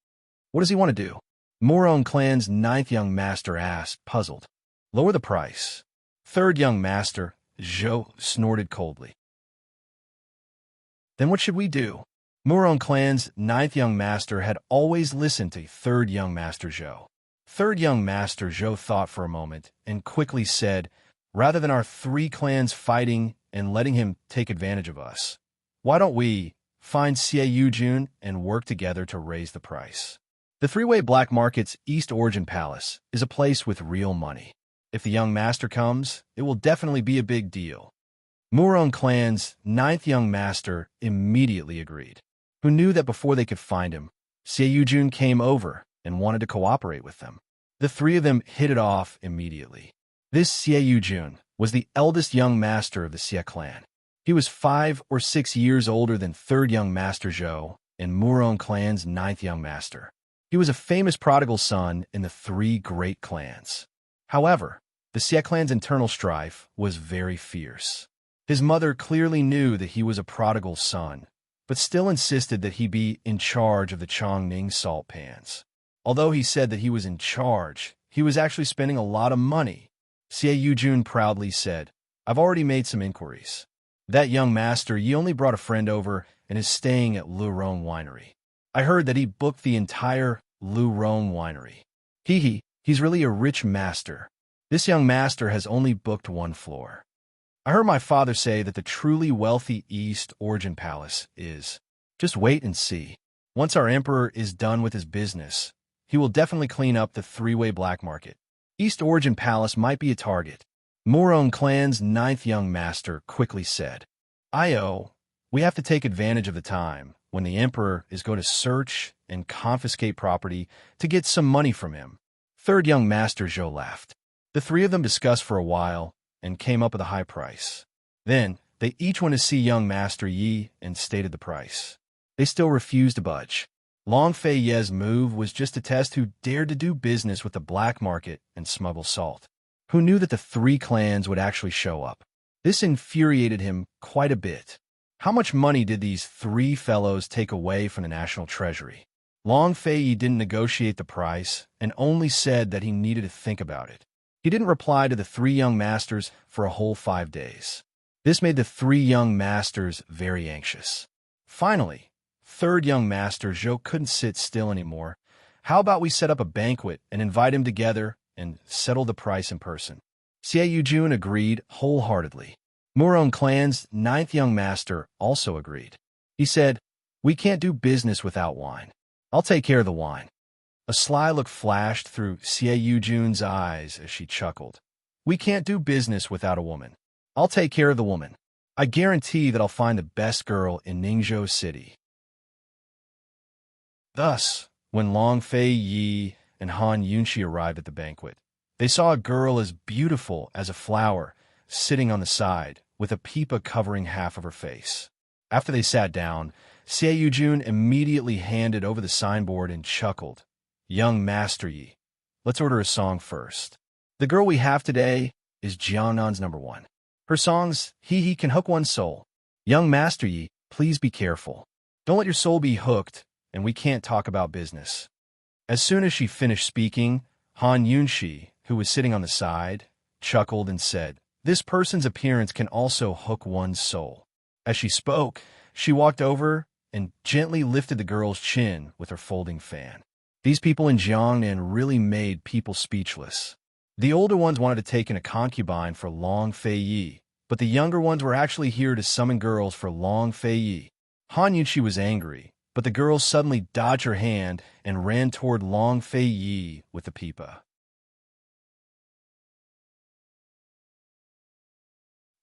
What does he want to do?" Murong clan's 9th young master asked, puzzled. "Lower the price." 3rd young master, Zhou, snorted coldly. "Then what should we do?" Murong clan's 9th young master had always listened to 3rd young master Zhou. 3rd young master Zhou thought for a moment and quickly said, Rather than our three clans fighting and letting him take advantage of us, why don't we find Xie Jun and work together to raise the price? The three-way black market's East Origin Palace is a place with real money. If the young master comes, it will definitely be a big deal. Muron clan's ninth young master immediately agreed. Who knew that before they could find him, Xie Jun came over and wanted to cooperate with them. The three of them hit it off immediately. This Xie Jun was the eldest young master of the Xie clan. He was 5 or 6 years older than third young master Zhou and Muron clan's ninth young master. He was a famous prodigal son in the three great clans. However, the Xie clan's internal strife was very fierce. His mother clearly knew that he was a prodigal son, but still insisted that he be in charge of the Chongning salt pans. Although he said that he was in charge, he was actually spending a lot of money. Xie Jun proudly said, "I've already made some inquiries. That young master, he only brought a friend over and is staying at Lu Rong Winery. I heard that he booked the entire Lu Rong Winery. He's really a rich master. This young master has only booked one floor. I heard my father say that the truly wealthy East Origin Palace is. Just wait and see. Once our emperor is done with his business, he will definitely clean up the three-way black market. East Origin Palace might be a target." Muron clan's ninth young master quickly said, We have to take advantage of the time when the emperor is going to search and confiscate property to get some money from him." Third young master Zhou laughed. The three of them discussed for a while and came up with a high price. Then, they each went to see young master Yi and stated the price. They still refused to budge. Long Fei Ye's move was just to test who dared to do business with the black market and smuggle salt. Who knew that the three clans would actually show up? This infuriated him quite a bit. How much money did these three fellows take away from the national treasury? Long Fei didn't negotiate the price and only said that he needed to think about it. He didn't reply to the three young masters for a whole 5 days. This made the three young masters very anxious. Finally, third young master Zhou couldn't sit still anymore. "How about we set up a banquet and invite him together and settle the price in person?" Xie Jun agreed wholeheartedly. Muron clan's ninth young master also agreed. He said, "We can't do business without wine. I'll take care of the wine." A sly look flashed through Xie Jun's eyes as she chuckled. "We can't do business without a woman. I'll take care of the woman. I guarantee that I'll find the best girl in Ningzhou City." Thus, when Long Fei Yi and Han Yunxi arrived at the banquet, they saw a girl as beautiful as a flower sitting on the side with a pipa covering half of her face. After they sat down, Xie Jun immediately handed over the signboard and chuckled. "Young Master Yi, let's order a song first. The girl we have today is Jiangnan's #1. Her songs, he can hook one's soul. Young Master Yi, please be careful. Don't let your soul be hooked, and we can't talk about business." As soon as she finished speaking, Han Yunxi, who was sitting on the side, chuckled and said, "This person's appearance can also hook one's soul." As she spoke, she walked over and gently lifted the girl's chin with her folding fan. These people in Jiangnan really made people speechless. The older ones wanted to take in a concubine for Long Fei Yi, but the younger ones were actually here to summon girls for Long Fei Yi. Han Yunxi was angry, but the girl suddenly dodged her hand and ran toward Long Fei Yi with the pipa.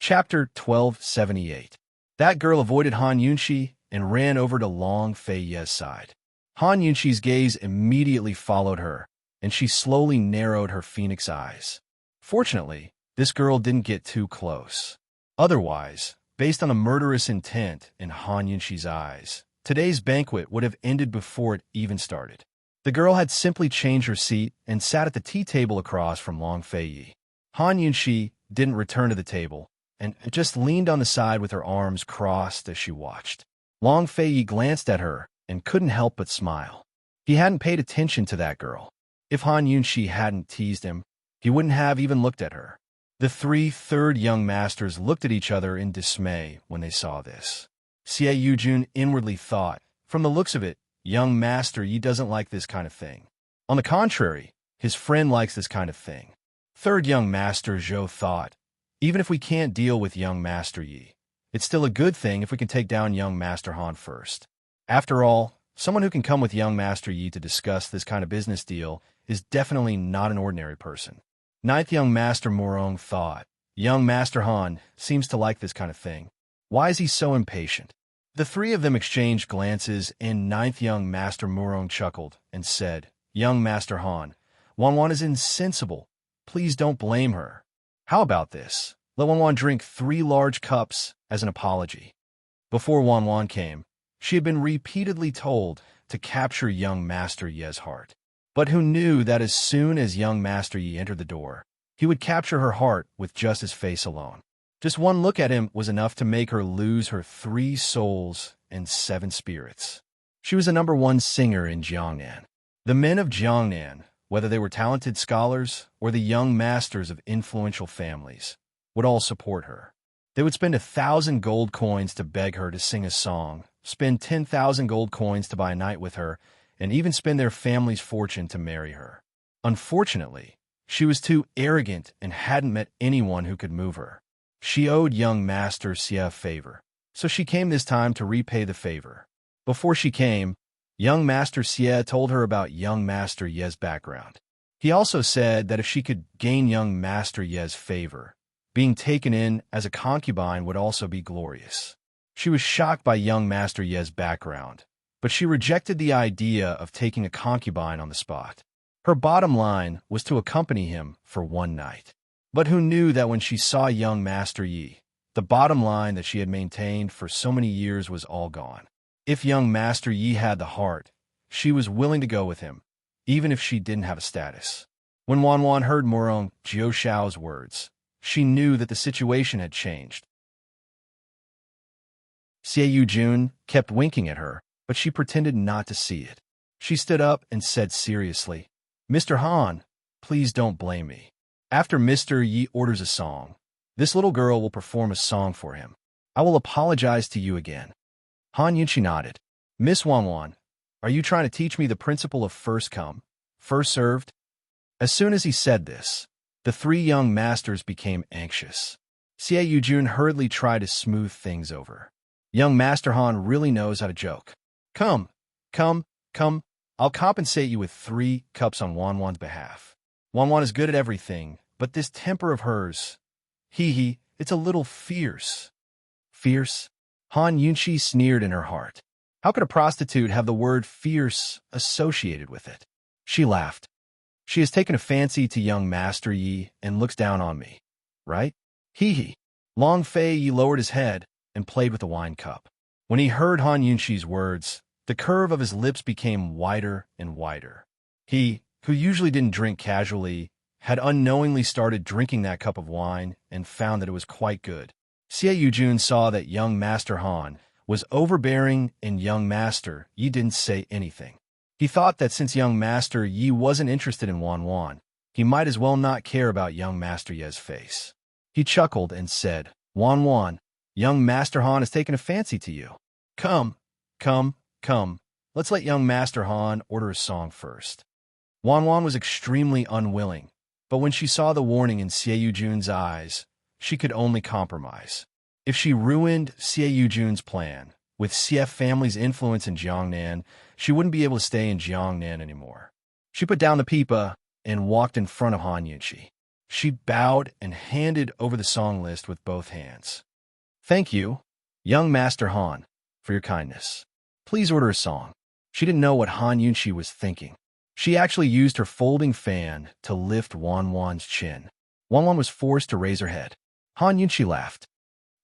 Chapter 1278. That girl avoided Han Yunxi and ran over to Long Fei Ye's side. Han Yunxi's gaze immediately followed her, and she slowly narrowed her phoenix eyes. Fortunately, this girl didn't get too close. Otherwise, based on the murderous intent in Han Yunxi's eyes, today's banquet would have ended before it even started. The girl had simply changed her seat and sat at the tea table across from Long Fei Yi. Han Yunxi didn't return to the table and just leaned on the side with her arms crossed as she watched. Long Fei Yi glanced at her and couldn't help but smile. He hadn't paid attention to that girl. If Han Yunxi hadn't teased him, he wouldn't have even looked at her. The three third young masters looked at each other in dismay when they saw this. Xie Jun inwardly thought, from the looks of it, young master Yi doesn't like this kind of thing. On the contrary, his friend likes this kind of thing. Third young master Zhou thought, Even if we can't deal with young Master Yi, it's still a good thing if we can take down young Master Han first. After all, someone who can come with young Master Yi to discuss this kind of business deal is definitely not an ordinary person. Ninth young Master Morong thought, young Master Han seems to like this kind of thing. Why is he so impatient? The three of them exchanged glances, and ninth young Master Morong chuckled and said, young Master Han, Wanwan is insensible. Please don't blame her. How about this? Let Wanwan drink 3 large cups as an apology. Before Wanwan came, she had been repeatedly told to capture young Master Ye's heart. But who knew that as soon as young Master Yi entered the door, he would capture her heart with just his face alone. Just one look at him was enough to make her lose her 3 souls and 7 spirits. She was the #1 singer in Jiangnan. The men of Jiangnan, whether they were talented scholars or the young masters of influential families, would all support her. They would spend 1,000 gold coins to beg her to sing a song, spend 10,000 gold coins to buy a night with her, and even spend their family's fortune to marry her. Unfortunately, she was too arrogant and hadn't met anyone who could move her. She owed young Master Xie a favor, so she came this time to repay the favor. Before she came, young Master Xie told her about young Master Ye's background. He also said that if she could gain young Master Ye's favor, being taken in as a concubine would also be glorious. She was shocked by young Master Ye's background, but she rejected the idea of taking a concubine on the spot. Her bottom line was to accompany him for one night. But who knew that when she saw young Master Yi, the bottom line that she had maintained for so many years was all gone. If young Master Yi had the heart, she was willing to go with him, even if she didn't have a status. When Wanwan heard Morong Jiu Shao's words, she knew that the situation had changed. Xie Yujun kept winking at her, but she pretended not to see it. She stood up and said seriously, Mr. Han, please don't blame me. After Mr. Yi orders a song, this little girl will perform a song for him. I will apologize to you again. Han Yunqi nodded. Miss Wanwan, are you trying to teach me the principle of first come, first served? As soon as he said this, the 3 young masters became anxious. Xie Yujun hurriedly tried to smooth things over. Young Master Han really knows how to joke. Come, I'll compensate you with 3 cups on Wanwan's behalf. Wanwan is good at everything, but this temper of hers, it's a little fierce. Fierce? Han Yunqi sneered in her heart. How could a prostitute have the word fierce associated with it? She laughed. She has taken a fancy to young Master Yi and looks down on me, right? Long Fei Yi lowered his head and played with the wine cup. When he heard Han Yunqi's words, the curve of his lips became wider and wider. He, who usually didn't drink casually, had unknowingly started drinking that cup of wine and found that it was quite good. Xie Yujun saw that young Master Han was overbearing and young Master Yi didn't say anything. He thought that since young Master Yi wasn't interested in Wanwan, he might as well not care about young Master Ye's face. He chuckled and said, Wanwan, young Master Han has taken a fancy to you. Come, let's let young Master Han order a song first. Wanwan was extremely unwilling, but when she saw the warning in Xie Yujun's eyes, she could only compromise. If she ruined Xie Yujun's plan, with Xie family's influence in Jiangnan, she wouldn't be able to stay in Jiangnan anymore. She put down the pipa and walked in front of Han Yunqi. She bowed and handed over the song list with both hands. Thank you, young Master Han, for your kindness. Please order a song. She didn't know what Han Yunqi was thinking. She actually used her folding fan to lift Wanwan's chin. Wanwan was forced to raise her head. Han Yunqi laughed.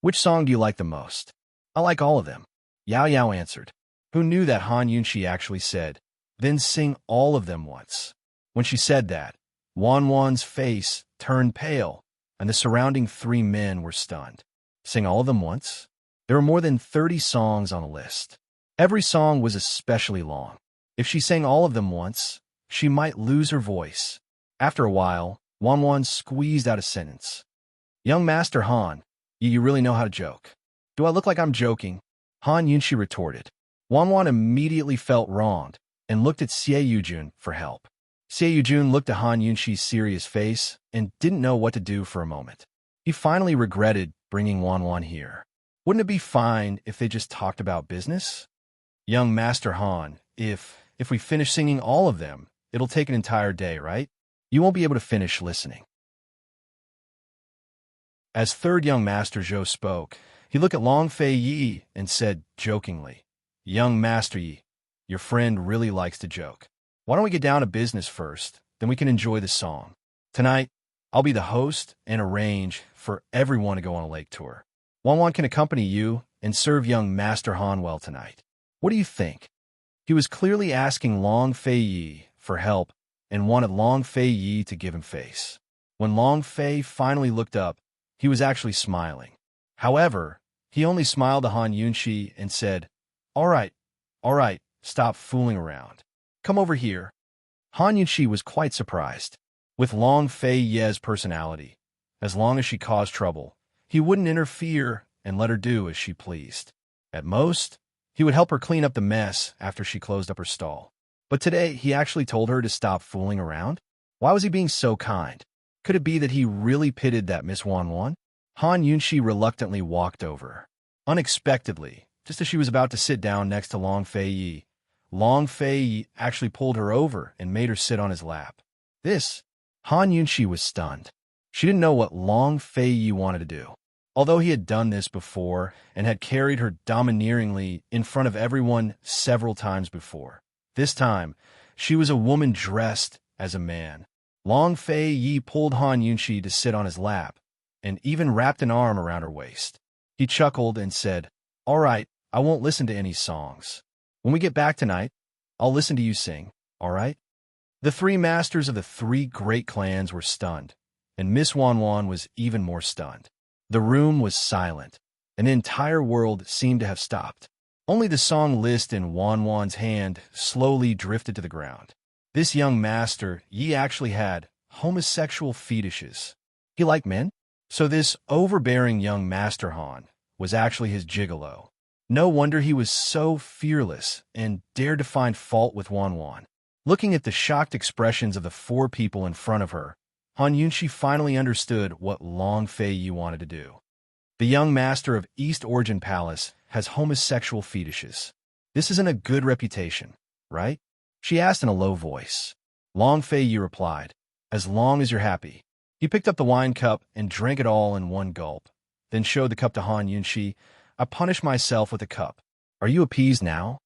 Which song do you like the most? I like all of them. Yao Yao answered. Who knew that Han Yunqi actually said, then sing all of them once. When she said that, Wanwan's face turned pale, and the surrounding 3 men were stunned. Sing all of them once? There were more than 30 songs on the list. Every song was especially long. If she sang all of them once, she might lose her voice. After a while, Wanwan squeezed out a sentence. Young Master Han, you really know how to joke. Do I look like I'm joking? Han Yunqi retorted. Wanwan immediately felt wronged and looked at Xie Yujun for help. Xie Yujun looked at Han Yunqi's serious face and didn't know what to do for a moment. He finally regretted bringing Wan Wan here. Wouldn't it be fine if they just talked about business? Young Master Han, if we finish singing all of them, it'll take an entire day, right? You won't be able to finish listening. As third young Master Zhou spoke, he looked at Long Fei Yi and said jokingly, "Young Master Yi, your friend really likes to joke. Why don't we get down to business first, then we can enjoy the song. Tonight, I'll be the host and arrange for everyone to go on a lake tour. Wan Wan can accompany you and serve young Master Han well tonight. What do you think?" He was clearly asking Long Fei Yi for help and wanted Long Fei Yi to give him face. When Long Fei finally looked up, he was actually smiling. However, he only smiled to Han Yunxi and said, all right, stop fooling around. Come over here." Han Yunxi was quite surprised. With Long Fei Ye's personality, as long as she caused trouble, he wouldn't interfere and let her do as she pleased. At most, he would help her clean up the mess after she closed up her stall. But today, he actually told her to stop fooling around? Why was he being so kind? Could it be that he really pitied that Miss Wan Wan? Han Yunxi reluctantly walked over. Unexpectedly, just as she was about to sit down next to Long Fei Yi, Long Fei Yi actually pulled her over and made her sit on his lap. Han Yunxi was stunned. She didn't know what Long Fei Yi wanted to do. Although he had done this before and had carried her domineeringly in front of everyone several times before, this time, she was a woman dressed as a man. Long Fei Yi pulled Han Yunxi to sit on his lap and even wrapped an arm around her waist. He chuckled and said, all right, I won't listen to any songs. When we get back tonight, I'll listen to you sing, all right? The three masters of the three great clans were stunned, and Miss Wan Wan was even more stunned. The room was silent. An entire world seemed to have stopped. Only the song list in Wan Wan's hand slowly drifted to the ground. This young master, Yi, actually had homosexual fetishes. He liked men? So this overbearing young Master Han was actually his gigolo. No wonder he was so fearless and dared to find fault with Wan Wan. Looking at the shocked expressions of the four people in front of her, Han Yunxi finally understood what Long Fei Yi wanted to do. The young master of East Origin Palace has homosexual fetishes. This isn't a good reputation, right? She asked in a low voice. Long Fei Yi replied, as long as you're happy. He picked up the wine cup and drank it all in one gulp, then showed the cup to Han Yunxi. I punish myself with a cup. Are you appeased now?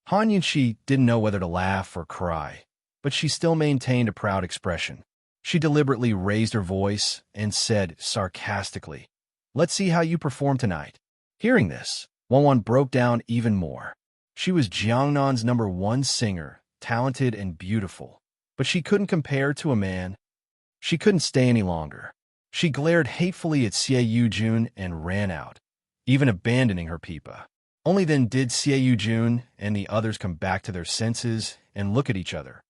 Han Yunxi didn't know whether to laugh or cry, but she still maintained a proud expression. She deliberately raised her voice and said sarcastically, let's see how you perform tonight. Hearing this, Wan Wan broke down even more. She was Jiangnan's #1 singer, talented and beautiful, but she couldn't compare to a man. She couldn't stay any longer. She glared hatefully at Xie Yujun and ran out, even abandoning her pipa. Only then did Xie Yujun and the others come back to their senses and look at each other.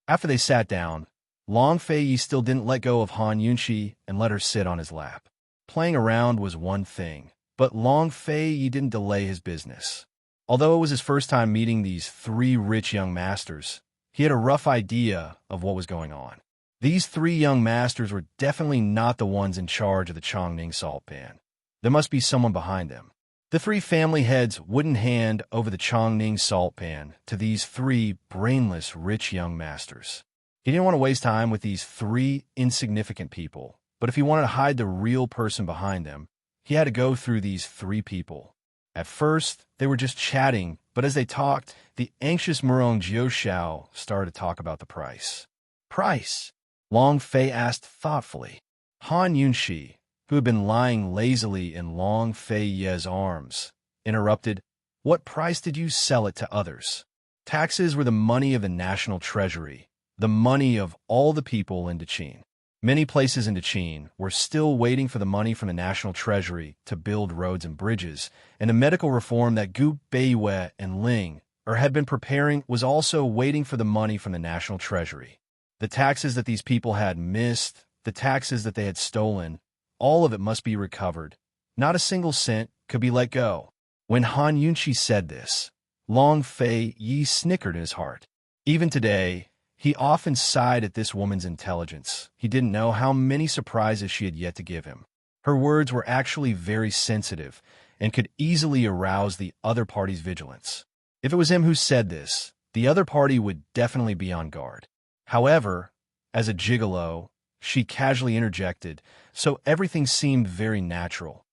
After they sat down, Long Fei Yi still didn't let go of Han Yunxi and let her sit on his lap. Playing around was one thing, but Long Fei Yi didn't delay his business. Although it was his first time meeting these three rich young masters, he had a rough idea of what was going on. These three young masters were definitely not the ones in charge of the Chongning salt pan. There must be someone behind them. The three family heads wouldn't hand over the Chongning salt pan to these three brainless rich young masters. He didn't want to waste time with these three insignificant people, but if he wanted to hide the real person behind them, he had to go through these three people. At first, they were just chatting, but as they talked, the anxious Murong Jiuxiao started to talk about the price. Price? Long Fei asked thoughtfully. Han Yunxi, who had been lying lazily in Long Fei Ye's arms, interrupted, what price did you sell it to others? Taxes were the money of the national treasury, the money of all the people in Daqin. Many places in Daqin were still waiting for the money from the national treasury to build roads and bridges, and a medical reform that Gu Beiyue and Ling had been preparing was also waiting for the money from the national treasury. The taxes that these people had missed, the taxes that they had stolen, all of it must be recovered. Not a single cent could be let go. When Han Yunxi said this, Long Fei Yi snickered in his heart. Even today, He often sighed at this woman's intelligence. He didn't know how many surprises she had yet to give him. Her words were actually very sensitive and could easily arouse the other party's vigilance. If it was him who said this, the other party would definitely be on guard. However, as a gigolo, she casually interjected, so everything seemed very natural.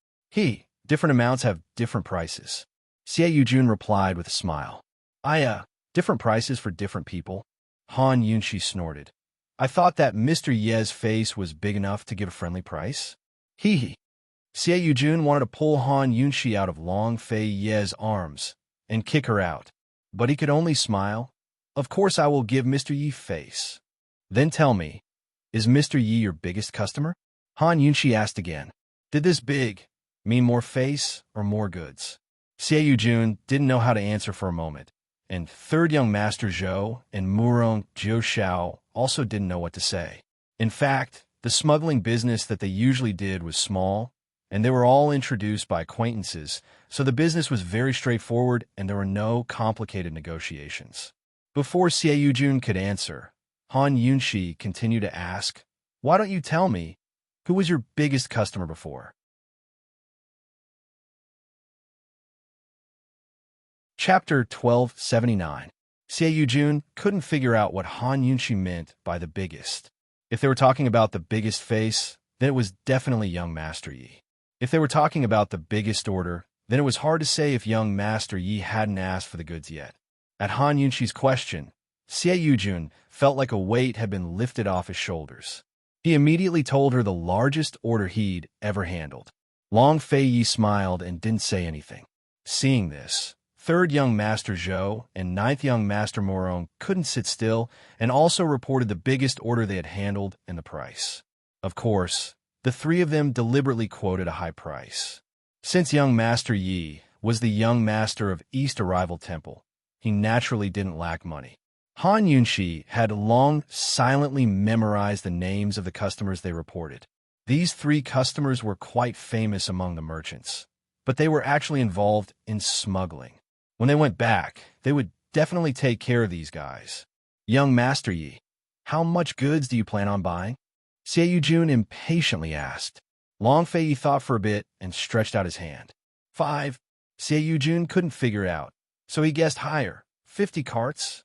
Different amounts have different prices. Xie Yujun replied with a smile. Different prices for different people? Han Yunshi snorted. I thought that Mr. Ye's face was big enough to give a friendly price. Xie Yujun wanted to pull Han Yunshi out of Long Fei Ye's arms and kick her out, but he could only smile. Of course I will give Mr. Yi face. Then tell me, is Mr. Yi your biggest customer? Han Yunshi asked again. Did this big mean more face or more goods? Xie Yujun didn't know how to answer for a moment, and third young master Zhou and Murong Jiushao also didn't know what to say. In fact, the smuggling business that they usually did was small, and they were all introduced by acquaintances, so the business was very straightforward and there were no complicated negotiations. Before Xie Yujun could answer, Han Yunshi continued to ask, Why don't you tell me, who was your biggest customer before? Chapter 1279. Xie Yujun couldn't figure out what Han Yunshi meant by the biggest. If they were talking about the biggest face, then it was definitely young Master Yi. If they were talking about the biggest order, then it was hard to say if young Master Yi hadn't asked for the goods yet. At Han Yunshi's question, Xie Yujun felt like a weight had been lifted off his shoulders. He immediately told her the largest order he'd ever handled. Long Fei Yi smiled and didn't say anything. Seeing this, third young Master Zhou and ninth young Master Morong couldn't sit still and also reported the biggest order they had handled and the price. Of course, the three of them deliberately quoted a high price. Since young Master Yi was the young master of East Arrival Temple, he naturally didn't lack money. Han Yunshi had long silently memorized the names of the customers they reported. These three customers were quite famous among the merchants, but they were actually involved in smuggling. When they went back, they would definitely take care of these guys. Young Master Yi, how much goods do you plan on buying? Xie Yujun impatiently asked. Long Fei Yi thought for a bit and stretched out his hand. 5. Xie Yujun couldn't figure out, so he guessed higher. 50 carts?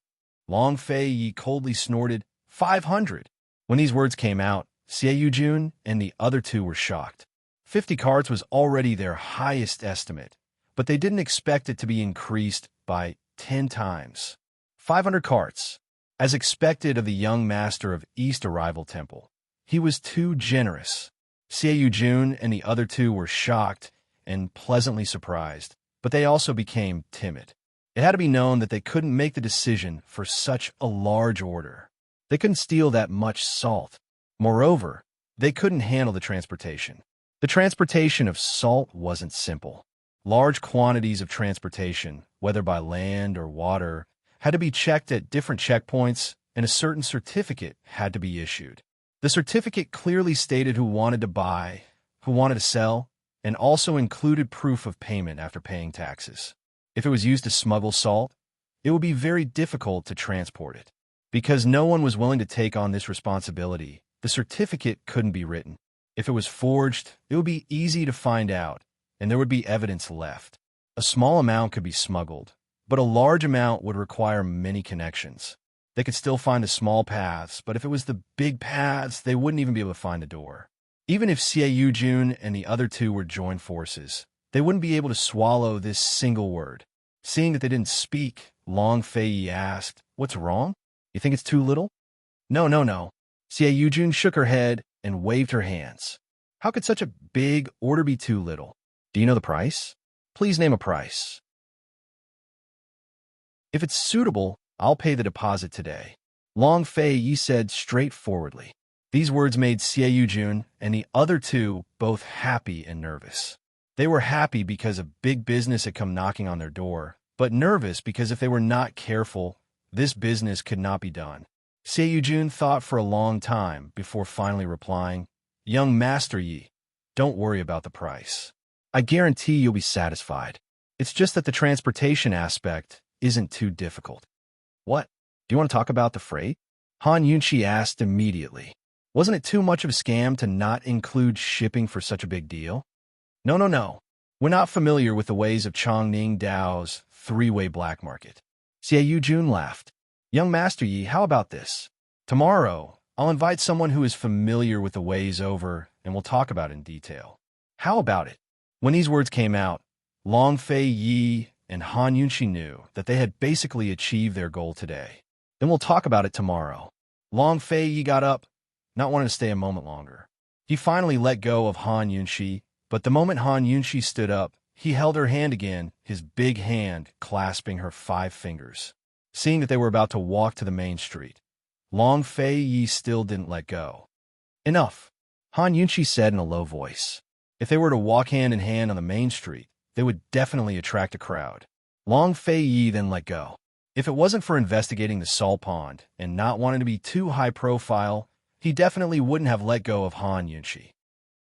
Long Fei Yi coldly snorted, 500. When these words came out, Xie Yujun and the other two were shocked. 50 carts was already their highest estimate, but they didn't expect it to be increased by 10 times. 500 carts, as expected of the young master of East Arrival Temple. He was too generous. Xie Yujun and the other two were shocked and pleasantly surprised, but they also became timid. It had to be known that they couldn't make the decision for such a large order. They couldn't steal that much salt. Moreover, they couldn't handle the transportation. The transportation of salt wasn't simple. Large quantities of transportation, whether by land or water, had to be checked at different checkpoints, and a certain certificate had to be issued. The certificate clearly stated who wanted to buy, who wanted to sell, and also included proof of payment after paying taxes. If it was used to smuggle salt, it would be very difficult to transport it. Because no one was willing to take on this responsibility, the certificate couldn't be written. If it was forged, it would be easy to find out, and there would be evidence left. A small amount could be smuggled, but a large amount would require many connections. They could still find the small paths, but if it was the big paths, they wouldn't even be able to find the door. Even if Xie Yujun and the other two were joined forces, they wouldn't be able to swallow this single word. Seeing that they didn't speak, Long Fei Yi asked, What's wrong? You think it's too little? No. Xie Yujun shook her head and waved her hands. How could such a big order be too little? Do you know the price? Please name a price. If it's suitable, I'll pay the deposit today. Long Fei Yi said straightforwardly. These words made Xie Yujun and the other two both happy and nervous. They were happy because a big business had come knocking on their door, but nervous because if they were not careful, this business could not be done. Xie Yujun thought for a long time before finally replying, Young Master Yi, don't worry about the price. I guarantee you'll be satisfied. It's just that the transportation aspect isn't too difficult. What? Do you want to talk about the freight? Han Yunqi asked immediately. Wasn't it too much of a scam to not include shipping for such a big deal? No, no, no. We're not familiar with the ways of Chongning Dao's three-way black market. Xie Yujun laughed. Young Master Yi, how about this? Tomorrow, I'll invite someone who is familiar with the ways over, and we'll talk about it in detail. How about it? When these words came out, Long Fei Yi and Han Yunqi knew that they had basically achieved their goal today. Then we'll talk about it tomorrow. Long Fei Yi got up, not wanting to stay a moment longer. He finally let go of Han Yunqi, but the moment Han Yunqi stood up, he held her hand again, his big hand clasping her 5 fingers. Seeing that they were about to walk to the main street, Long Fei Yi still didn't let go. Enough, Han Yunqi said in a low voice. If they were to walk hand in hand on the main street, they would definitely attract a crowd. Long Fei Yi then let go. If it wasn't for investigating the salt pond and not wanting to be too high profile, he definitely wouldn't have let go of Han Yunqi.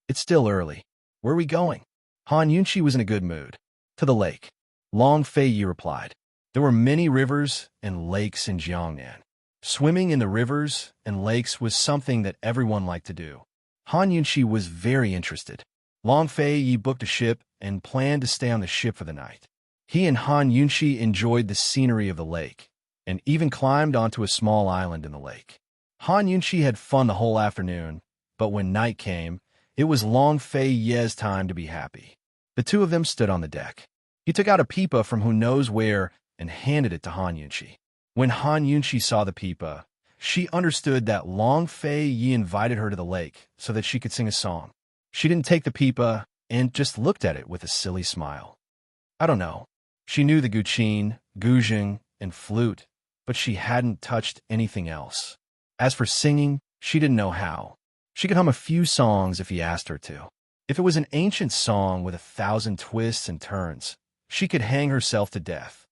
It's still early. Where are we going? Han Yunqi was in a good mood. To the lake. Long Fei Yi replied. There were many rivers and lakes in Jiangnan. Swimming in the rivers and lakes was something that everyone liked to do. Han Yunqi was very interested. Long Fei Yi booked a ship and planned to stay on the ship for the night. He and Han Yunqi enjoyed the scenery of the lake and even climbed onto a small island in the lake. Han Yunqi had fun the whole afternoon, but when night came, it was Long Fei Yi's time to be happy. The two of them stood on the deck. He took out a pipa from who knows where and handed it to Han Yunqi. When Han Yunqi saw the pipa, she understood that Long Fei Yi invited her to the lake so that she could sing a song. She didn't take the pipa and just looked at it with a silly smile. I don't know. She knew the guqin, guzheng, and flute, but she hadn't touched anything else. As for singing, she didn't know how. She could hum a few songs if he asked her to. If it was an ancient song with 1,000 twists and turns, she could hang herself to death.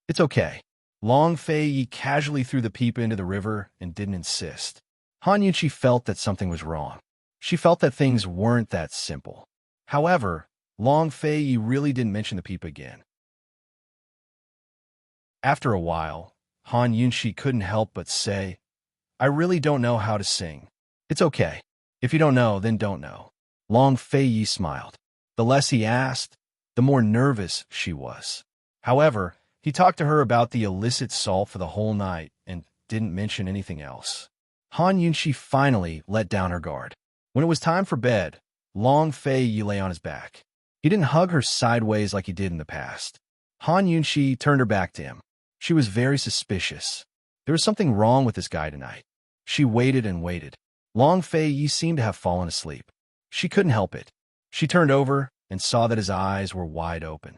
It's okay. Long Fei Yi casually threw the pipa into the river and didn't insist. Han Yunqi felt that something was wrong. She felt that things weren't that simple. However, Long Fei Yi really didn't mention the pipa again. After a while, Han Yunqi couldn't help but say, I really don't know how to sing. It's okay. If you don't know, then don't know. Long Fei Yi smiled. The less he asked, the more nervous she was. However, he talked to her about the illicit salt for the whole night and didn't mention anything else. Han Yunqi finally let down her guard. When it was time for bed, Long Fei Yi lay on his back. He didn't hug her sideways like he did in the past. Han Yunqi turned her back to him. She was very suspicious. There was something wrong with this guy tonight. She waited and waited. Long Fei Yi seemed to have fallen asleep. She couldn't help it. She turned over and saw that his eyes were wide open.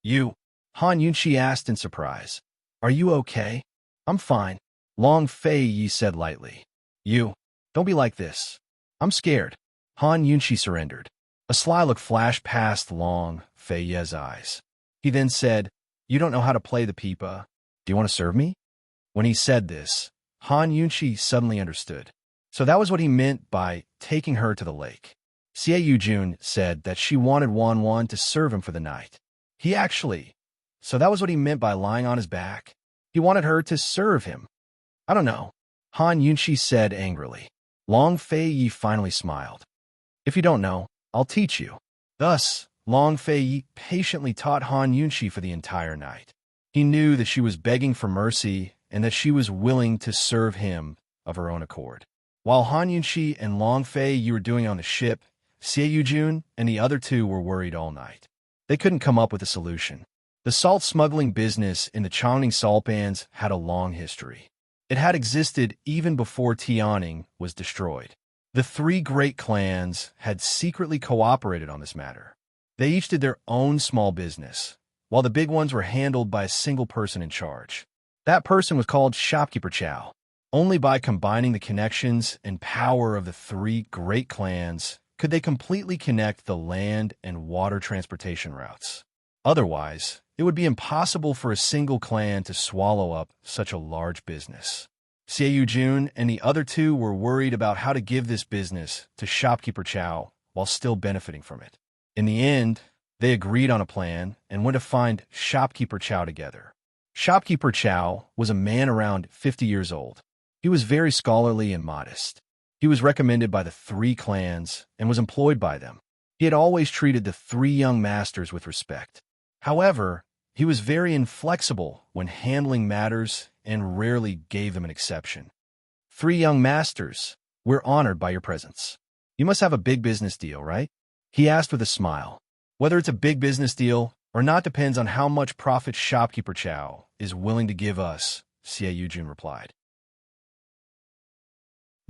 You? Han Yunqi asked in surprise. Are you okay? I'm fine. Long Fei Yi said lightly. You? Don't be like this. I'm scared. Han Yunqi surrendered. A sly look flashed past Long Fei Yi's eyes. He then said, You don't know how to play the pipa. Do you want to serve me? When he said this, Han Yunqi suddenly understood. So that was what he meant by taking her to the lake. Xie Yujun said that she wanted Wan Wan to serve him for the night. So that was what he meant by lying on his back? He wanted her to serve him. I don't know. Han Yunqi said angrily. Long Fei Yi finally smiled. If you don't know, I'll teach you. Thus, Long Fei Yi patiently taught Han Yunqi for the entire night. He knew that she was begging for mercy and that she was willing to serve him of her own accord. While Han Yunqi and Long Fei Yi were doing on the ship, Xie Yujun and the other two were worried all night. They couldn't come up with a solution. The salt smuggling business in the Chongning salt bands had a long history. It had existed even before Tianning was destroyed. The 3 great clans had secretly cooperated on this matter. They each did their own small business, while the big ones were handled by a single person in charge. That person was called Shopkeeper Chow. Only by combining the connections and power of the 3 great clans could they completely connect the land and water transportation routes. Otherwise, it would be impossible for a single clan to swallow up such a large business. Xie Yujun and the other 2 were worried about how to give this business to Shopkeeper Chow while still benefiting from it. In the end, they agreed on a plan and went to find Shopkeeper Chow together. Shopkeeper Chow was a man around 50 years old. He was very scholarly and modest. He was recommended by the three clans and was employed by them. He had always treated the three young masters with respect. However, he was very inflexible when handling matters and rarely gave them an exception. Three young masters, we're honored by your presence. You must have a big business deal, right? He asked with a smile. Whether it's a big business deal or not depends on how much profit shopkeeper Chow is willing to give us, Xie Yujun replied.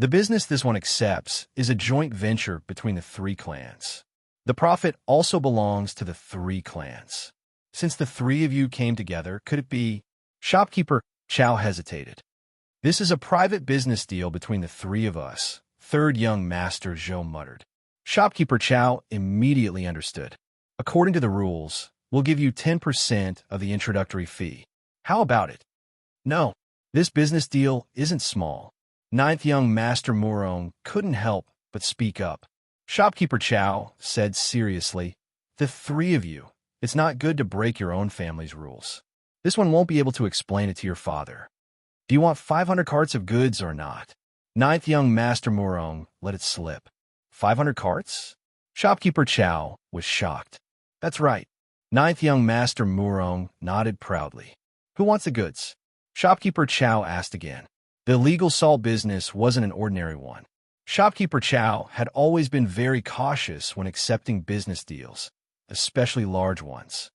The business this one accepts is a joint venture between the three clans. The profit also belongs to the three clans. Since the three of you came together, could it be? Shopkeeper Chow hesitated. This is a private business deal between the three of us, third young master Zhou muttered. Shopkeeper Chow immediately understood. According to the rules, we'll give you 10% of the introductory fee. How about it? No, this business deal isn't small. Ninth young master Murong couldn't help but speak up. Shopkeeper Chow said seriously, the three of you, it's not good to break your own family's rules. This one won't be able to explain it to your father. Do you want 500 carts of goods or not? Ninth young master Murong let it slip. 500 carts? Shopkeeper Chow was shocked. That's right. Ninth young master Murong nodded proudly. Who wants the goods? Shopkeeper Chow asked again. The illegal salt business wasn't an ordinary one. Shopkeeper Chow had always been very cautious when accepting business deals, especially large ones.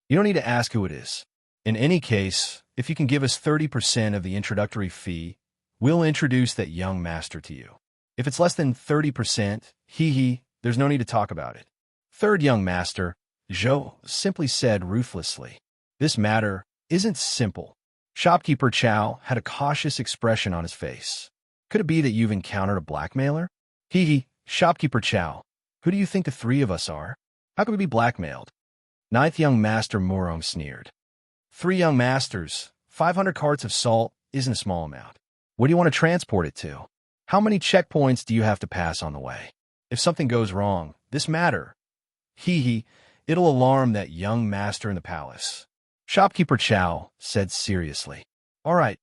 You don't need to ask who it is. In any case, if you can give us 30% of the introductory fee, we'll introduce that young master to you. If it's less than 30%, there's no need to talk about it. Third young master, Zhou, simply said ruthlessly. This matter isn't simple. Shopkeeper Chow had a cautious expression on his face. Could it be that you've encountered a blackmailer? Shopkeeper Chow, who do you think the three of us are? How could we be blackmailed? Ninth young master Murong sneered. Three young masters, 500 carts of salt isn't a small amount. Where do you want to transport it to? How many checkpoints do you have to pass on the way? If something goes wrong, this matter, it'll alarm that young master in the palace. Shopkeeper Chow said seriously. All right,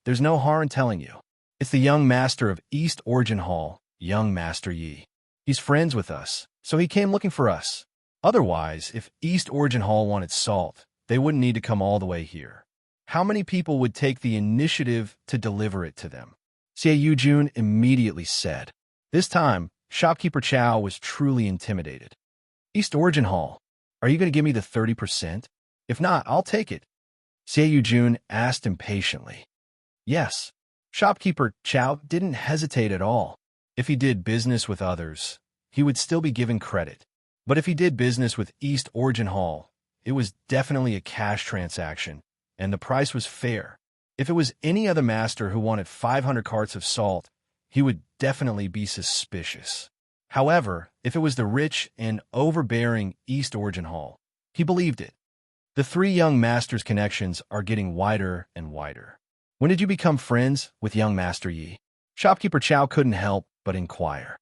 there's no harm in telling you. It's the young master of East Origin Hall, young Master Yi. He's friends with us, so he came looking for us. Otherwise, if East Origin Hall wanted salt, they wouldn't need to come all the way here. How many people would take the initiative to deliver it to them? Xie Yujun immediately said. This time, Shopkeeper Chow was truly intimidated. East Origin Hall, are you going to give me the 30%? If not, I'll take it. Xie Yujun asked impatiently. Yes. Shopkeeper Chow didn't hesitate at all. If he did business with others, he would still be given credit. But if he did business with East Origin Hall, it was definitely a cash transaction, and the price was fair. If it was any other master who wanted 500 carts of salt, he would definitely be suspicious. However, if it was the rich and overbearing East Origin Hall, he believed it. The three young masters' connections are getting wider and wider. When did you become friends with young Master Yi? Shopkeeper Chow couldn't help but inquire.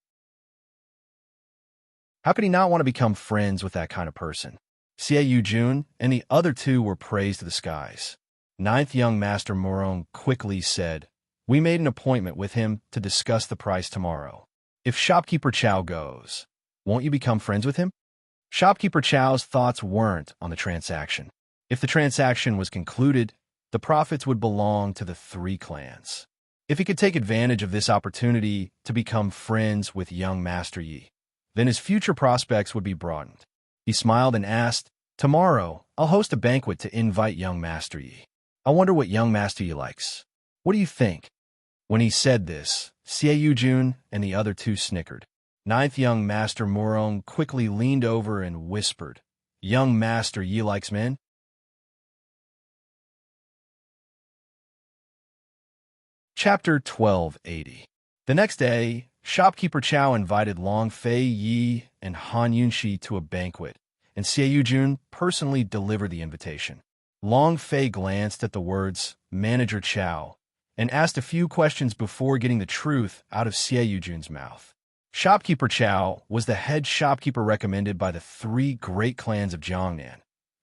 How could he not want to become friends with that kind of person? Xie Yujun and the other two were praised to the skies. Ninth young master Murong quickly said, we made an appointment with him to discuss the price tomorrow. If Shopkeeper Chow goes, won't you become friends with him? Shopkeeper Chow's thoughts weren't on the transaction. If the transaction was concluded, the profits would belong to the three clans. If he could take advantage of this opportunity to become friends with young Master Yi, then his future prospects would be broadened. He smiled and asked, tomorrow, I'll host a banquet to invite young Master Yi. I wonder what young Master Yi likes. What do you think? When he said this, Xie Yujun and the other two snickered. Ninth young master Murong quickly leaned over and whispered, young Master Yi likes men? Chapter 1280. The next day, Shopkeeper Chow invited Long Fei Yi and Han Yunxi to a banquet, and Xie Yujun personally delivered the invitation. Long Fei glanced at the words, Manager Chow, and asked a few questions before getting the truth out of Xie Yujun's mouth. Shopkeeper Chow was the head shopkeeper recommended by the three great clans of Jiangnan,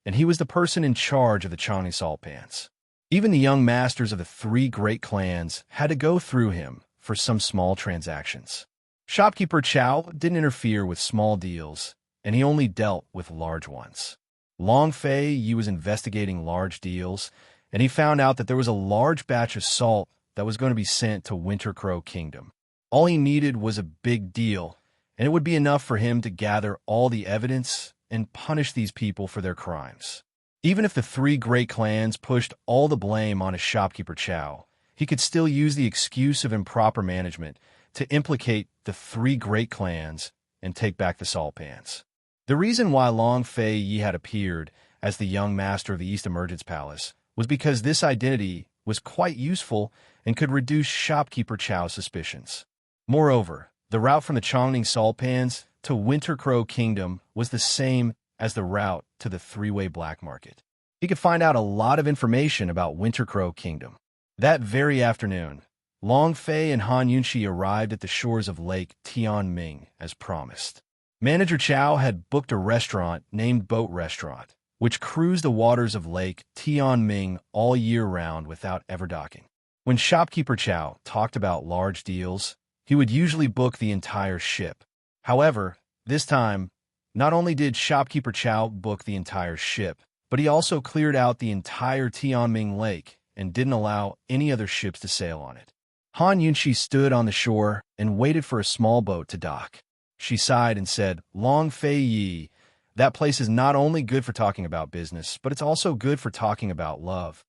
and he was the person in charge of the Changning salt pans. Even the young masters of the three great clans had to go through him for some small transactions. Shopkeeper Chow didn't interfere with small deals, and he only dealt with large ones. Long Fei Yi was investigating large deals, and he found out that there was a large batch of salt that was going to be sent to Winter Crow Kingdom. All he needed was a big deal, and it would be enough for him to gather all the evidence and punish these people for their crimes. Even if the three great clans pushed all the blame on his shopkeeper Chow, he could still use the excuse of improper management to implicate the three great clans and take back the salt pans. The reason why Long Fei Yi had appeared as the young master of the East Emergence Palace was because this identity was quite useful and could reduce shopkeeper Chow's suspicions. Moreover, the route from the Chongning salt pans to Winter Crow Kingdom was the same as the route to the three-way black market. He could find out a lot of information about Winter Crow Kingdom. That very afternoon, Long Fei and Han Yunxi arrived at the shores of Lake Tianming as promised. Manager Chow had booked a restaurant named Boat Restaurant, which cruised the waters of Lake Tianming all year round without ever docking. When shopkeeper Chow talked about large deals, he would usually book the entire ship. However, this time, not only did shopkeeper Chow book the entire ship, but he also cleared out the entire Tianming Lake and didn't allow any other ships to sail on it. Han Yunxi stood on the shore and waited for a small boat to dock. She sighed and said, "Long Fei Yi, that place is not only good for talking about business, but it's also good for talking about love."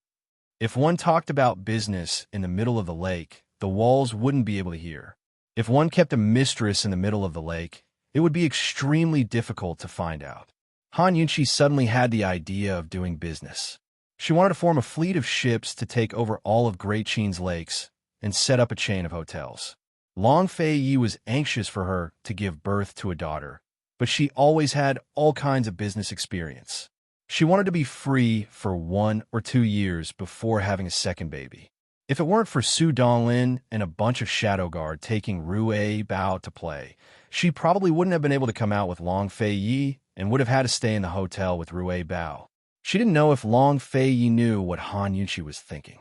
If one talked about business in the middle of the lake, the walls wouldn't be able to hear. If one kept a mistress in the middle of the lake, it would be extremely difficult to find out. Han Yunxi suddenly had the idea of doing business. She wanted to form a fleet of ships to take over all of Great Qin's lakes and set up a chain of hotels. Long Fei Yi was anxious for her to give birth to a daughter, but she always had all kinds of business experience. She wanted to be free for 1 or 2 years before having a second baby. If it weren't for Su Donglin and a bunch of Shadow Guard taking Rui Bao to play, she probably wouldn't have been able to come out with Long Fei Yi and would have had to stay in the hotel with Rui Bao. She didn't know if Long Fei Yi knew what Han Yunxi was thinking.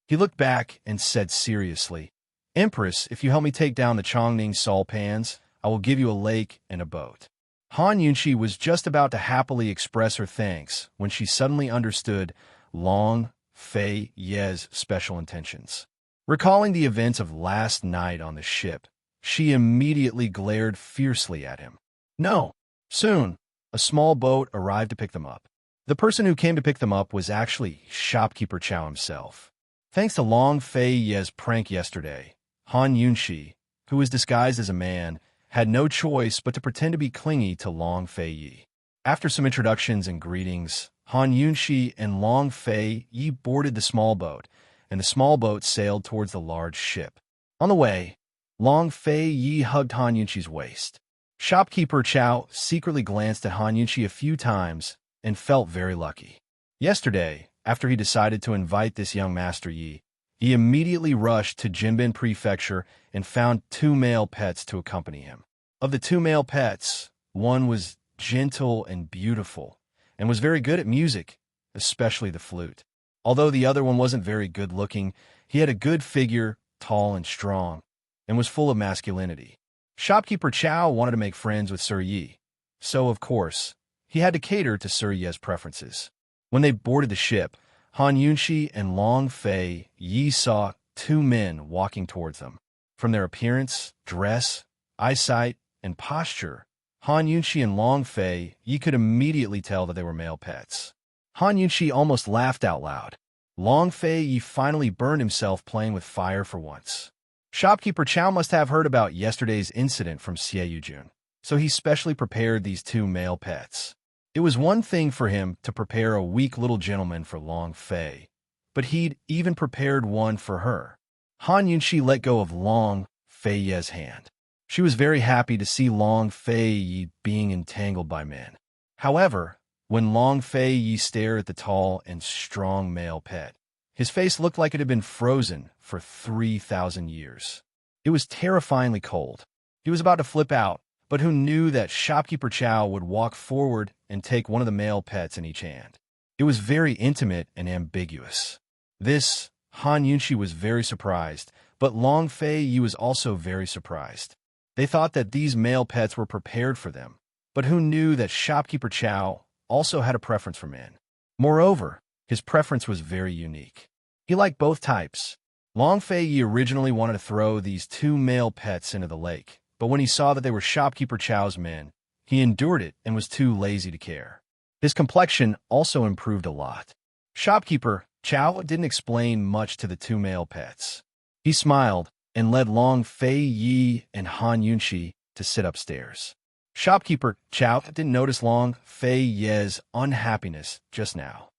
He looked back and said seriously, "Empress, if you help me take down the Chongning salt pans, I will give you a lake and a boat." Han Yunxi was just about to happily express her thanks when she suddenly understood Long Fei Yi's special intentions. Recalling the events of last night on the ship, she immediately glared fiercely at him. No. Soon, a small boat arrived to pick them up. The person who came to pick them up was actually shopkeeper Chow himself. Thanks to Long Fei Yi's prank yesterday, Han Yunxi, who was disguised as a man, had no choice but to pretend to be clingy to Long Fei Yi. After some introductions and greetings, Han Yunxi and Long Fei Yi boarded the small boat, and the small boat sailed towards the large ship. On the way, Long Fei Yi hugged Han Yunxi's waist. Shopkeeper Chow secretly glanced at Han Yunxi a few times and felt very lucky. Yesterday, after he decided to invite this young Master Yi, he immediately rushed to Jinbin Prefecture and found 2 male pets to accompany him. Of the 2 male pets, one was gentle and beautiful, and was very good at music, especially the flute. Although the other one wasn't very good-looking, he had a good figure, tall and strong, and was full of masculinity. Shopkeeper Chow wanted to make friends with Sir Yi, so, of course, he had to cater to Sir Yi's preferences. When they boarded the ship, Han Yunxi and Long Fei Yi saw 2 men walking towards them. From their appearance, dress, eyesight, and posture, Han Yunxi and Long Fei Yi could immediately tell that they were male pets. Han Yunxi almost laughed out loud. Long Fei Yi finally burned himself playing with fire for once. Shopkeeper Chow must have heard about yesterday's incident from Xie Yujun, so he specially prepared these 2 male pets. It was one thing for him to prepare a weak little gentleman for Long Fei, but he'd even prepared one for her. Han Yunxi let go of Long Fei Yi's hand. She was very happy to see Long Fei Yi being entangled by men. However, when Long Fei Yi stared at the tall and strong male pet, his face looked like it had been frozen for 3,000 years. It was terrifyingly cold. He was about to flip out, but who knew that Shopkeeper Chow would walk forward and take one of the male pets in each hand. It was very intimate and ambiguous. This, Han Yunxi was very surprised, but Long Fei Yi was also very surprised. They thought that these male pets were prepared for them, but who knew that shopkeeper Chow also had a preference for men? Moreover, his preference was very unique. He liked both types. Long Fei Yi originally wanted to throw these two male pets into the lake, but when he saw that they were shopkeeper Chow's men, he endured it and was too lazy to care. His complexion also improved a lot. Shopkeeper Chow didn't explain much to the two male pets. He smiled and led Long Fei Yi and Han Yunxi to sit upstairs. Shopkeeper Chow didn't notice Long Fei Yi's unhappiness just now.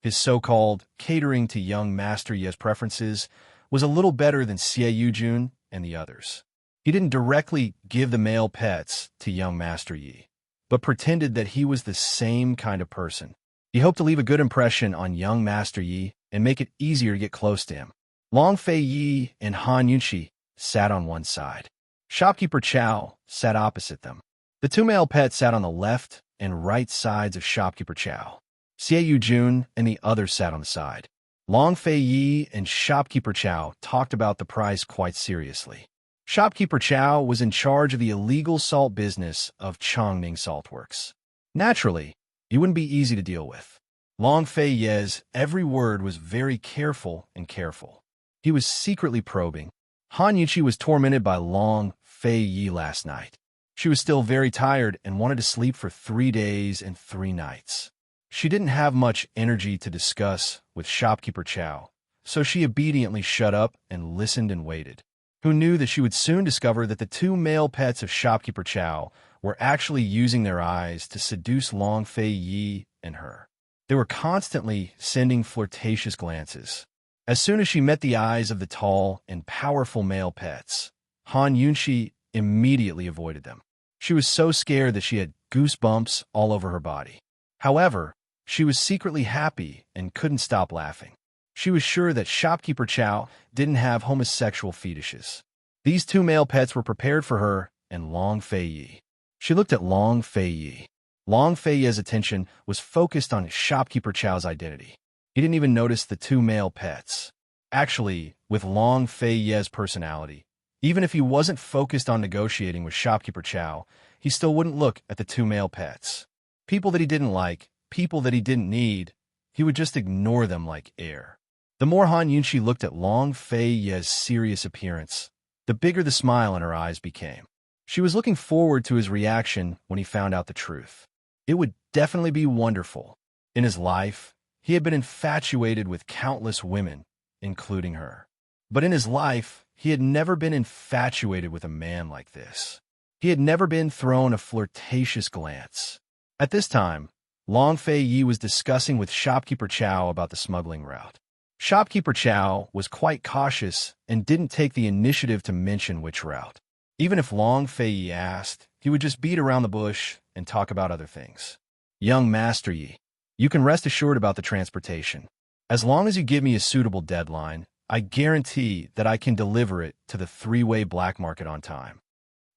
His so-called catering to young Master Yi's preferences was a little better than Xie Yujun and the others. He didn't directly give the male pets to young Master Yi, but pretended that he was the same kind of person. He hoped to leave a good impression on young Master Yi and make it easier to get close to him. Long Fei Yi and Han Yunxi sat on one side. Shopkeeper Chow sat opposite them. The two male pets sat on the left and right sides of Shopkeeper Chow. Xie Yujun and the others sat on the side. Long Fei Yi and Shopkeeper Chow talked about the price quite seriously. Shopkeeper Chow was in charge of the illegal salt business of Chongming Saltworks. Naturally, he wouldn't be easy to deal with. Long Fei Yi's every word was very careful and careful. He was secretly probing. Han Yunxi was tormented by Long Fei Yi last night. She was still very tired and wanted to sleep for 3 days and 3 nights. She didn't have much energy to discuss with Shopkeeper Chow, so she obediently shut up and listened and waited. Who knew that she would soon discover that the two male pets of Shopkeeper Chow were actually using their eyes to seduce Long Fei Yi and her. They were constantly sending flirtatious glances. As soon as she met the eyes of the tall and powerful male pets, Han Yunxi immediately avoided them. She was so scared that she had goosebumps all over her body. However, she was secretly happy and couldn't stop laughing. She was sure that Shopkeeper Chow didn't have homosexual fetishes. These two male pets were prepared for her and Long Fei Yi. She looked at Long Fei Yi. Long Fei Yi's attention was focused on Shopkeeper Chow's identity. He didn't even notice the two male pets. Actually, with Long Fei Yi's personality, even if he wasn't focused on negotiating with Shopkeeper Chow, he still wouldn't look at the two male pets. People that he didn't like, people that he didn't need, he would just ignore them like air. The more Han Yunxi looked at Long Fei Yi's serious appearance, the bigger the smile in her eyes became. She was looking forward to his reaction when he found out the truth. It would definitely be wonderful. In his life, he had been infatuated with countless women, including her. But in his life, he had never been infatuated with a man like this. He had never been thrown a flirtatious glance. At this time, Long Fei Yi was discussing with Shopkeeper Chow about the smuggling route. Shopkeeper Chow was quite cautious and didn't take the initiative to mention which route. Even if Long Fei Yi asked, he would just beat around the bush and talk about other things. Young Master Yi, you can rest assured about the transportation. As long as you give me a suitable deadline, I guarantee that I can deliver it to the three-way black market on time.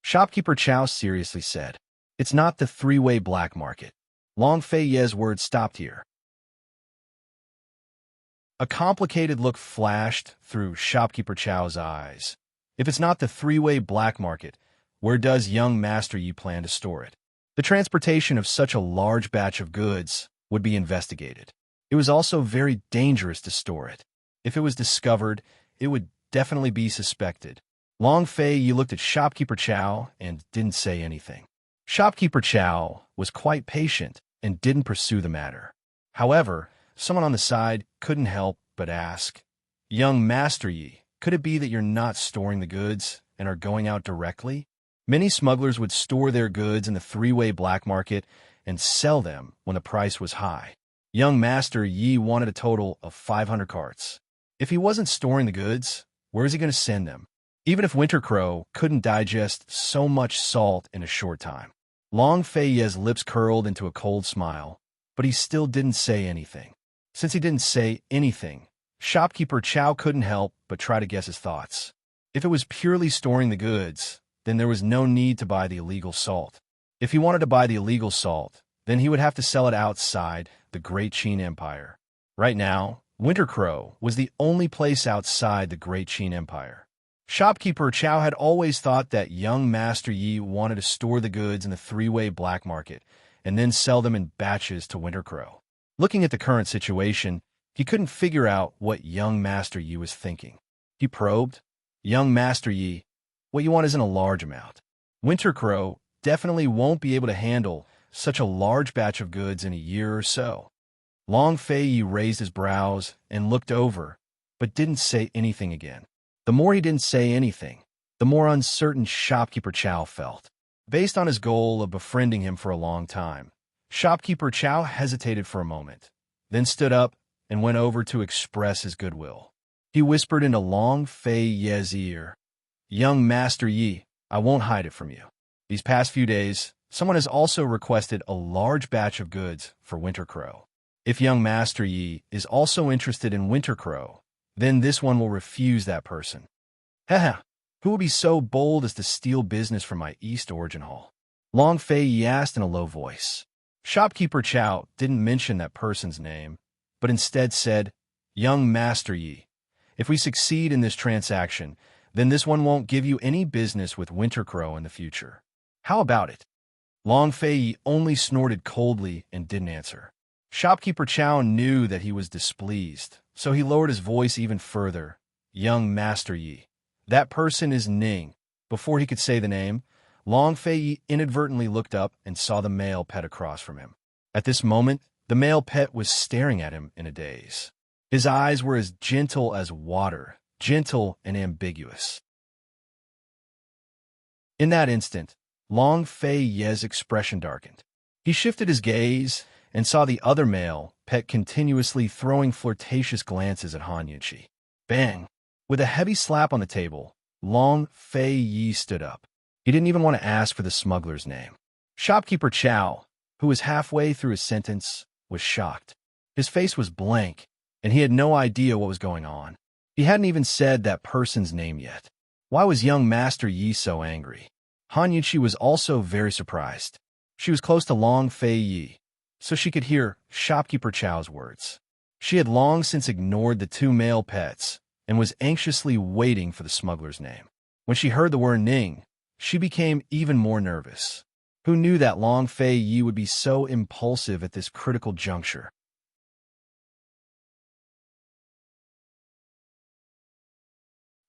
Shopkeeper Chow seriously said, "It's not the three-way black market." Long Fei Yi's words stopped here. A complicated look flashed through Shopkeeper Chow's eyes. If it's not the three-way black market, where does young Master Yi plan to store it? The transportation of such a large batch of goods would be investigated. It was also very dangerous to store it. If it was discovered, it would definitely be suspected. Long Fei Yi looked at Shopkeeper Chow and didn't say anything. Shopkeeper Chow was quite patient and didn't pursue the matter. However, someone on the side couldn't help but ask, "Young Master Yi, could it be that you're not storing the goods and are going out directly?" Many smugglers would store their goods in the three-way black market and sell them when the price was high. Young Master Yi wanted a total of 500 carts. If he wasn't storing the goods, where is he going to send them? Even if Winter Crow couldn't digest so much salt in a short time. Long Fei Yi's lips curled into a cold smile, but he still didn't say anything. Since he didn't say anything, Shopkeeper Chow couldn't help but try to guess his thoughts. If it was purely storing the goods, then there was no need to buy the illegal salt. If he wanted to buy the illegal salt, then he would have to sell it outside the Great Qin Empire. Right now, Winter Crow was the only place outside the Great Qin Empire. Shopkeeper Chow had always thought that young Master Yi wanted to store the goods in the three-way black market and then sell them in batches to Winter Crow. Looking at the current situation, he couldn't figure out what young Master Yi was thinking. He probed, "Young Master Yi, what you want isn't a large amount. Winter Crow definitely won't be able to handle such a large batch of goods in a year or so." Long Fei Yi raised his brows and looked over, but didn't say anything again. The more he didn't say anything, the more uncertain Shopkeeper Chow felt. Based on his goal of befriending him for a long time, Shopkeeper Chow hesitated for a moment, then stood up and went over to express his goodwill. He whispered into Long Fei Yi's ear, "Young Master Yi, I won't hide it from you. These past few days, someone has also requested a large batch of goods for Winter Crow. If young Master Yi is also interested in Winter Crow, then this one will refuse that person. Haha, who will be so bold as to steal business from my East Origin Hall?" Long Fei Yi asked in a low voice. Shopkeeper Chow didn't mention that person's name, but instead said, "Young Master Yi, if we succeed in this transaction, then this one won't give you any business with Winter Crow in the future. How about it?" Long Fei Yi only snorted coldly and didn't answer. Shopkeeper Chow knew that he was displeased, so he lowered his voice even further. "Young Master Yi, that person is Ning." Before he could say the name, Long Fei Yi inadvertently looked up and saw the male pet across from him. At this moment, the male pet was staring at him in a daze. His eyes were as gentle as water, gentle and ambiguous. In that instant, Long Fei Yi's expression darkened. He shifted his gaze and saw the other male pet continuously throwing flirtatious glances at Han Yunqi. Bang! With a heavy slap on the table, Long Fei Yi stood up. He didn't even want to ask for the smuggler's name. Shopkeeper Chow, who was halfway through his sentence, was shocked. His face was blank, and he had no idea what was going on. He hadn't even said that person's name yet. Why was young Master Yi so angry? Han Yunqi was also very surprised. She was close to Long Fei Yi, so she could hear Shopkeeper Chow's words. She had long since ignored the two male pets and was anxiously waiting for the smuggler's name. When she heard the word Ning, she became even more nervous. Who knew that Long Fei Yi would be so impulsive at this critical juncture?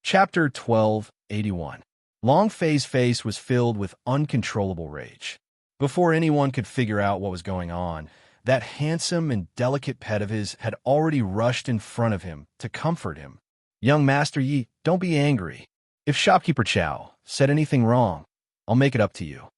Chapter 1281. Long Fei's face was filled with uncontrollable rage. Before anyone could figure out what was going on, that handsome and delicate pet of his had already rushed in front of him to comfort him. "Young Master Yi, don't be angry. If Shopkeeper Chow said anything wrong, I'll make it up to you,"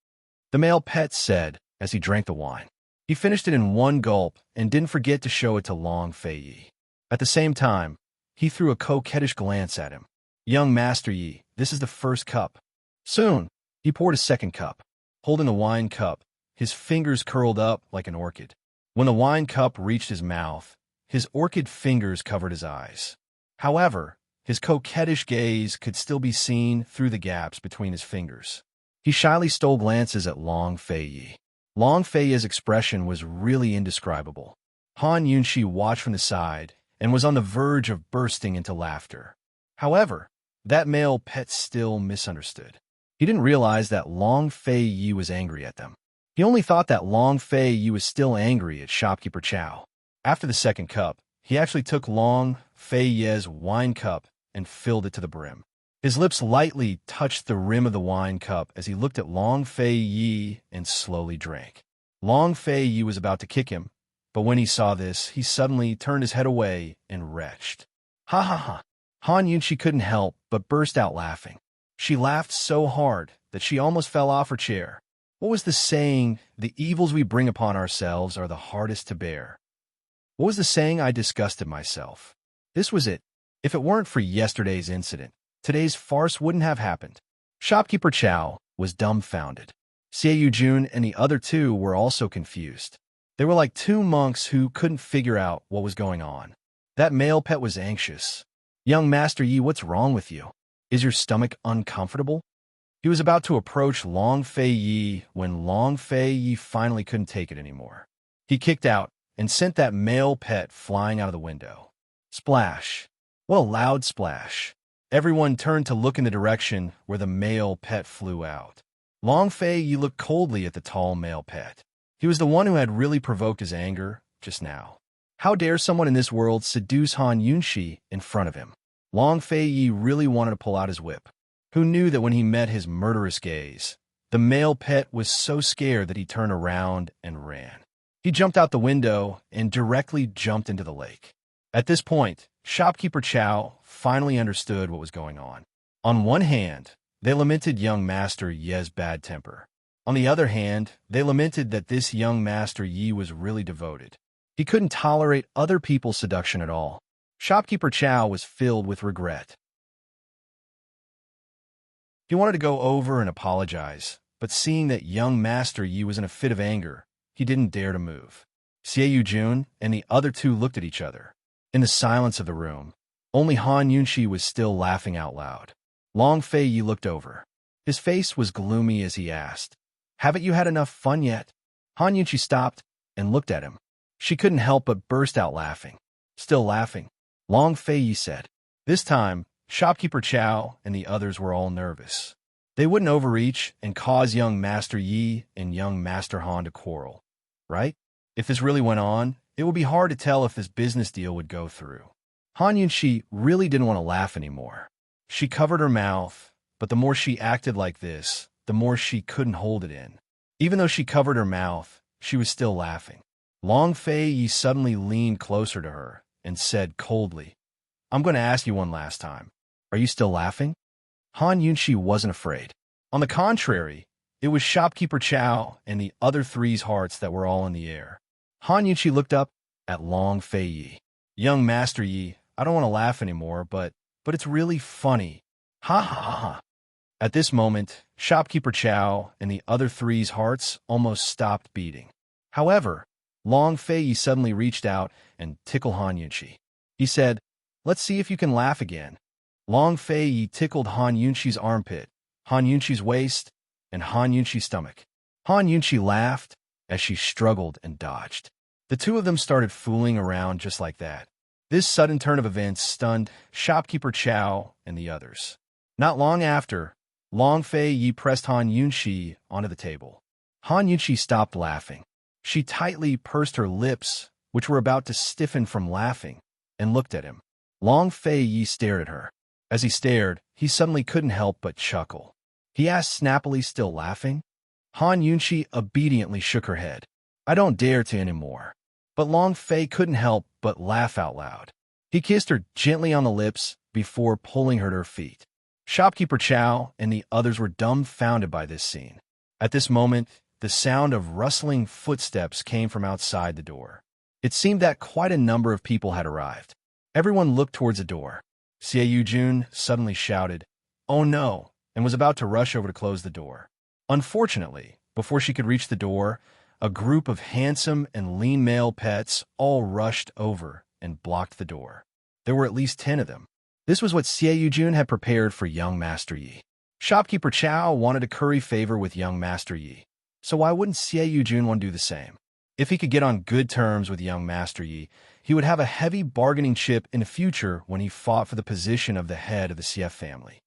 the male pet said as he drank the wine. He finished it in one gulp and didn't forget to show it to Long Fei Yi. At the same time, he threw a coquettish glance at him. "Young Master Yi, this is the first cup." Soon, he poured a second cup. Holding the wine cup, his fingers curled up like an orchid. When the wine cup reached his mouth, his orchid fingers covered his eyes. However, his coquettish gaze could still be seen through the gaps between his fingers. He shyly stole glances at Long Fei Yi. Long Fei Yi's expression was really indescribable. Han Yunqi watched from the side and was on the verge of bursting into laughter. However, that male pet still misunderstood. He didn't realize that Long Fei Yi was angry at them. He only thought that Long Fei Yi was still angry at Shopkeeper Chow. After the second cup, he actually took Long Fei Yi's wine cup and filled it to the brim. His lips lightly touched the rim of the wine cup as he looked at Long Fei Yi and slowly drank. Long Fei Yi was about to kick him, but when he saw this, he suddenly turned his head away and retched. "Ha ha ha!" Han Yunqi couldn't help but burst out laughing. She laughed so hard that she almost fell off her chair. What was the saying, "The evils we bring upon ourselves are the hardest to bear"? What was the saying? I disgusted myself. This was it. If it weren't for yesterday's incident, today's farce wouldn't have happened. Shopkeeper Chow was dumbfounded. Xie Jun and the other two were also confused. They were like two monks who couldn't figure out what was going on. That male pet was anxious. "Young Master Yi, what's wrong with you? Is your stomach uncomfortable?" He was about to approach Long Fei Yi when Long Fei Yi finally couldn't take it anymore. He kicked out and sent that male pet flying out of the window. Splash! What a loud splash! Everyone turned to look in the direction where the male pet flew out. Long Fei Yi looked coldly at the tall male pet. He was the one who had really provoked his anger just now. How dare someone in this world seduce Han Yunxi in front of him? Long Fei Yi really wanted to pull out his whip. Who knew that when he met his murderous gaze, the male pet was so scared that he turned around and ran. He jumped out the window and directly jumped into the lake. At this point, shopkeeper Chow finally understood what was going on. On one hand, they lamented young Master Ye's bad temper. On the other hand, they lamented that this young Master Yi was really devoted. He couldn't tolerate other people's seduction at all. Shopkeeper Chow was filled with regret. He wanted to go over and apologize, but seeing that young Master Yi was in a fit of anger, he didn't dare to move. Xie Yujun and the other two looked at each other. In the silence of the room, only Han Yunxi was still laughing out loud. Long Fei Yi looked over. His face was gloomy as he asked, "Haven't you had enough fun yet?" Han Yunxi stopped and looked at him. She couldn't help but burst out laughing. Still laughing, Long Fei Yi said. This time, shopkeeper Chow and the others were all nervous. They wouldn't overreach and cause young Master Yi and young Master Han to quarrel, right? If this really went on, it would be hard to tell if this business deal would go through. Han Yunxi really didn't want to laugh anymore. She covered her mouth, but the more she acted like this, the more she couldn't hold it in. Even though she covered her mouth, she was still laughing. Long Fei Yi suddenly leaned closer to her and said coldly, "I'm going to ask you one last time. Are you still laughing?" Han Yunxi wasn't afraid. On the contrary, it was shopkeeper Chow and the other three's hearts that were all in the air. Han Yunxi looked up at Long Fei Yi. "Young Master Yi, I don't want to laugh anymore, but it's really funny. Ha ha ha ha." At this moment, shopkeeper Chow and the other three's hearts almost stopped beating. However, Long Fei Yi suddenly reached out and tickled Han Yunxi. He said, "Let's see if you can laugh again." Long Fei Yi tickled Han Yunxi's armpit, Han Yunxi's waist, and Han Yunxi's stomach. Han Yunxi laughed as she struggled and dodged. The two of them started fooling around just like that. This sudden turn of events stunned shopkeeper Chow and the others. Not long after, Long Fei Yi pressed Han Yunxi onto the table. Han Yunxi stopped laughing. She tightly pursed her lips, which were about to stiffen from laughing, and looked at him. Long Fei Yi stared at her. As he stared, he suddenly couldn't help but chuckle. He asked snappily, still laughing. Han Yunxi obediently shook her head. "I don't dare to anymore." But Long Fei couldn't help but laugh out loud. He kissed her gently on the lips before pulling her to her feet. Shopkeeper Chow and the others were dumbfounded by this scene. At this moment, the sound of rustling footsteps came from outside the door. It seemed that quite a number of people had arrived. Everyone looked towards the door. Xie Yujun suddenly shouted, "Oh no," and was about to rush over to close the door. Unfortunately, before she could reach the door, a group of handsome and lean male pets all rushed over and blocked the door. There were at least 10 of them. This was what Xie Yujun had prepared for young Master Yi. Shopkeeper Chow wanted to curry favor with young Master Yi. So why wouldn't Xie Yujun want to do the same? If he could get on good terms with young Master Yi, he would have a heavy bargaining chip in the future when he fought for the position of the head of the Xie family.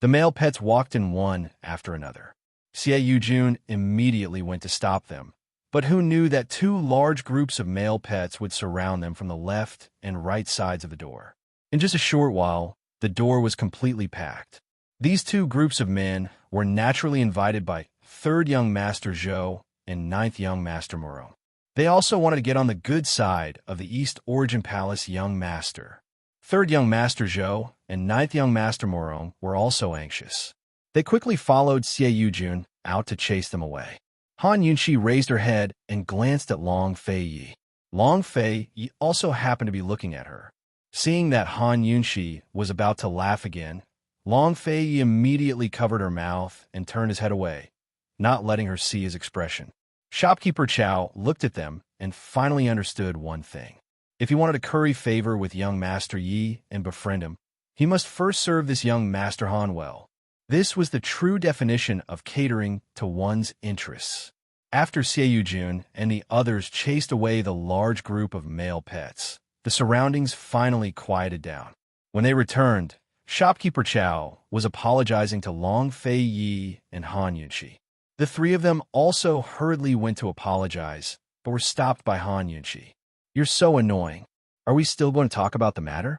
The male pets walked in one after another. Xie Yujun immediately went to stop them, but who knew that 2 large groups of male pets would surround them from the left and right sides of the door. In just a short while, the door was completely packed. These 2 groups of men were naturally invited by 3rd Young Master Zhou and 9th Young Master Moro. They also wanted to get on the good side of the East Origin Palace Young Master. 3rd Young Master Zhou and 9th Young Master Moro were also anxious. They quickly followed Xie Yujun out to chase them away. Han Yunxi raised her head and glanced at Long Fei Yi. Long Fei Yi also happened to be looking at her. Seeing that Han Yunxi was about to laugh again, Long Fei Yi immediately covered her mouth and turned his head away, not letting her see his expression. Shopkeeper Chow looked at them and finally understood one thing. If he wanted to curry favor with young Master Yi and befriend him, He must first serve this young Master Han well. This was the true definition of catering to one's interests. After Xiaoyu Jun and the others chased away the large group of male pets, the surroundings finally quieted down. When they returned, shopkeeper Chow was apologizing to Long Fei Yi and Han Yunqi. The three of them also hurriedly went to apologize, but were stopped by Han Yunqi. "You're so annoying. Are we still going to talk about the matter?"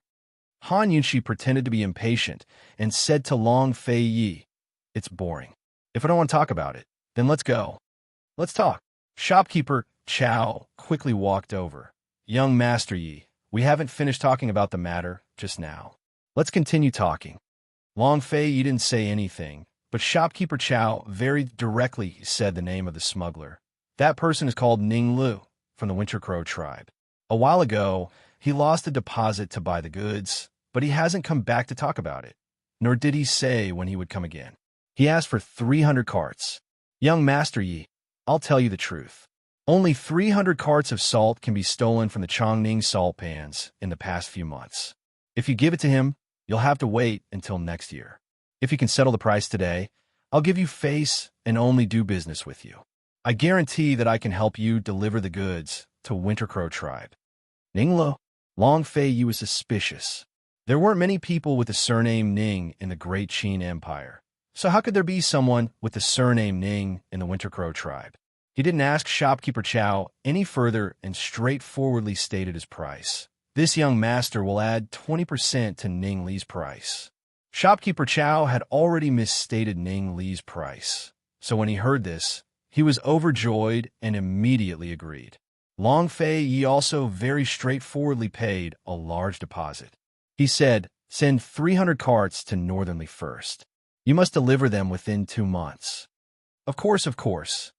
Han Yunqi pretended to be impatient and said to Long Fei Yi, "It's boring. If I don't want to talk about it, then let's go. Let's talk." Shopkeeper Chow quickly walked over. "Young Master Yi, we haven't finished talking about the matter just now. Let's continue talking." Long Fei Yi didn't say anything, but shopkeeper Chow very directly said the name of the smuggler. "That person is called Ning Lu, from the Winter Crow tribe. A while ago, he lost a deposit to buy the goods, but he hasn't come back to talk about it, nor did he say when he would come again. He asked for 300 carts. Young Master Yi, I'll tell you the truth. Only 300 carts of salt can be stolen from the Chongning salt pans in the past few months. If you give it to him, you'll have to wait until next year. If you can settle the price today, I'll give you face and only do business with you. I guarantee that I can help you deliver the goods to Winter Crow tribe." Ninglo, Long Fei Yi was suspicious. There weren't many people with the surname Ning in the Great Qin Empire, so how could there be someone with the surname Ning in the Winter Crow tribe? He didn't ask shopkeeper Chow any further and straightforwardly stated his price. "This young master will add 20% to Ning Li's price." Shopkeeper Chow had already misstated Ning Li's price, so when he heard this, he was overjoyed and immediately agreed. Long Fei Yi also very straightforwardly paid a large deposit. He said, "Send 300 carts to Northernly first. You must deliver them within 2 months." Of course.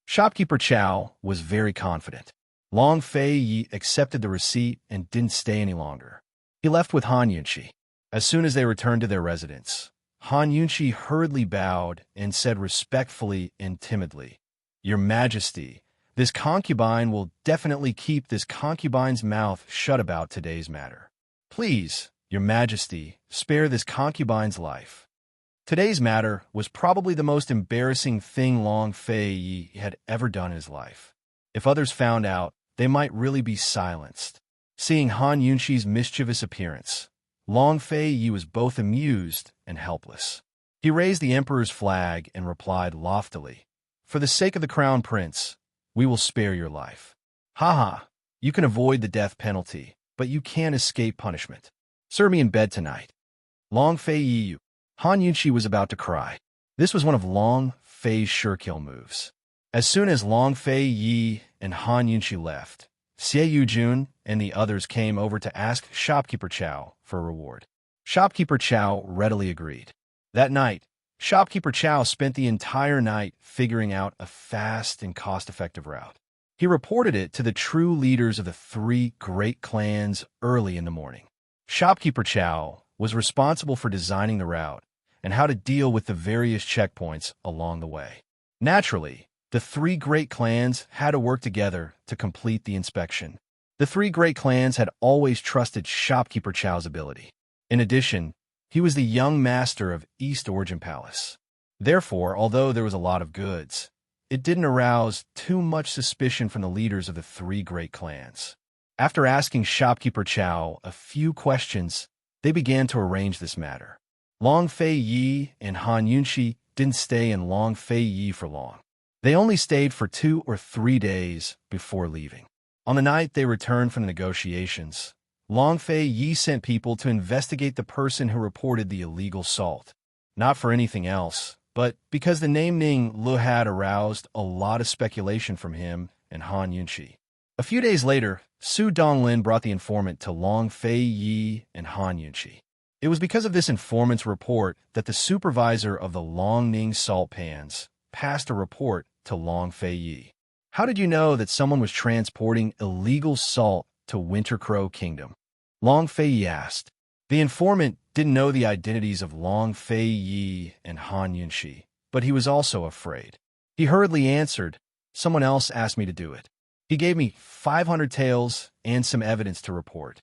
Shopkeeper Chow was very confident. Long Fei Yi accepted the receipt and didn't stay any longer. He left with Han Yunqi. As soon as they returned to their residence, Han Yunqi hurriedly bowed and said respectfully and timidly, "Your Majesty, this concubine will definitely keep this concubine's mouth shut about today's matter. Please, Your Majesty, spare this concubine's life." Today's matter was probably the most embarrassing thing Long Fei Yi had ever done in his life. If others found out, they might really be silenced. Seeing Han Yunqi's mischievous appearance, Long Fei Yi was both amused and helpless. He raised the emperor's flag and replied loftily, "For the sake of the crown prince, we will spare your life. Ha! You can avoid the death penalty, but you can't escape punishment. Serve me in bed tonight." Long Fei Yi. Han Yunqi was about to cry. This was one of Long Fei's sure-kill moves. As soon as Long Fei Yi and Han Yunqi left, Xiaoyu Jun and the others came over to ask shopkeeper Chow for a reward. Shopkeeper Chow readily agreed. That night, shopkeeper Chow spent the entire night figuring out a fast and cost-effective route. He reported it to the true leaders of the 3 great clans early in the morning. Shopkeeper Chow was responsible for designing the route and how to deal with the various checkpoints along the way. Naturally, the 3 great clans had to work together to complete the inspection. The 3 great clans had always trusted shopkeeper Chow's ability. In addition, he was the young master of East Origin Palace. Therefore, although there was a lot of goods, it didn't arouse too much suspicion from the leaders of the 3 great clans. After asking shopkeeper Chow a few questions, they began to arrange this matter. Long Fei Yi and Han Yunqi didn't stay in Long Fei Yi for long. They only stayed for 2 or 3 days before leaving. On the night they returned from the negotiations, Long Fei Yi sent people to investigate the person who reported the illegal salt. Not for anything else, but because the name Ning Lu had aroused a lot of speculation from him and Han Yunqi. A few days later, Su Donglin brought the informant to Long Fei Yi and Han Yunqi. It was because of this informant's report that the supervisor of the Long Ning salt pans passed a report to Long Fei Yi. "How did you know that someone was transporting illegal salt to Winter Crow Kingdom?" Long Fei Yi asked. The informant didn't know the identities of Long Fei Yi and Han Yunqi, but he was also afraid. He hurriedly answered, "Someone else asked me to do it. He gave me 500 taels and some evidence to report."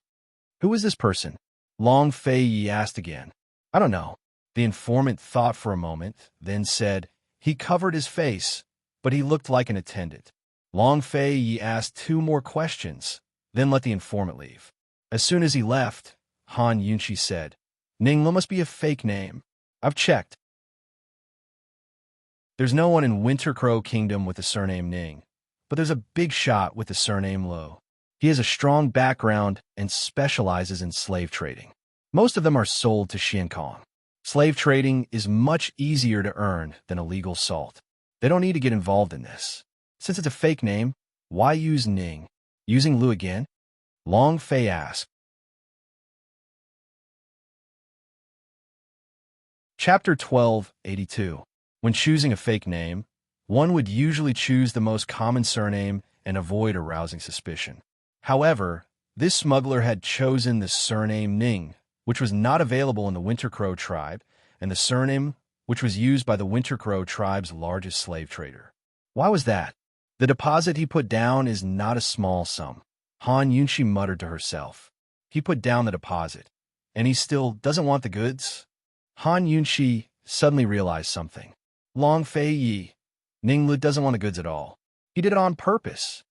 Who is this person? Long Fei Yi asked again. I don't know. The informant thought for a moment, then said, he covered his face, but he looked like an attendant. Long Fei Yi asked 2 more questions, then let the informant leave. As soon as he left, Han Yunqi said, Ninglu must be a fake name. I've checked. There's no one in Winter Crow Kingdom with the surname Ning, but there's a big shot with the surname Lo. He has a strong background and specializes in slave trading. Most of them are sold to Xiankong. Slave trading is much easier to earn than illegal salt. They don't need to get involved in this. Since it's a fake name, why use Ning? Using Lu again? Long Fei asked. Chapter 1282. When choosing a fake name, one would usually choose the most common surname and avoid arousing suspicion. However, this smuggler had chosen the surname Ning, which was not available in the Winter Crow tribe, and the surname which was used by the Winter Crow tribe's largest slave trader. Why was that? The deposit he put down is not a small sum. Han Yunqi muttered to herself. He put down the deposit, and he still doesn't want the goods? Han Yunqi suddenly realized something. Long Fei Yi, Ninglu doesn't want the goods at all. He did it on purpose.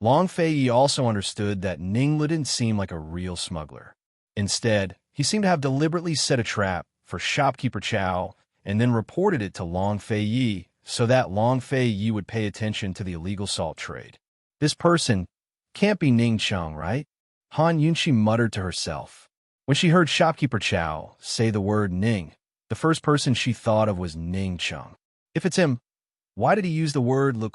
Long Fei Yi also understood that Ninglu didn't seem like a real smuggler. Instead, he seemed to have deliberately set a trap for shopkeeper Chow and then reported it to Long Fei Yi so that Long Fei Yi would pay attention to the illegal salt trade. This person can't be Ning Cheng, right? Han Yunqi muttered to herself. When she heard shopkeeper Chow say the word Ning, the first person she thought of was Ning Cheng. If it's him, why did he use the word le ?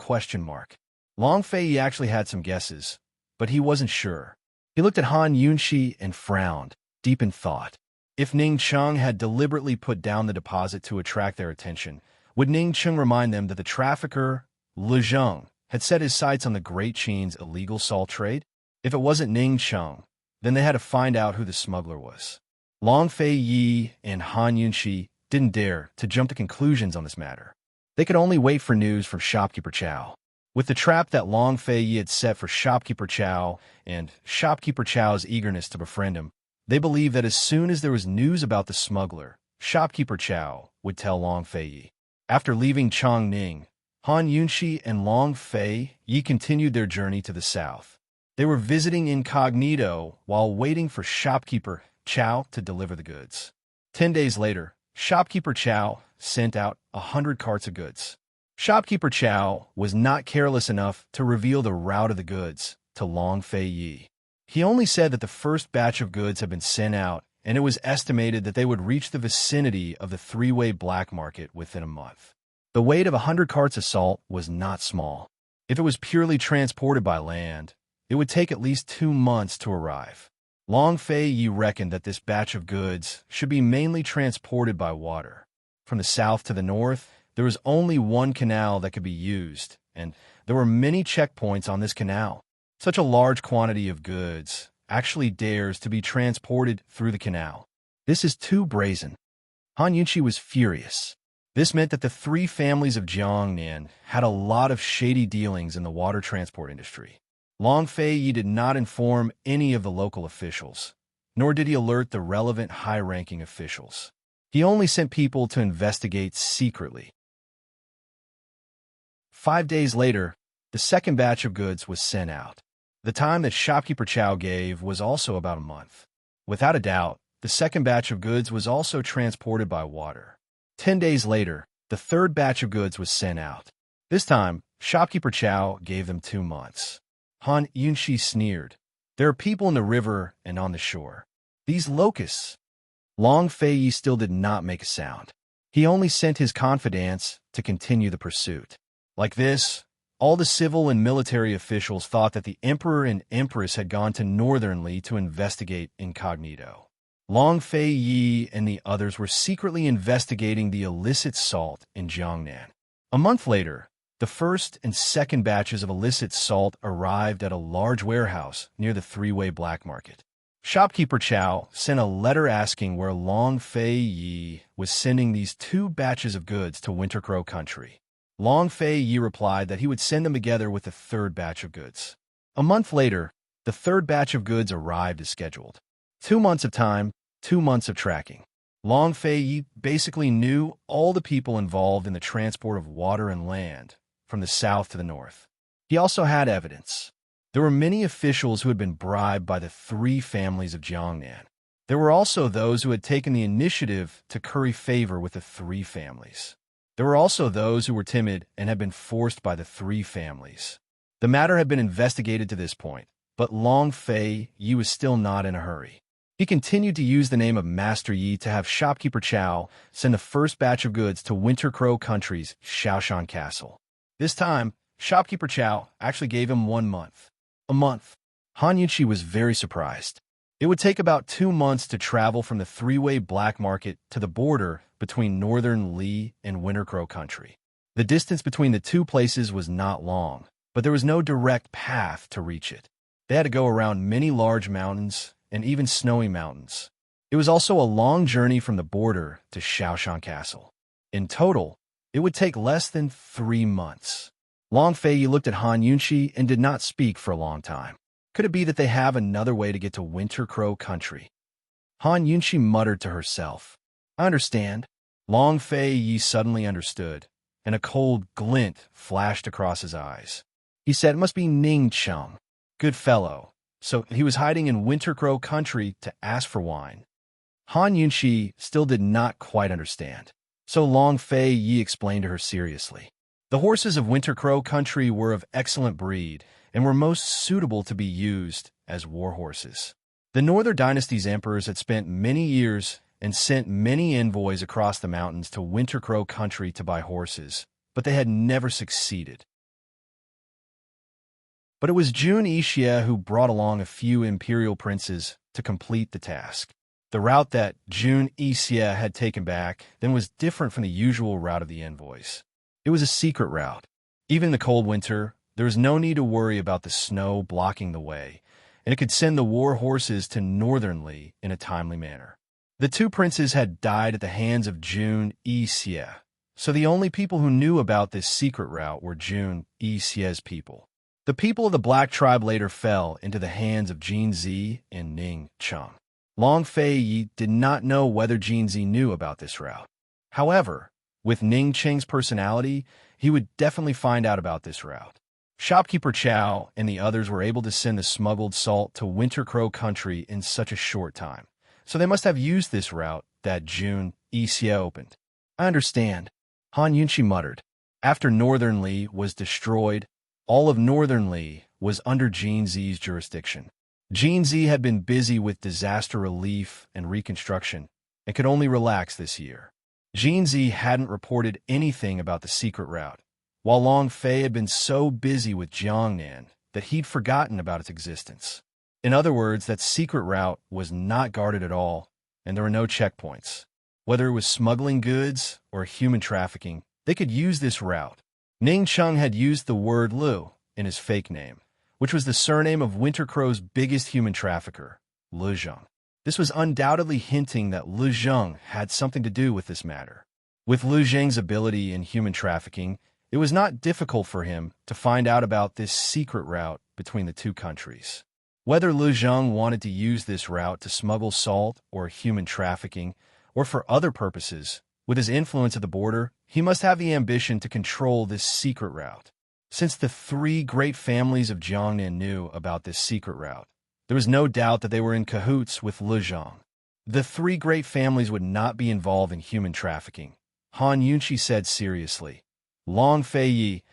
Long Fei Yi actually had some guesses, but he wasn't sure. He looked at Han Yunqi and frowned, deep in thought. If Ning Cheng had deliberately put down the deposit to attract their attention, would Ning Cheng remind them that the trafficker, Le Zheng, had set his sights on the Great Qin's illegal salt trade? If it wasn't Ning Cheng, then they had to find out who the smuggler was. Long Fei Yi and Han Yunqi didn't dare to jump to conclusions on this matter. They could only wait for news from shopkeeper Chow. With the trap that Long Fei Yi had set for shopkeeper Chow and shopkeeper Chow's eagerness to befriend him, they believed that as soon as there was news about the smuggler, shopkeeper Chow would tell Long Fei Yi. After leaving Chongning, Han Yunqi and Long Fei Yi continued their journey to the south. They were visiting incognito while waiting for shopkeeper Chow to deliver the goods. 10 days later, shopkeeper Chow sent out 100 carts of goods. Shopkeeper Chow was not careless enough to reveal the route of the goods to Long Fei Yi. He only said that the first batch of goods had been sent out, and it was estimated that they would reach the vicinity of the 3-way black market within a month. The weight of 100 carts of salt was not small. If it was purely transported by land, it would take at least 2 months to arrive. Long Fei Yi reckoned that this batch of goods should be mainly transported by water. From the south to the north, there was only one canal that could be used, and there were many checkpoints on this canal. Such a large quantity of goods actually dares to be transported through the canal. This is too brazen. Han Yunqi was furious. This meant that the 3 families of Jiangnan had a lot of shady dealings in the water transport industry. Long Fei Yi did not inform any of the local officials, nor did he alert the relevant high-ranking officials. He only sent people to investigate secretly. 5 days later, the second batch of goods was sent out. The time that shopkeeper Chow gave was also about a month. Without a doubt, the second batch of goods was also transported by water. 10 days later, the third batch of goods was sent out. This time, shopkeeper Chow gave them 2 months. Han Yunqi sneered. There are people in the river and on the shore. These locusts. Long Fei Yi still did not make a sound. He only sent his confidants to continue the pursuit. Like this, all the civil and military officials thought that the emperor and empress had gone to Northernly to investigate incognito. Long Fei Yi and the others were secretly investigating the illicit salt in Jiangnan. A month later, the first and second batches of illicit salt arrived at a large warehouse near the 3-way black market. Shopkeeper Chow sent a letter asking where Long Fei Yi was sending these 2 batches of goods to Winter Crow country. Long Fei Yi replied that he would send them together with the third batch of goods. A month later, the third batch of goods arrived as scheduled. 2 months of time, 2 months of tracking. Long Fei basically knew all the people involved in the transport of water and land from the south to the north. He also had evidence. There were many officials who had been bribed by the three families of Jiangnan. There were also those who had taken the initiative to curry favor with the three families. There were also those who were timid and had been forced by the three families. The matter had been investigated to this point, but Long Fei was still not in a hurry. He continued to use the name of Master Yi to have shopkeeper Chow send the first batch of goods to Winter Crow Country's Shaoshan Castle. This time, shopkeeper Chow actually gave him 1 month. A month. Han Yunqi was very surprised. It would take about 2 months to travel from the three-way black market to the border between northern Li and Winter Crow Country. The distance between the two places was not long, but there was no direct path to reach it. They had to go around many large mountains and even snowy mountains. It was also a long journey from the border to Shaoshan Castle. In total, it would take less than 3 months. Long Fei looked at Han Yunqi and did not speak for a long time. Could it be that they have another way to get to Winter Crow Country? Han Yunqi muttered to herself. I understand. Long Fei suddenly understood, and a cold glint flashed across his eyes. He said it must be Ning Cheng. Good fellow. So he was hiding in Winter Crow Country to ask for wine. Han Yunqi still did not quite understand. So Long Fei explained to her seriously. The horses of Winter Crow Country were of excellent breed and were most suitable to be used as war horses. The Northern Dynasty's emperors had spent many years and sent many envoys across the mountains to Winter Crow Country to buy horses, but they had never succeeded. But it was Jun Yixie who brought along a few imperial princes to complete the task. The route that Jun Yixie had taken back then was different from the usual route of the envoys. It was a secret route. Even in the cold winter, there was no need to worry about the snow blocking the way, and it could send the war horses to northern Li in a timely manner. The two princes had died at the hands of Jun Yixie, so the only people who knew about this secret route were Jun Yixie's people. The people of the Black Tribe later fell into the hands of Jinzi and Ning Cheng. Long Fei did not know whether Jinzi knew about this route. However, with Ning Cheng's personality, he would definitely find out about this route. Shopkeeper Chow and the others were able to send the smuggled salt to Winter Crow Country in such a short time, so they must have used this route that Jun Yixie opened. I understand, Han Yunqi muttered. After Northern Li was destroyed, all of Northern Li was under Jinzi's jurisdiction. Jinzi had been busy with disaster relief and reconstruction and could only relax this year. Jinzi hadn't reported anything about the secret route, while Long Fei had been so busy with Jiangnan that he'd forgotten about its existence. In other words, that secret route was not guarded at all, and there were no checkpoints. Whether it was smuggling goods or human trafficking, they could use this route. Ning Cheng had used the word Lu in his fake name, which was the surname of Winter Crow's biggest human trafficker, Lu Zheng. This was undoubtedly hinting that Lu Zheng had something to do with this matter. With Lu Zheng's ability in human trafficking, it was not difficult for him to find out about this secret route between the two countries. Whether Lu Zheng wanted to use this route to smuggle salt or human trafficking, or for other purposes, with his influence at the border, he must have the ambition to control this secret route. Since the three great families of Jiangnan knew about this secret route, there was no doubt that they were in cahoots with Lu Zheng. The three great families would not be involved in human trafficking, Han Yunqi said seriously. Long Fei,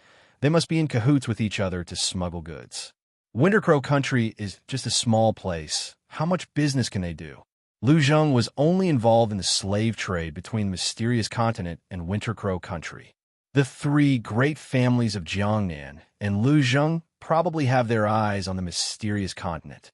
they must be in cahoots with each other to smuggle goods. Winter Crow Country is just a small place. How much business can they do? Lu Zheng was only involved in the slave trade between the mysterious continent and Winter Crow Country. The three great families of Jiangnan and Lu Zheng probably have their eyes on the mysterious continent.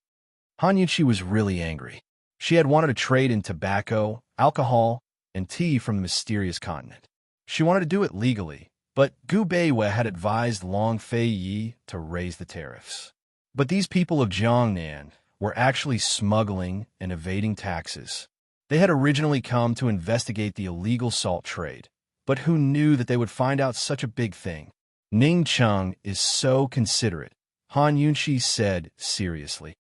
Han Yunqi was really angry. She had wanted to trade in tobacco, alcohol, and tea from the mysterious continent. She wanted to do it legally, but Gu Beiwei had advised Long Fei to raise the tariffs. But these people of Jiangnan were actually smuggling and evading taxes. They had originally come to investigate the illegal salt trade, but who knew that they would find out such a big thing? Ning Cheng is so considerate, Han Yunqi said seriously.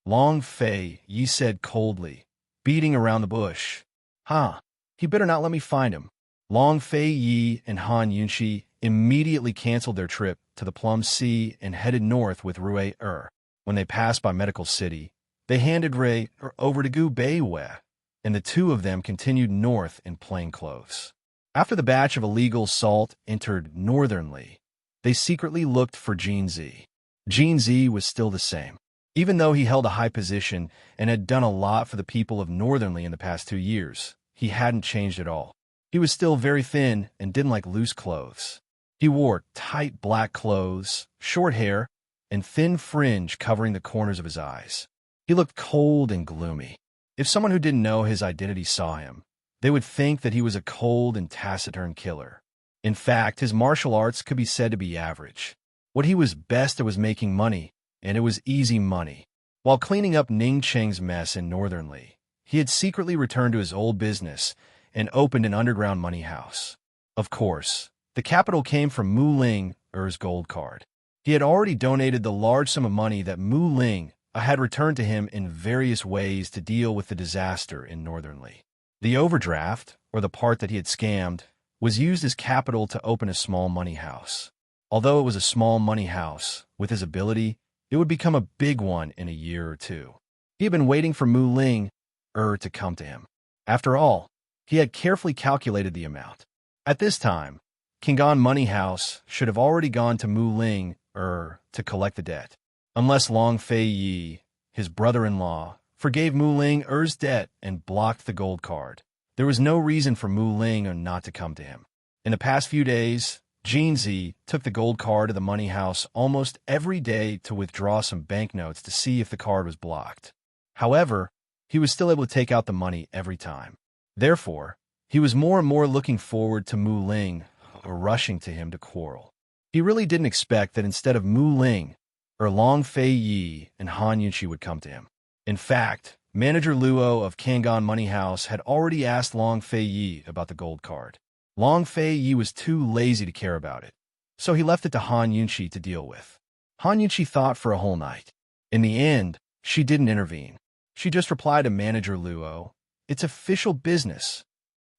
Long Fei Yi said coldly, beating around the bush. Huh, he better not let me find him. Long Fei Yi and Han Yunxi immediately canceled their trip to the Plum Sea and headed north with Rui Er. When they passed by Medical City, they handed Rui over to Gu Beiwei, and the two of them continued north in plain clothes. After the batch of illegal salt entered northernly, they secretly looked for Jinzi. Jinzi was still the same. Even though he held a high position and had done a lot for the people of northernly in the past 2 years, he hadn't changed at all. He was still very thin and didn't like loose clothes. He wore tight black clothes, short hair, and thin fringe covering the corners of his eyes. He looked cold and gloomy. If someone who didn't know his identity saw him, they would think that he was a cold and taciturn killer. In fact, his martial arts could be said to be average. What he was best at was making money, and it was easy money. While cleaning up Ning Cheng's mess in northernly, he had secretly returned to his old business and opened an underground money house. Of course, the capital came from Mu Ling Er's gold card. He had already donated the large sum of money that Mu Ling had returned to him in various ways to deal with the disaster in northernly. The overdraft, or the part that he had scammed, was used as capital to open a small money house. Although it was a small money house, with his ability, it would become a big one in a year or two. He had been waiting for Mu Ling to come to him. After all, he had carefully calculated the amount. At this time, Kingan Money House should have already gone to Mu Ling to collect the debt. Unless Long Fei Yi, his brother-in-law, forgave Mu Ling Er's debt and blocked the gold card, there was no reason for Mu Ling not to come to him. In the past few days, Jinzi took the gold card to the money house almost every day to withdraw some banknotes to see if the card was blocked. However, he was still able to take out the money every time. Therefore, he was more and more looking forward to Mu Ling rushing to him to quarrel. He really didn't expect that instead of Mu Ling, Long Fei Yi and Han Yunxi would come to him. In fact, Manager Luo of Kangon Money House had already asked Long Fei Yi about the gold card. Long Fei Yi was too lazy to care about it, so he left it to Han Yunxi to deal with. Han Yunxi thought for a whole night. In the end, she didn't intervene. She just replied to Manager Luo, "It's official business."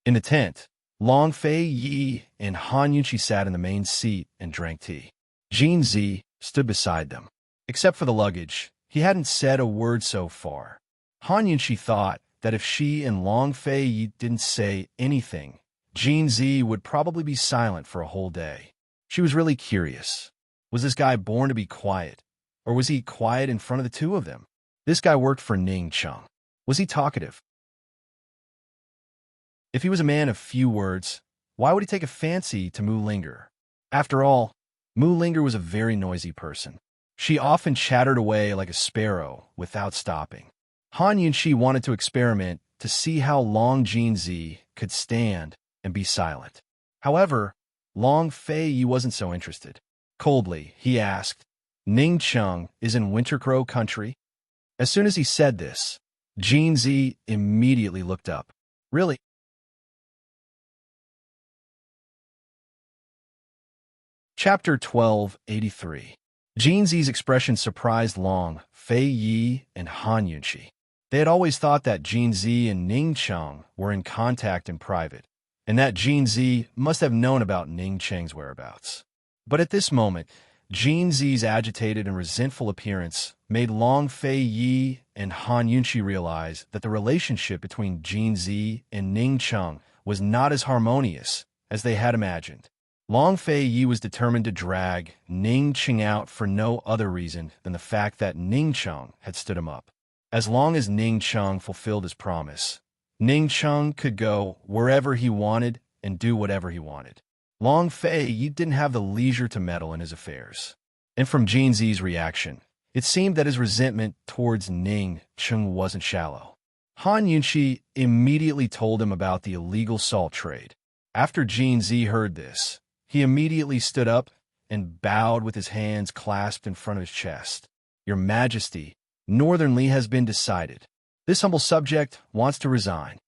In the tent, Long Fei Yi and Han Yunxi sat in the main seat and drank tea. Jinzi stood beside them. Except for the luggage, he hadn't said a word so far. Han Yunxi thought that if she and Long Fei Yi didn't say anything, Jinzi would probably be silent for a whole day. She was really curious. Was this guy born to be quiet? Or was he quiet in front of the two of them? This guy worked for Ning Cheng. Was he talkative? If he was a man of few words, why would he take a fancy to Mu Linger? After all, Mu Linger was a very noisy person. She often chattered away like a sparrow without stopping. Han Yunxi wanted to experiment to see how long Jinzi could stand and be silent. However, Long Fei Yi wasn't so interested. Coldly, he asked, "Ning Cheng is in Winter Crow country?" As soon as he said this, Jinzi immediately looked up. "Really?" Chapter 1283. Jinzi's expression surprised Long Fei Yi and Han Yunxi. They had always thought that Jinzi and Ning Cheng were in contact in private, and that Jinzi must have known about Ning Cheng's whereabouts. But at this moment, Jinzi's agitated and resentful appearance made Long Fei Yi and Han Yunxi realize that the relationship between Jinzi and Ning Cheng was not as harmonious as they had imagined. Long Fei Yi was determined to drag Ning Cheng out for no other reason than the fact that Ning Cheng had stood him up. As long as Ning Cheng fulfilled his promise, Ning Cheng could go wherever he wanted and do whatever he wanted. Long Fei Yi didn't have the leisure to meddle in his affairs. And from Jinzi's reaction, it seemed that his resentment towards Ning Cheng wasn't shallow. Han Yunxi immediately told him about the illegal salt trade. After Jinzi heard this, he immediately stood up and bowed with his hands clasped in front of his chest. "Your Majesty, Northernly has been decided. This humble subject wants to resign."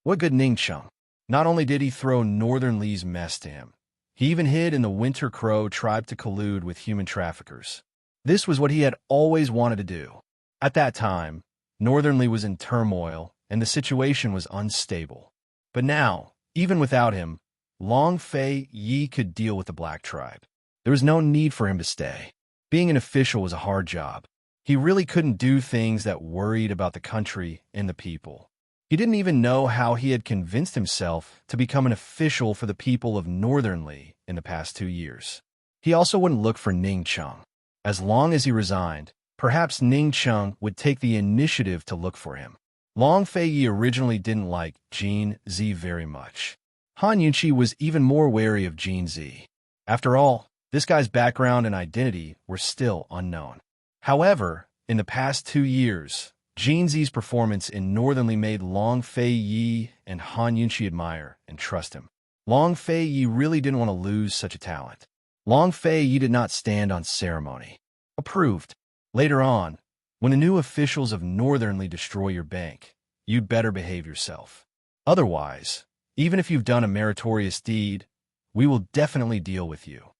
What good Ning Cheng? Not only did he throw Northernly's mess to him, he even hid in the Winter Crow tribe to collude with human traffickers. This was what he had always wanted to do. At that time, Northernly was in turmoil, and the situation was unstable. But now, even without him, Long Fei Yi could deal with the Black Tribe. There was no need for him to stay. Being an official was a hard job. He really couldn't do things that worried about the country and the people. He didn't even know how he had convinced himself to become an official for the people of Northernly in the past 2 years. He also wouldn't look for Ning Cheng. As long as he resigned, perhaps Ning Cheng would take the initiative to look for him. Long Fei Yi originally didn't like Jin Zi very much. Han Yunqi was even more wary of Jin Zi. After all, this guy's background and identity were still unknown. However, in the past 2 years, Jin Zi's performance in Northernly made Long Fei Yi and Han Yunqi admire and trust him. Long Fei Yi really didn't want to lose such a talent. Long Fei Yi did not stand on ceremony. Approved. Later on, when the new officials of Northernly destroy your bank, you'd better behave yourself. Otherwise, even if you've done a meritorious deed, we will definitely deal with you.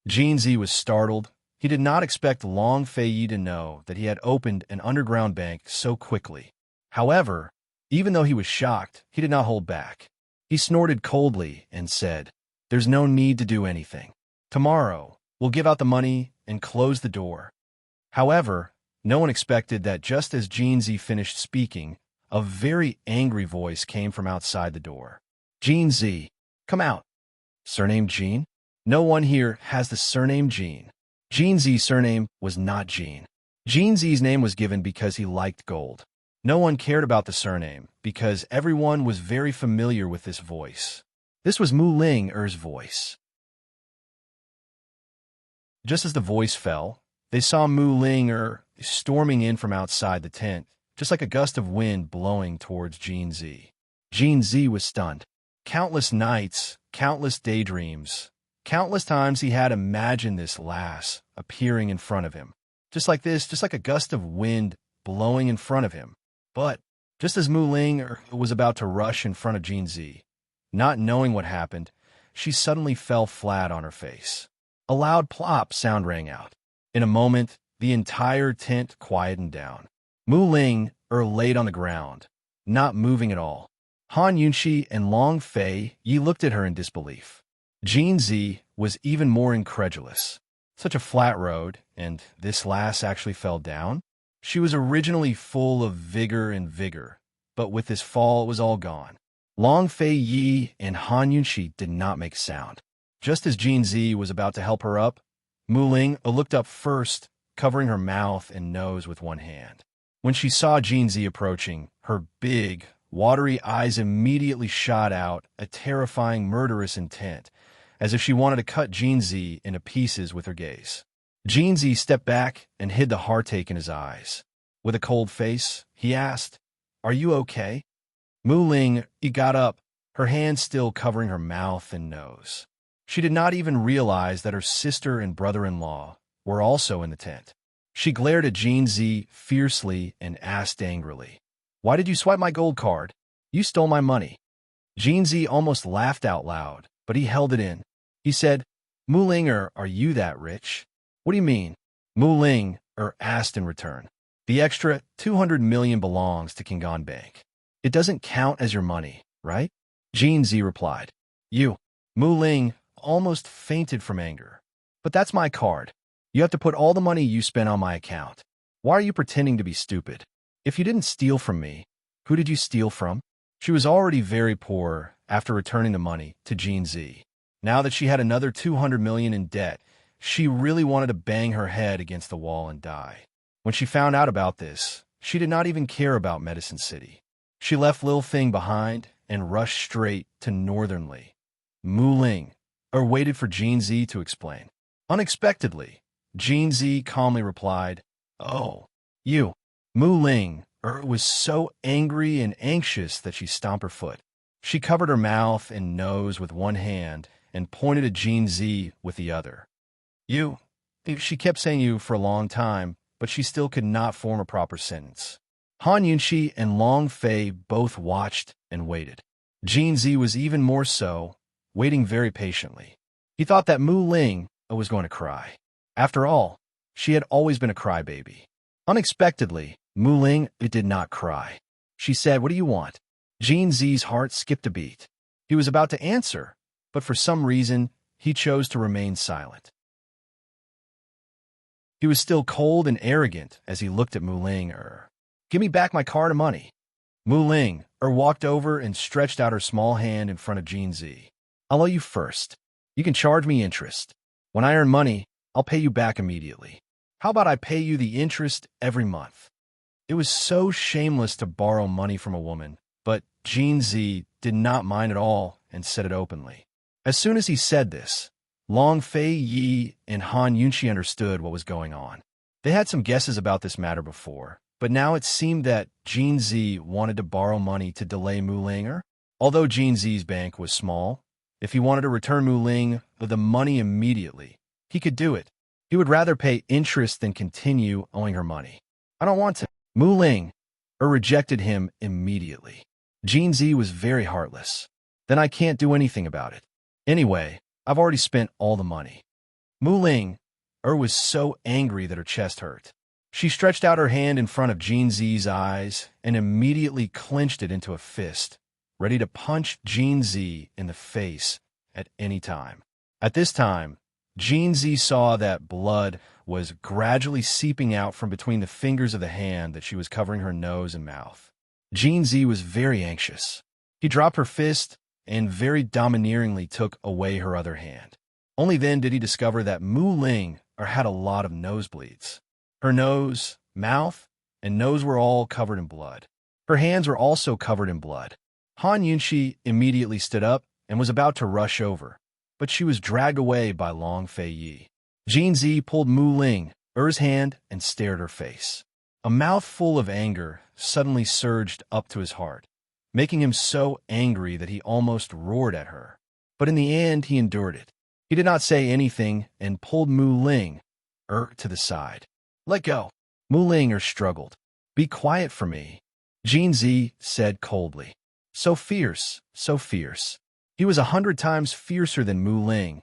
Jin Zi was startled. He did not expect Long Fei Yi to know that he had opened an underground bank so quickly. However, even though he was shocked, he did not hold back. He snorted coldly and said, "There's no need to do anything. Tomorrow, we'll give out the money and close the door." However, no one expected that just as Jin Zi finished speaking, a very angry voice came from outside the door. "Jin Zi, come out." Surname Jin? No one here has the surname Jin. Jin Zi's surname was not Jin. Jin Zi's name was given because he liked gold. No one cared about the surname because everyone was very familiar with this voice. This was Mu Ling Er's voice. Just as the voice fell, they saw Mu Ling Er storming in from outside the tent, just like a gust of wind blowing towards Jin Zi. Jin Zi was stunned. Countless nights, countless daydreams, countless times he had imagined this lass appearing in front of him. Just like this, just like a gust of wind blowing in front of him. But just as Mu Ling was about to rush in front of Jin Zi, not knowing what happened, she suddenly fell flat on her face. A loud plop sound rang out. In a moment, the entire tent quietened down. Mu Ling laid on the ground, not moving at all. Han Yunqi and Long Fei Yi looked at her in disbelief. Jin Zi was even more incredulous. Such a flat road, and this lass actually fell down? She was originally full of vigor, but with this fall it was all gone. Long Fei Yi and Han Yunqi did not make sound. Just as Jin Zi was about to help her up, Mu Ling looked up first, covering her mouth and nose with one hand. When she saw Jin Zi approaching, her big, watery eyes immediately shot out a terrifying murderous intent, as if she wanted to cut Jin Zi into pieces with her gaze. Jin Zi stepped back and hid the heartache in his eyes. With a cold face, he asked, "Are you okay?" Mu Ling got up, her hand still covering her mouth and nose. She did not even realize that her sister and brother-in-law were also in the tent. She glared at Jin Zi fiercely and asked angrily, "Why did you swipe my gold card? You stole my money." Jin Zi almost laughed out loud, but he held it in. He said, "Mu Ling are you that rich?" "What do you mean?" Mu Ling asked in return. "The extra 200 million belongs to Kingan Bank. It doesn't count as your money, right?" Jin Zi replied. "You." Mu Ling almost fainted from anger. "But that's my card. You have to put all the money you spent on my account. Why are you pretending to be stupid? If you didn't steal from me, who did you steal from?" She was already very poor after returning the money to Jin Zi. Now that she had another 200 million in debt, she really wanted to bang her head against the wall and die. When she found out about this, she did not even care about Medicine City. She left Lil Fing behind and rushed straight to Northernly. Mu Ling waited for Jin Zi to explain. Unexpectedly, Jin Zi calmly replied, "Oh, you." Mu Ling was so angry and anxious that she stomped her foot. She covered her mouth and nose with one hand and pointed at Jin Zi with the other. "You." She kept saying "you" for a long time, but she still could not form a proper sentence. Han Yunqi and Long Fei both watched and waited. Jin Zi was even more so, waiting very patiently. He thought that Mu Ling was going to cry. After all, she had always been a crybaby. Unexpectedly, Mu Ling did not cry. She said, "What do you want?" Jin Zi's heart skipped a beat. He was about to answer, but for some reason, he chose to remain silent. He was still cold and arrogant as he looked at Mu Ling. Give me back my card of money." Mu Ling walked over and stretched out her small hand in front of Jin Zi. "I'll owe you first. You can charge me interest. When I earn money, I'll pay you back immediately. How about I pay you the interest every month?" It was so shameless to borrow money from a woman, but Jin Zi did not mind at all and said it openly. As soon as he said this, Long Fei Yi and Han Yunqi understood what was going on. They had some guesses about this matter before, but now it seemed that Jin Zi wanted to borrow money to delay Mu Ling. Although Jin Zi's bank was small, if he wanted to return Mu Ling the money immediately, he could do it. He would rather pay interest than continue owing her money. "I don't want to." Mu Ling rejected him immediately. Jin Zi was very heartless. "Then I can't do anything about it. Anyway, I've already spent all the money." Mu Ling was so angry that her chest hurt. She stretched out her hand in front of Jin Zi's eyes and immediately clenched it into a fist, ready to punch Jin Zi in the face at any time. At this time, Jin Zi saw that blood was gradually seeping out from between the fingers of the hand that she was covering her nose and mouth. Jin Zi was very anxious. He dropped her fist and very domineeringly took away her other hand. Only then did he discover that Mu Ling had a lot of nosebleeds. Her nose, mouth, and nose were all covered in blood. Her hands were also covered in blood. Han Yunqi immediately stood up and was about to rush over, but she was dragged away by Long Fei Yi. Jin Zi pulled Mu Ling's hand and stared her face. A mouthful of anger suddenly surged up to his heart, making him so angry that he almost roared at her. But in the end, he endured it. He did not say anything and pulled Mu Ling to the side. "Let go." Mu Ling struggled. "Be quiet for me," Jin Zi said coldly. So fierce, so fierce. He was 100 times fiercer than Mu Ling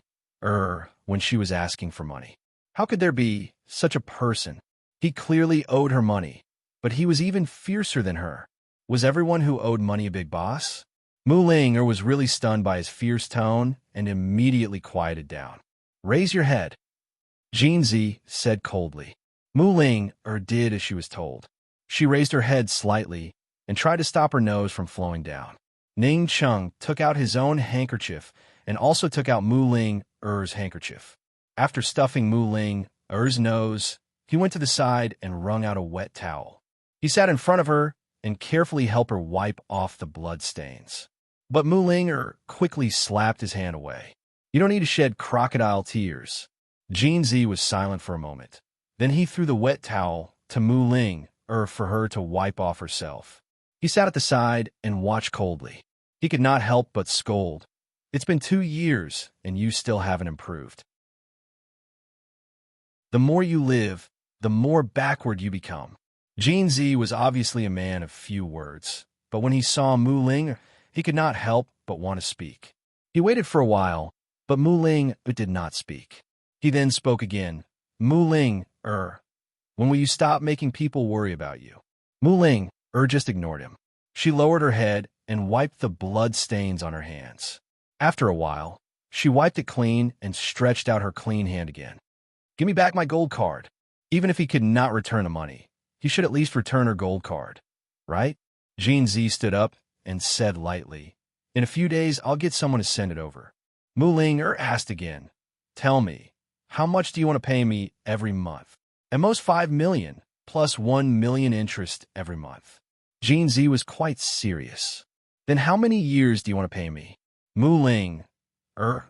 when she was asking for money. How could there be such a person? He clearly owed her money, but he was even fiercer than her. Was everyone who owed money a big boss? Mu Ling was really stunned by his fierce tone and immediately quieted down. "Raise your head," Jin Zi said coldly. Mu Ling did as she was told. She raised her head slightly and tried to stop her nose from flowing down. Ning Chung took out his own handkerchief and also took out Mu Ling's handkerchief. After stuffing Mu Ling's nose, he went to the side and wrung out a wet towel. He sat in front of her and carefully helped her wipe off the blood stains. But Mu Ling quickly slapped his hand away. "You don't need to shed crocodile tears." Jin Zi was silent for a moment. Then he threw the wet towel to Mu Ling for her to wipe off herself. He sat at the side and watched coldly. He could not help but scold. "It's been 2 years, and you still haven't improved. The more you live, the more backward you become." Jin Zi was obviously a man of few words, but when he saw Mu Ling, he could not help but want to speak. He waited for a while, but Mu Ling did not speak. He then spoke again. "Mu Ling, when will you stop making people worry about you?" Mu Ling just ignored him. She lowered her head and wiped the blood stains on her hands. After a while, she wiped it clean and stretched out her clean hand again. "Give me back my gold card." Even if he could not return the money, he should at least return her gold card, right? Jin Zi stood up and said lightly, "In a few days, I'll get someone to send it over." Mu Ling asked again, "Tell me, how much do you want to pay me every month?" "At most 5 million, plus 1 million interest every month." Jin Zi was quite serious. "Then how many years do you want to pay me?" Mu Ling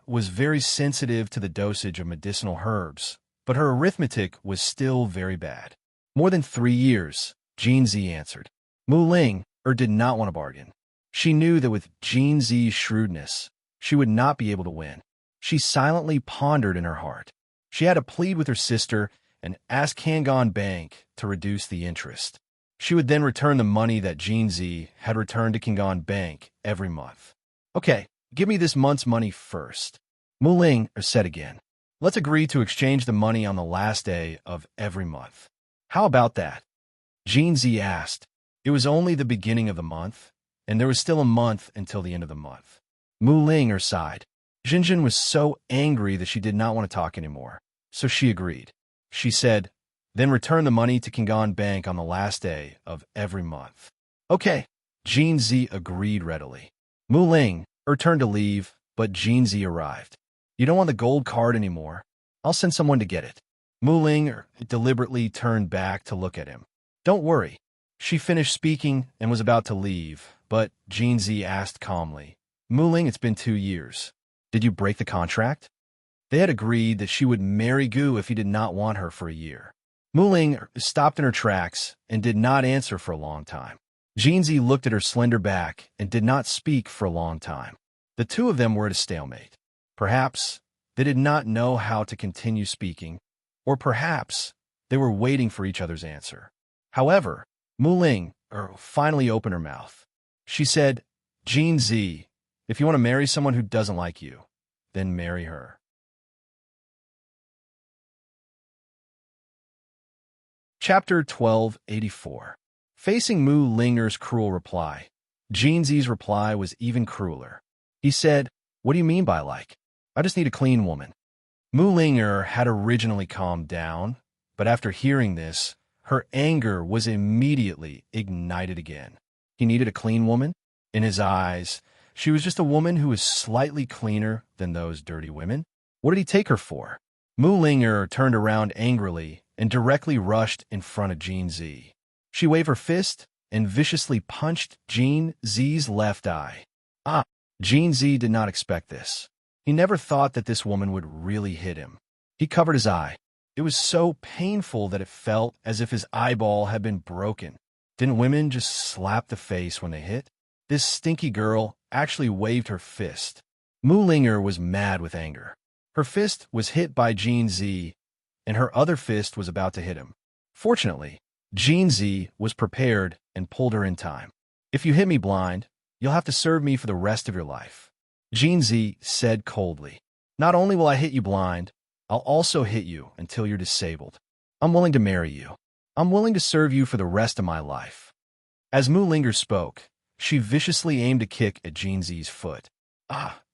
was very sensitive to the dosage of medicinal herbs, but her arithmetic was still very bad. "More than 3 years, Jin Zi answered. Mu Ling did not want to bargain. She knew that with Jin Zi's shrewdness, she would not be able to win. She silently pondered in her heart. She had to plead with her sister and ask Kangon Bank to reduce the interest. She would then return the money that Jin Zi had returned to Kangon Bank every month. "Okay, give me this month's money first," Mu Ling said again. "Let's agree to exchange the money on the last day of every month. How about that?" Jinzi asked. It was only the beginning of the month, and there was still a month until the end of the month. Mu Ling sighed. Jinjin was so angry that she did not want to talk anymore, so she agreed. She said, then return the money to Kingan Bank on the last day of every month. Okay. Jinzi agreed readily. Mu Ling turned to leave, but Jinzi arrived. You don't want the gold card anymore. I'll send someone to get it. Mu Ling deliberately turned back to look at him. Don't worry. She finished speaking and was about to leave, but Jinzi asked calmly, Mu Ling, it's been 2 years. Did you break the contract? They had agreed that she would marry Gu if he did not want her for a year. Mu Ling stopped in her tracks and did not answer for a long time. Jinzi looked at her slender back and did not speak for a long time. The two of them were at a stalemate. Perhaps they did not know how to continue speaking, or perhaps they were waiting for each other's answer. However, Mu Ling finally opened her mouth. She said, Jinzi, if you want to marry someone who doesn't like you, then marry her. Chapter 1284. Facing Mu Linger's cruel reply, Jinzi's reply was even crueler. He said, what do you mean by like? I just need a clean woman. Mu Linger had originally calmed down, but after hearing this, her anger was immediately ignited again. He needed a clean woman? In his eyes, she was just a woman who was slightly cleaner than those dirty women. What did he take her for? Mu Linger turned around angrily and directly rushed in front of Jinzi. She waved her fist and viciously punched Jinzi's left eye. Jinzi did not expect this. He never thought that this woman would really hit him. He covered his eye. It was so painful that it felt as if his eyeball had been broken. Didn't women just slap the face when they hit? This stinky girl actually waved her fist. Mu Linger was mad with anger. Her fist was hit by Jinzi, and her other fist was about to hit him. Fortunately, Jinzi was prepared and pulled her in time. If you hit me blind, you'll have to serve me for the rest of your life. Jinzi said coldly. Not only will I hit you blind, I'll also hit you until you're disabled. I'm willing to marry you. I'm willing to serve you for the rest of my life. As Mu Linger spoke, she viciously aimed a kick at Jinzi's foot.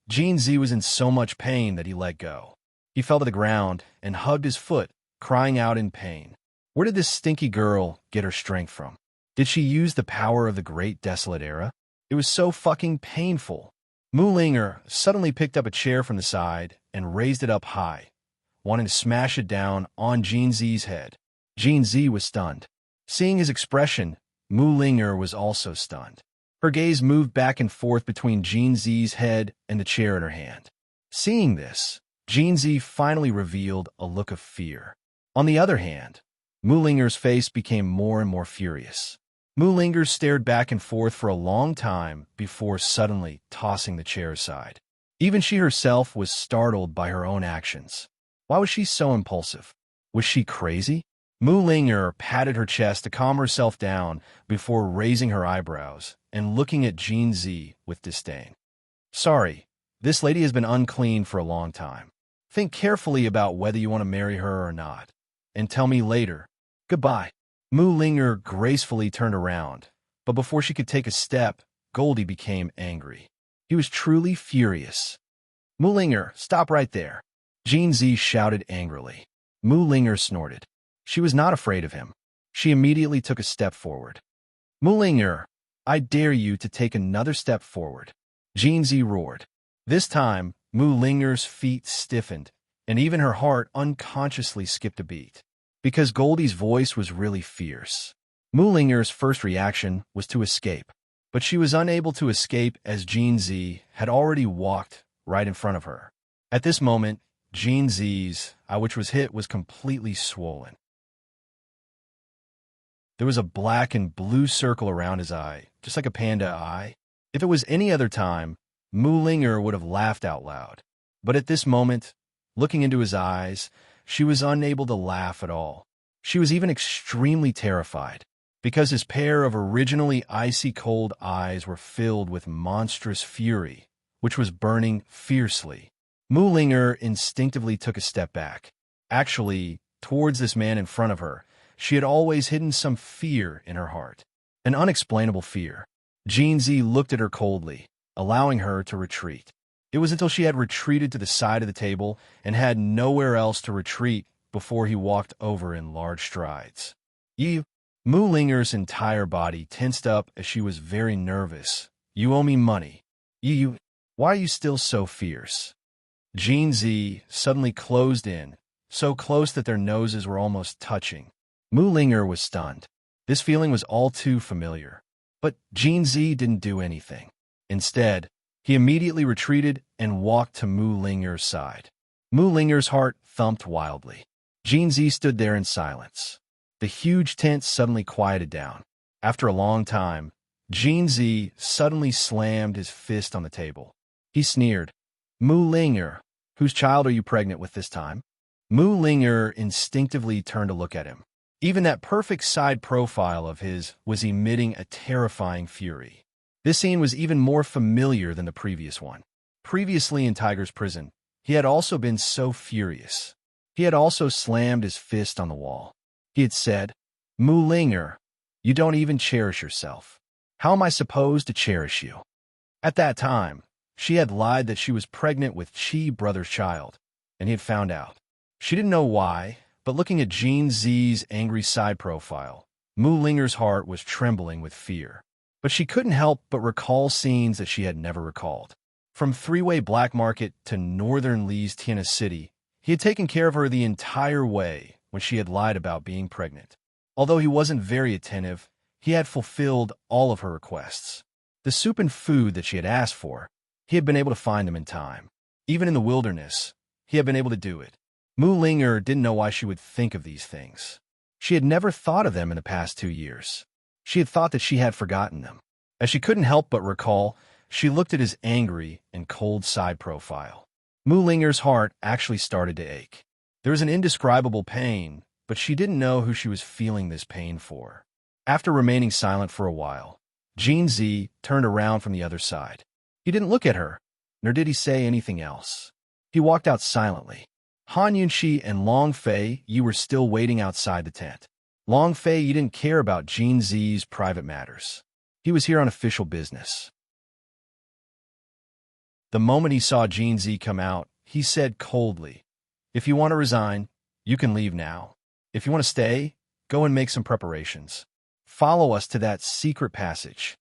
Jinzi was in so much pain that he let go. He fell to the ground and hugged his foot, crying out in pain. Where did this stinky girl get her strength from? Did she use the power of the Great Desolate Era? It was so fucking painful. Mu Linger suddenly picked up a chair from the side and raised it up high, wanting to smash it down on Jinzi's head. Jinzi was stunned. Seeing his expression, Mu Linger was also stunned. Her gaze moved back and forth between Jinzi's head and the chair in her hand. Seeing this, Jinzi finally revealed a look of fear. On the other hand, Mu Linger's face became more and more furious. Mu Linger stared back and forth for a long time before suddenly tossing the chair aside. Even she herself was startled by her own actions. Why was she so impulsive? Was she crazy? Mu Linger patted her chest to calm herself down before raising her eyebrows and looking at Jinzi with disdain. Sorry, this lady has been unclean for a long time. Think carefully about whether you want to marry her or not, and tell me later. Goodbye. Mu Linger gracefully turned around, but before she could take a step, Goldie became angry. He was truly furious. Mu Linger, stop right there. Jinzi shouted angrily. Mu Linger snorted. She was not afraid of him. She immediately took a step forward. Mu Linger, I dare you to take another step forward. Jinzi roared. This time, Mu Linger's feet stiffened, and even her heart unconsciously skipped a beat. Because Goldie's voice was really fierce. Mu Linger's first reaction was to escape, but she was unable to escape as Jinzi had already walked right in front of her. At this moment, Jinzi's eye, which was hit, was completely swollen. There was a black and blue circle around his eye, just like a panda eye. If it was any other time, Mu Linger would have laughed out loud. But at this moment, looking into his eyes, she was unable to laugh at all. She was even extremely terrified, because his pair of originally icy cold eyes were filled with monstrous fury, which was burning fiercely. Mu Linger instinctively took a step back. Actually, towards this man in front of her, she had always hidden some fear in her heart. An unexplainable fear. Jinzi looked at her coldly, allowing her to retreat. It was until she had retreated to the side of the table and had nowhere else to retreat before he walked over in large strides. You, Mu Linger's entire body tensed up as she was very nervous. You owe me money. Why are you still so fierce? Jinzi suddenly closed in, so close that their noses were almost touching. Mu Linger was stunned. This feeling was all too familiar. But Jinzi didn't do anything. Instead, he immediately retreated and walked to Mu Linger's side. Mu Linger's heart thumped wildly. Jinzi stood there in silence. The huge tent suddenly quieted down. After a long time, Jinzi suddenly slammed his fist on the table. He sneered. Mu Linger, whose child are you pregnant with this time? Mu Linger instinctively turned to look at him. Even that perfect side profile of his was emitting a terrifying fury. This scene was even more familiar than the previous one. Previously in Tiger's prison, he had also been so furious. He had also slammed his fist on the wall. He had said, Mu Linger, you don't even cherish yourself. How am I supposed to cherish you? At that time, she had lied that she was pregnant with Chi brother's child, and he had found out. She didn't know why, but looking at Jinzi's angry side profile, Mu Linger's heart was trembling with fear. But she couldn't help but recall scenes that she had never recalled. From three-way black market to northern Lee's Tiana City, he had taken care of her the entire way when she had lied about being pregnant. Although he wasn't very attentive, he had fulfilled all of her requests. The soup and food that she had asked for, he had been able to find them in time. Even in the wilderness, he had been able to do it. Mu Linger didn't know why she would think of these things. She had never thought of them in the past 2 years. She had thought that she had forgotten them. As she couldn't help but recall, she looked at his angry and cold side profile. Mu Linger's heart actually started to ache. There was an indescribable pain, but she didn't know who she was feeling this pain for. After remaining silent for a while, Jinzi turned around from the other side. He didn't look at her, nor did he say anything else. He walked out silently. Han Yunxi and Long Fei, you were still waiting outside the tent. Long Fei, you didn't care about Jinzi's private matters. He was here on official business. The moment he saw Jinzi come out, he said coldly, if you want to resign, you can leave now. If you want to stay, go and make some preparations. Follow us to that secret passage.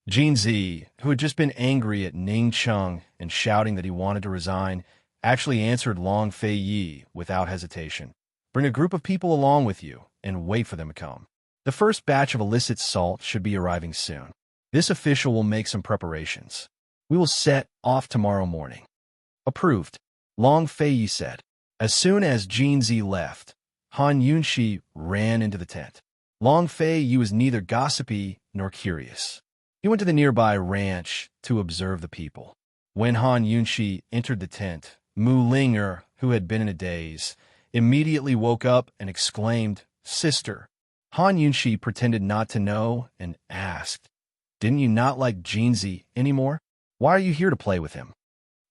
Jinzi, who had just been angry at Ning Cheng and shouting that he wanted to resign, actually answered Long Fei Yi without hesitation. Bring a group of people along with you and wait for them to come. The first batch of illicit salt should be arriving soon. This official will make some preparations. We will set off tomorrow morning. Approved, Long Fei Yi said. As soon as Jinzi left, Han Yunxi ran into the tent. Long Fei Yi was neither gossipy nor curious. He went to the nearby ranch to observe the people. When Han Yunxi entered the tent, Mu Linger, who had been in a daze, immediately woke up and exclaimed, Sister. Han Yunxi pretended not to know and asked, Didn't you not like Jinzi anymore? Why are you here to play with him?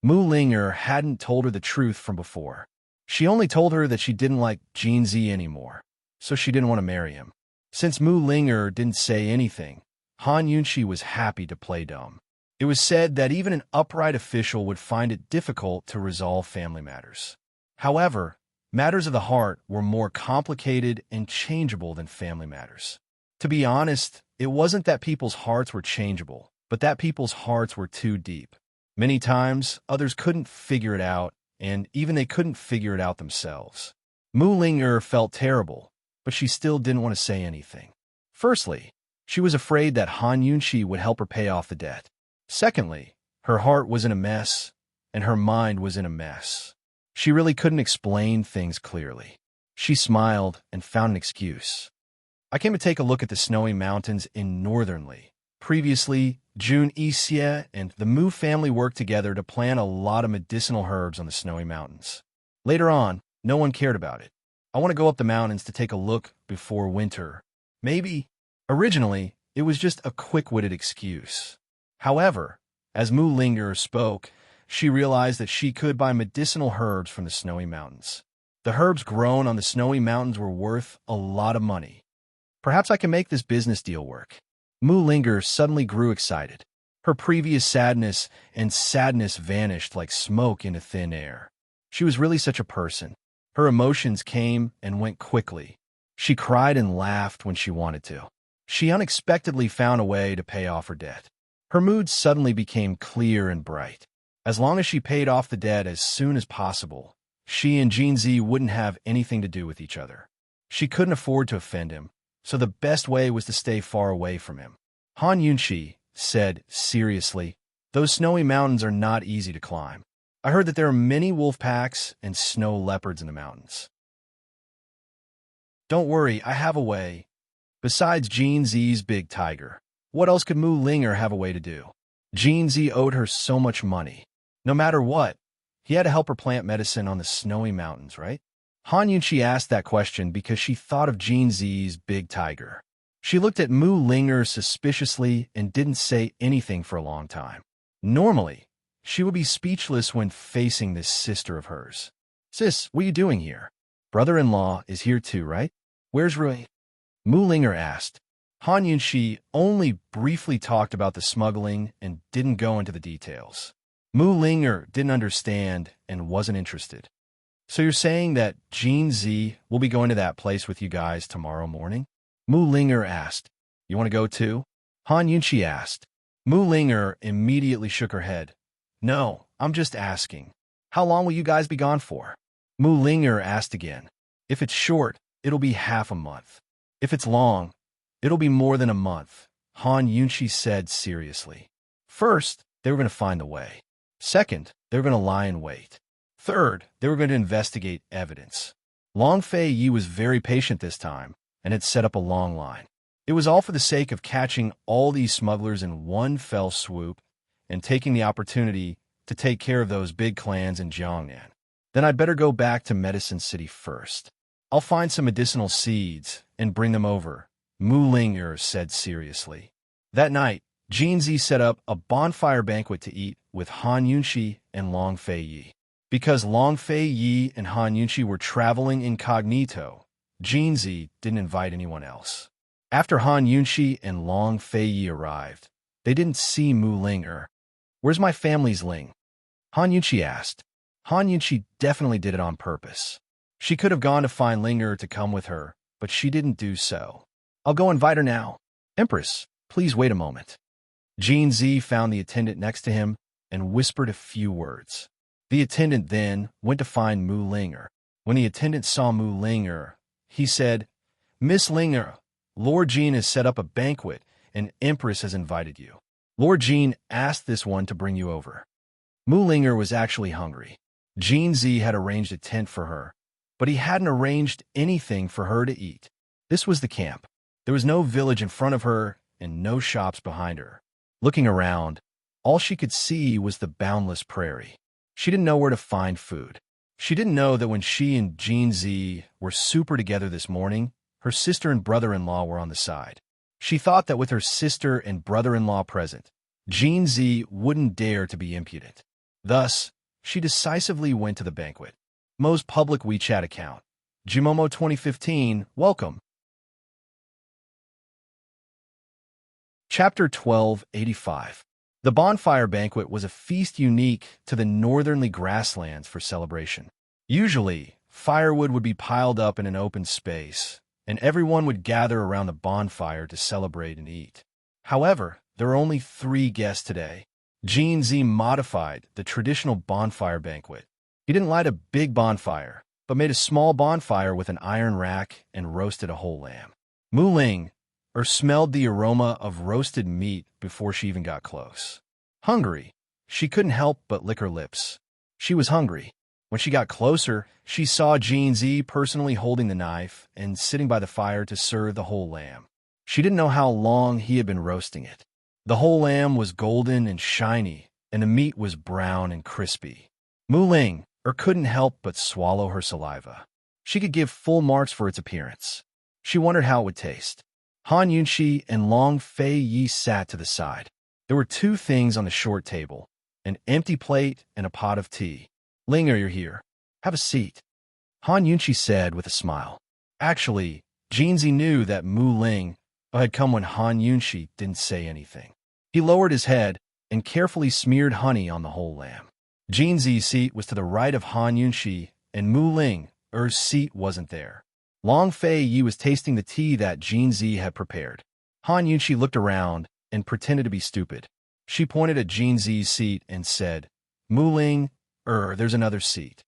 Mu Linger hadn't told her the truth from before. She only told her that she didn't like Jinzi anymore, so she didn't want to marry him. Since Mu Linger didn't say anything, Han Yunxi was happy to play dumb. It was said that even an upright official would find it difficult to resolve family matters. However, matters of the heart were more complicated and changeable than family matters. To be honest, it wasn't that people's hearts were changeable, but that people's hearts were too deep. Many times, others couldn't figure it out, and even they couldn't figure it out themselves. Mu Linger felt terrible, but she still didn't want to say anything. Firstly, she was afraid that Han Yunxi would help her pay off the debt. Secondly, her heart was in a mess, and her mind was in a mess. She really couldn't explain things clearly. She smiled and found an excuse. I came to take a look at the snowy mountains in northern Li. Previously, Jun Yixie and the Mu family worked together to plant a lot of medicinal herbs on the snowy mountains. Later on, no one cared about it. I want to go up the mountains to take a look before winter. Maybe. Originally, it was just a quick-witted excuse. However, as Mu Linger spoke, she realized that she could buy medicinal herbs from the snowy mountains. The herbs grown on the snowy mountains were worth a lot of money. Perhaps I can make this business deal work. Mu Linger suddenly grew excited. Her previous sadness vanished like smoke into thin air. She was really such a person. Her emotions came and went quickly. She cried and laughed when she wanted to. She unexpectedly found a way to pay off her debt. Her mood suddenly became clear and bright. As long as she paid off the debt as soon as possible, she and Jinzi wouldn't have anything to do with each other. She couldn't afford to offend him, so the best way was to stay far away from him. Han Yunshi said seriously, "Those snowy mountains are not easy to climb. I heard that there are many wolf packs and snow leopards in the mountains." "Don't worry, I have a way. Besides Jinzi's big tiger, what else could Mu Linger have a way to do? Jinzi owed her so much money. No matter what, he had to help her plant medicine on the snowy mountains, right?" Han Yunshi asked that question because she thought of Jinzi's big tiger. She looked at Mu Linger suspiciously and didn't say anything for a long time. Normally, she would be speechless when facing this sister of hers. "Sis, what are you doing here? Brother-in-law is here too, right? Where's Rui?" Mu Linger asked. Han Yunshi only briefly talked about the smuggling and didn't go into the details. Mu Linger didn't understand and wasn't interested. "So you're saying that Jinzi will be going to that place with you guys tomorrow morning?" Mu Linger asked. "You want to go too?" Han Yunshi asked. Mu Linger immediately shook her head. "No, I'm just asking. How long will you guys be gone for?" Mu Linger asked again. "If it's short, it'll be half a month. If it's long, it'll be more than a month," Han Yunshi said seriously. First, they were going to find the way. Second, they were going to lie in wait. Third, they were going to investigate evidence. Long Fei Yi was very patient this time and had set up a long line. It was all for the sake of catching all these smugglers in one fell swoop and taking the opportunity to take care of those big clans in Jiangnan. Then I'd better go back to Medicine City first. I'll find some medicinal seeds and bring them over, Mu Linger said seriously. That night, Jinzi set up a bonfire banquet to eat with Han Yunshi and Long Fei Yi. Because Long Fei Yi and Han Yunshi were traveling incognito, Jinzi didn't invite anyone else. After Han Yunshi and Long Fei Yi arrived, they didn't see Mu Linger. "Where's my family's Ling?" Han Yunshi asked. Han Yunshi definitely did it on purpose. She could have gone to find Linger to come with her, but she didn't do so. "I'll go invite her now. Empress, please wait a moment." Jinzi found the attendant next to him and whispered a few words. The attendant then went to find Mu Linger. When the attendant saw Mu Linger, he said, "Miss Linger, Lord Jean has set up a banquet and Empress has invited you. Lord Jean asked this one to bring you over." Mu Linger was actually hungry. Jinzi had arranged a tent for her, but he hadn't arranged anything for her to eat. This was the camp. There was no village in front of her and no shops behind her. Looking around, all she could see was the boundless prairie. She didn't know where to find food. She didn't know that when she and Jinzi were super together this morning, her sister and brother-in-law were on the side. She thought that with her sister and brother-in-law present, Jinzi wouldn't dare to be impudent. Thus, she decisively went to the banquet. Mo's public WeChat account. Jimomo 2015, welcome. Chapter 1285. The bonfire banquet was a feast unique to the northernly grasslands for celebration. Usually, firewood would be piled up in an open space, and everyone would gather around the bonfire to celebrate and eat. However, there were only 3 guests today. Jinzi modified the traditional bonfire banquet. He didn't light a big bonfire, but made a small bonfire with an iron rack and roasted a whole lamb. Mu Ling smelled the aroma of roasted meat before she even got close. Hungry, she couldn't help but lick her lips. She was hungry. When she got closer, she saw Jinzi personally holding the knife and sitting by the fire to serve the whole lamb. She didn't know how long he had been roasting it. The whole lamb was golden and shiny, and the meat was brown and crispy. Mu Ling couldn't help but swallow her saliva. She could give full marks for its appearance. She wondered how it would taste. Han Yunshi and Long Fei Yi sat to the side. There were 2 things on the short table, an empty plate and a pot of tea. "Linger, you're here. Have a seat." Han Yunqi said with a smile. Actually, Jinzi knew that Mu Ling had come when Han Yunqi didn't say anything. He lowered his head and carefully smeared honey on the whole lamb. Jinzi's seat was to the right of Han Yunqi, and Mu Ling's seat wasn't there. Long Fei Yi was tasting the tea that Jinzi had prepared. Han Yunqi looked around and pretended to be stupid. She pointed at Jinzi's seat and said, Mu Ling, there's another seat.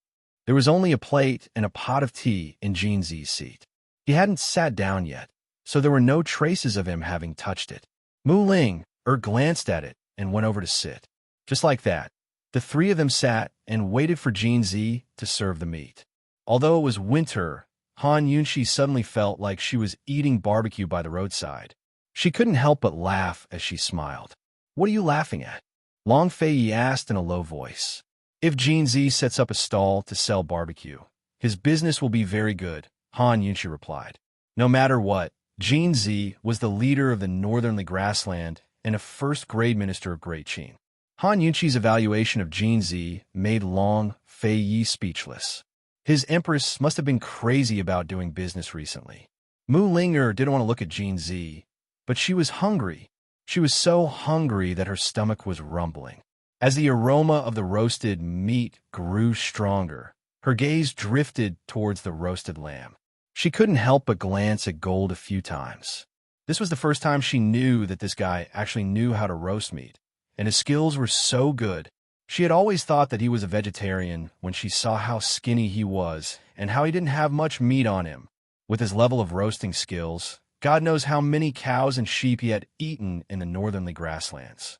There was only a plate and a pot of tea in Jinzi's seat. He hadn't sat down yet, so there were no traces of him having touched it. Mu Ling glanced at it and went over to sit. Just like that, the three of them sat and waited for Jinzi to serve the meat. Although it was winter, Han Yunqi suddenly felt like she was eating barbecue by the roadside. She couldn't help but laugh as she smiled. What are you laughing at? Long Fei Yi asked in a low voice. If Jinzi sets up a stall to sell barbecue, his business will be very good, Han Yunqi replied. No matter what, Jinzi was the leader of the northerly grassland and a first-grade minister of Great Qin. Han Yunqi's evaluation of Jinzi made Long Fei Yi speechless. His empress must have been crazy about doing business recently. Mu Linger didn't want to look at Jinzi, but she was hungry. She was so hungry that her stomach was rumbling. As the aroma of the roasted meat grew stronger, her gaze drifted towards the roasted lamb. She couldn't help but glance at Gold a few times. This was the first time she knew that this guy actually knew how to roast meat, and his skills were so good. She had always thought that he was a vegetarian when she saw how skinny he was and how he didn't have much meat on him. With his level of roasting skills, God knows how many cows and sheep he had eaten in the northerly grasslands.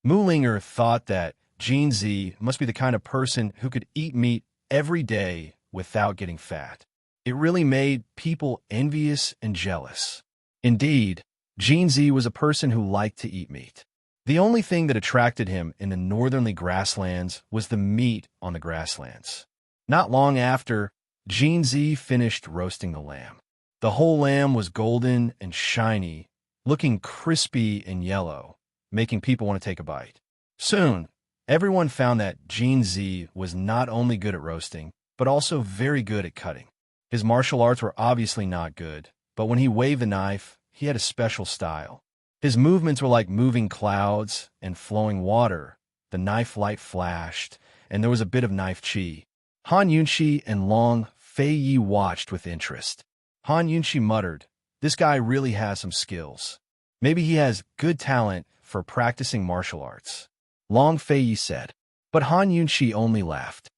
Mu Linger thought that Jinzi must be the kind of person who could eat meat every day without getting fat. It really made people envious and jealous. Indeed, Jinzi was a person who liked to eat meat. The only thing that attracted him in the northerly grasslands was the meat on the grasslands. Not long after, Jinzi finished roasting the lamb. The whole lamb was golden and shiny, looking crispy and yellow, making people want to take a bite. Soon, everyone found that Jinzi was not only good at roasting, but also very good at cutting. His martial arts were obviously not good, but when he waved the knife, he had a special style. His movements were like moving clouds and flowing water. The knife light flashed, and there was a bit of knife chi. Han Yunqi and Long Fei Yi watched with interest. Han Yunqi muttered, "This guy really has some skills. Maybe he has good talent for practicing martial arts." Long Fei Yi said, but Han Yunqi only laughed.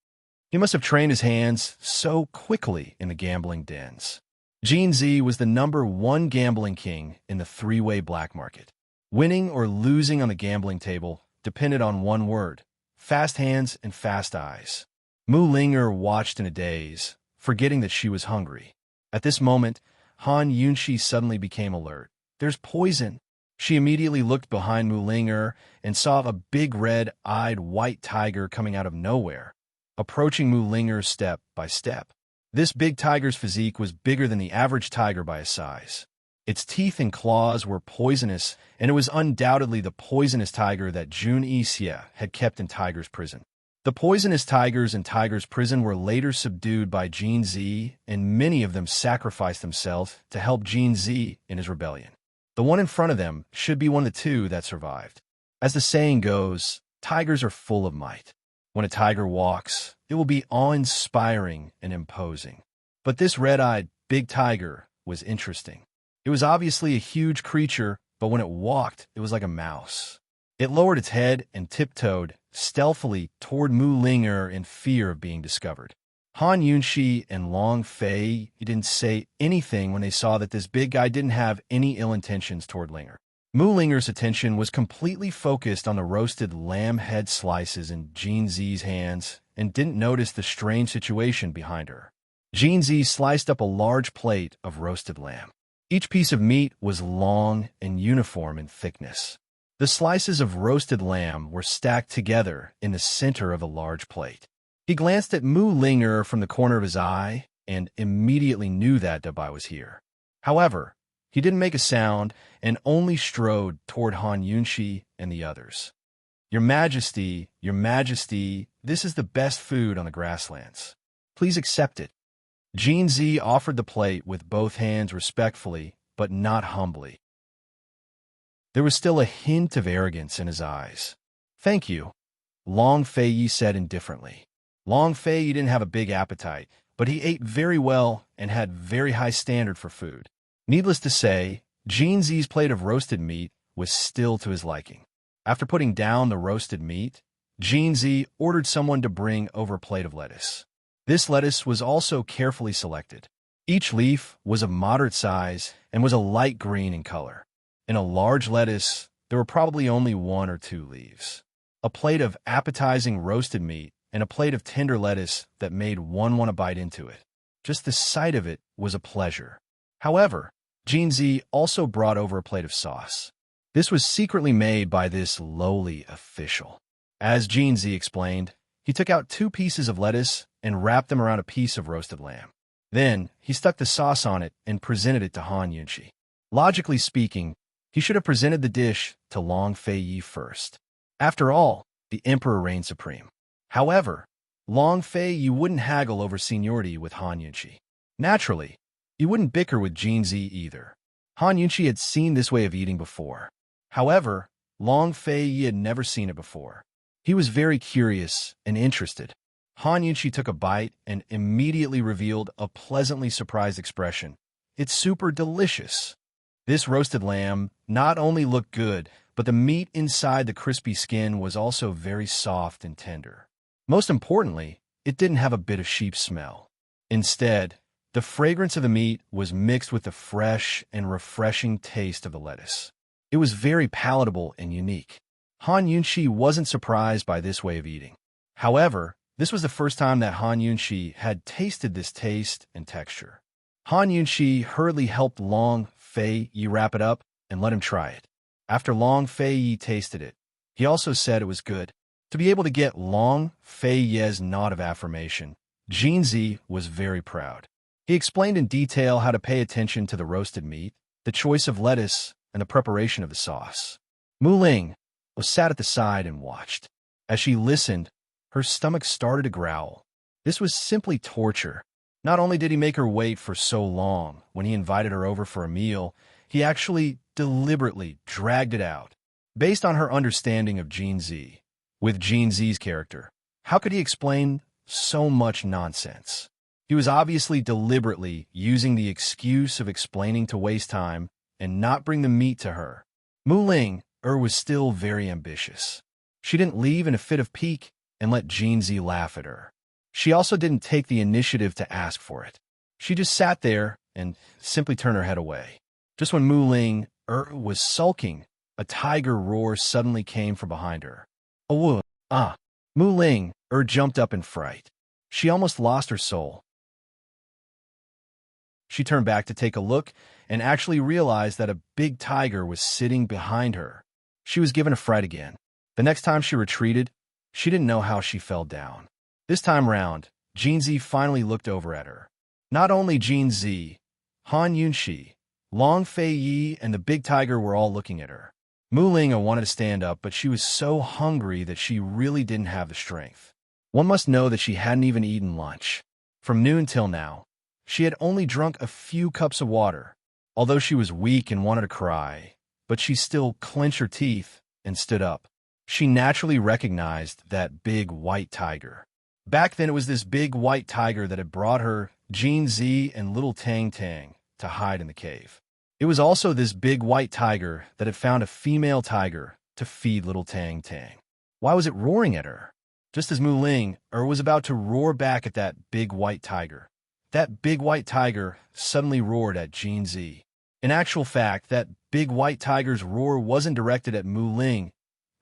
He must have trained his hands so quickly in the gambling dens. Jinzi was the #1 gambling king in the three-way black market. Winning or losing on the gambling table depended on one word: fast hands and fast eyes. Mu Linger watched in a daze, forgetting that she was hungry. At this moment, Han Yunqi suddenly became alert. "There's poison." She immediately looked behind Mu Linger and saw a big red-eyed white tiger coming out of nowhere, approaching Mu Linger step by step. This big tiger's physique was bigger than the average tiger by a size. Its teeth and claws were poisonous, and it was undoubtedly the poisonous tiger that Jun Yixia had kept in Tiger's prison. The poisonous tigers in Tiger's prison were later subdued by Jinzi, and many of them sacrificed themselves to help Jinzi in his rebellion. The one in front of them should be one of the two that survived. As the saying goes, tigers are full of might. When a tiger walks, it will be awe-inspiring and imposing. But this red-eyed big tiger was interesting. It was obviously a huge creature, but when it walked, it was like a mouse. It lowered its head and tiptoed stealthily toward Mu Linger in fear of being discovered. Han Yunqi and Long Fei didn't say anything when they saw that this big guy didn't have any ill intentions toward Linger. Mu Linger's attention was completely focused on the roasted lamb head slices in Jinzi's hands and didn't notice the strange situation behind her. Jinzi sliced up a large plate of roasted lamb. Each piece of meat was long and uniform in thickness. The slices of roasted lamb were stacked together in the center of a large plate. He glanced at Mu Linger from the corner of his eye and immediately knew that Dabai was here. However, he didn't make a sound and only strode toward Han Yunqi and the others. Your Majesty, this is the best food on the grasslands. Please accept it." Jinzi offered the plate with both hands respectfully, but not humbly. There was still a hint of arrogance in his eyes. "Thank you," Long Fei said indifferently. Long Fei didn't have a big appetite, but he ate very well and had very high standard for food. Needless to say, Jinzi's plate of roasted meat was still to his liking. After putting down the roasted meat, Jinzi ordered someone to bring over a plate of lettuce. This lettuce was also carefully selected. Each leaf was of moderate size and was a light green in color. In a large lettuce, there were probably only 1 or 2 leaves. A plate of appetizing roasted meat and a plate of tender lettuce that made one want to bite into it. Just the sight of it was a pleasure. However, Jinzi also brought over a plate of sauce. This was secretly made by this lowly official. As Jinzi explained, he took out 2 pieces of lettuce and wrapped them around a piece of roasted lamb. Then, he stuck the sauce on it and presented it to Han Yunqi. Logically speaking, he should have presented the dish to Long Fei first. After all, the emperor reigned supreme. However, Long Fei wouldn't haggle over seniority with Han Yunqi. Naturally, he wouldn't bicker with Jinzi either. Han Yunqi had seen this way of eating before. However, Long Fei had never seen it before. He was very curious and interested. Han Yunqi took a bite and immediately revealed a pleasantly surprised expression. "It's super delicious." This roasted lamb not only looked good, but the meat inside the crispy skin was also very soft and tender. Most importantly, it didn't have a bit of sheep smell. Instead, the fragrance of the meat was mixed with the fresh and refreshing taste of the lettuce. It was very palatable and unique. Han Yunqi wasn't surprised by this way of eating. However, this was the first time that Han Yunqi had tasted this taste and texture. Han Yunqi hurriedly helped Long Fei wrap it up and let him try it. After Long Fei tasted it, he also said it was good. To be able to get Long Fei's nod of affirmation, Jinzi was very proud. He explained in detail how to pay attention to the roasted meat, the choice of lettuce, and the preparation of the sauce. Mu Ling sat at the side and watched. As she listened, her stomach started to growl. This was simply torture. Not only did he make her wait for so long when he invited her over for a meal, he actually deliberately dragged it out. Based on her understanding of Jinzi, with Jinzi's character, how could he explain so much nonsense? He was obviously deliberately using the excuse of explaining to waste time and not bring the meat to her. Mu Ling was still very ambitious. She didn't leave in a fit of pique and let Jinzi laugh at her. She also didn't take the initiative to ask for it. She just sat there and simply turned her head away. Just when Mu Ling was sulking, a tiger roar suddenly came from behind her. "Oh, ah!" Mu Ling jumped up in fright. She almost lost her soul. She turned back to take a look and actually realized that a big tiger was sitting behind her. She was given a fright again. The next time she retreated, she didn't know how she fell down. This time round, Jinzi finally looked over at her. Not only Jinzi, Han Yunqi, Long Fei and the big tiger were all looking at her. Mu Ling wanted to stand up, but she was so hungry that she really didn't have the strength. One must know that she hadn't even eaten lunch. From noon till now, she had only drunk a few cups of water. Although she was weak and wanted to cry, but she still clenched her teeth and stood up. She naturally recognized that big white tiger. Back then, it was this big white tiger that had brought her, Jinzi, and little Tang Tang to hide in the cave. It was also this big white tiger that had found a female tiger to feed little Tang Tang. Why was it roaring at her? Just as Mu Ling was about to roar back at that big white tiger, that big white tiger suddenly roared at Jinzi. In actual fact, that big white tiger's roar wasn't directed at Mu Ling,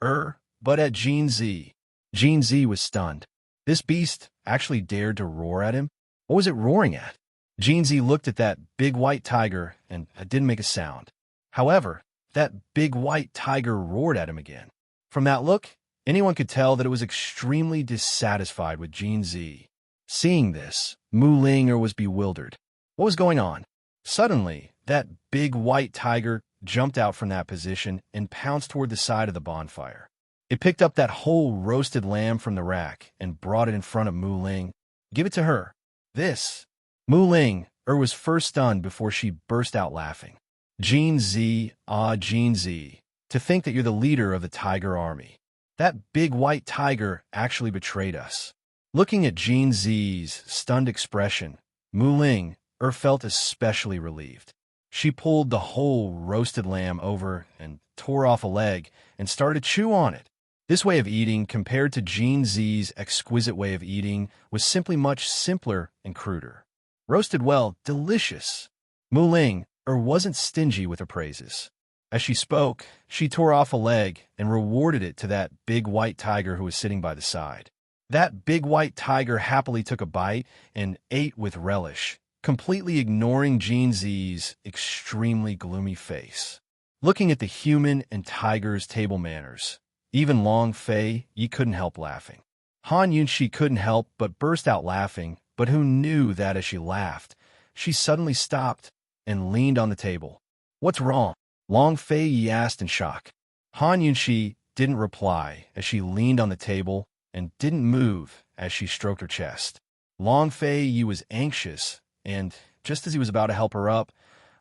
but at Jinzi. Jinzi was stunned. This beast actually dared to roar at him? What was it roaring at? Jinzi looked at that big white tiger and didn't make a sound. However, that big white tiger roared at him again. From that look, anyone could tell that it was extremely dissatisfied with Jinzi. Seeing this, Mu Ling was bewildered. What was going on? Suddenly, that big white tiger jumped out from that position and pounced toward the side of the bonfire. It picked up that whole roasted lamb from the rack and brought it in front of Mu Ling. Give it to her. This. Mu Ling was first stunned before she burst out laughing. Jean Z, Jean Z, to think that you're the leader of the tiger army. That big white tiger actually betrayed us. Looking at Jean Z's stunned expression, Mu Ling felt especially relieved. She pulled the whole roasted lamb over and tore off a leg and started to chew on it. This way of eating, compared to Jean Z's exquisite way of eating, was simply much simpler and cruder. Roasted well, delicious. Mu Ling wasn't stingy with her praises. As she spoke, she tore off a leg and rewarded it to that big white tiger who was sitting by the side. That big white tiger happily took a bite and ate with relish, completely ignoring Jean Z's extremely gloomy face. Looking at the human and tiger's table manners, even Long Fei Yi couldn't help laughing. Han Yunxi couldn't help but burst out laughing, but who knew that as she laughed, she suddenly stopped and leaned on the table. What's wrong? Long Fei Yi asked in shock. Han Yunxi didn't reply as she leaned on the table and didn't move as she stroked her chest. Long Fei Yi was anxious, and just as he was about to help her up,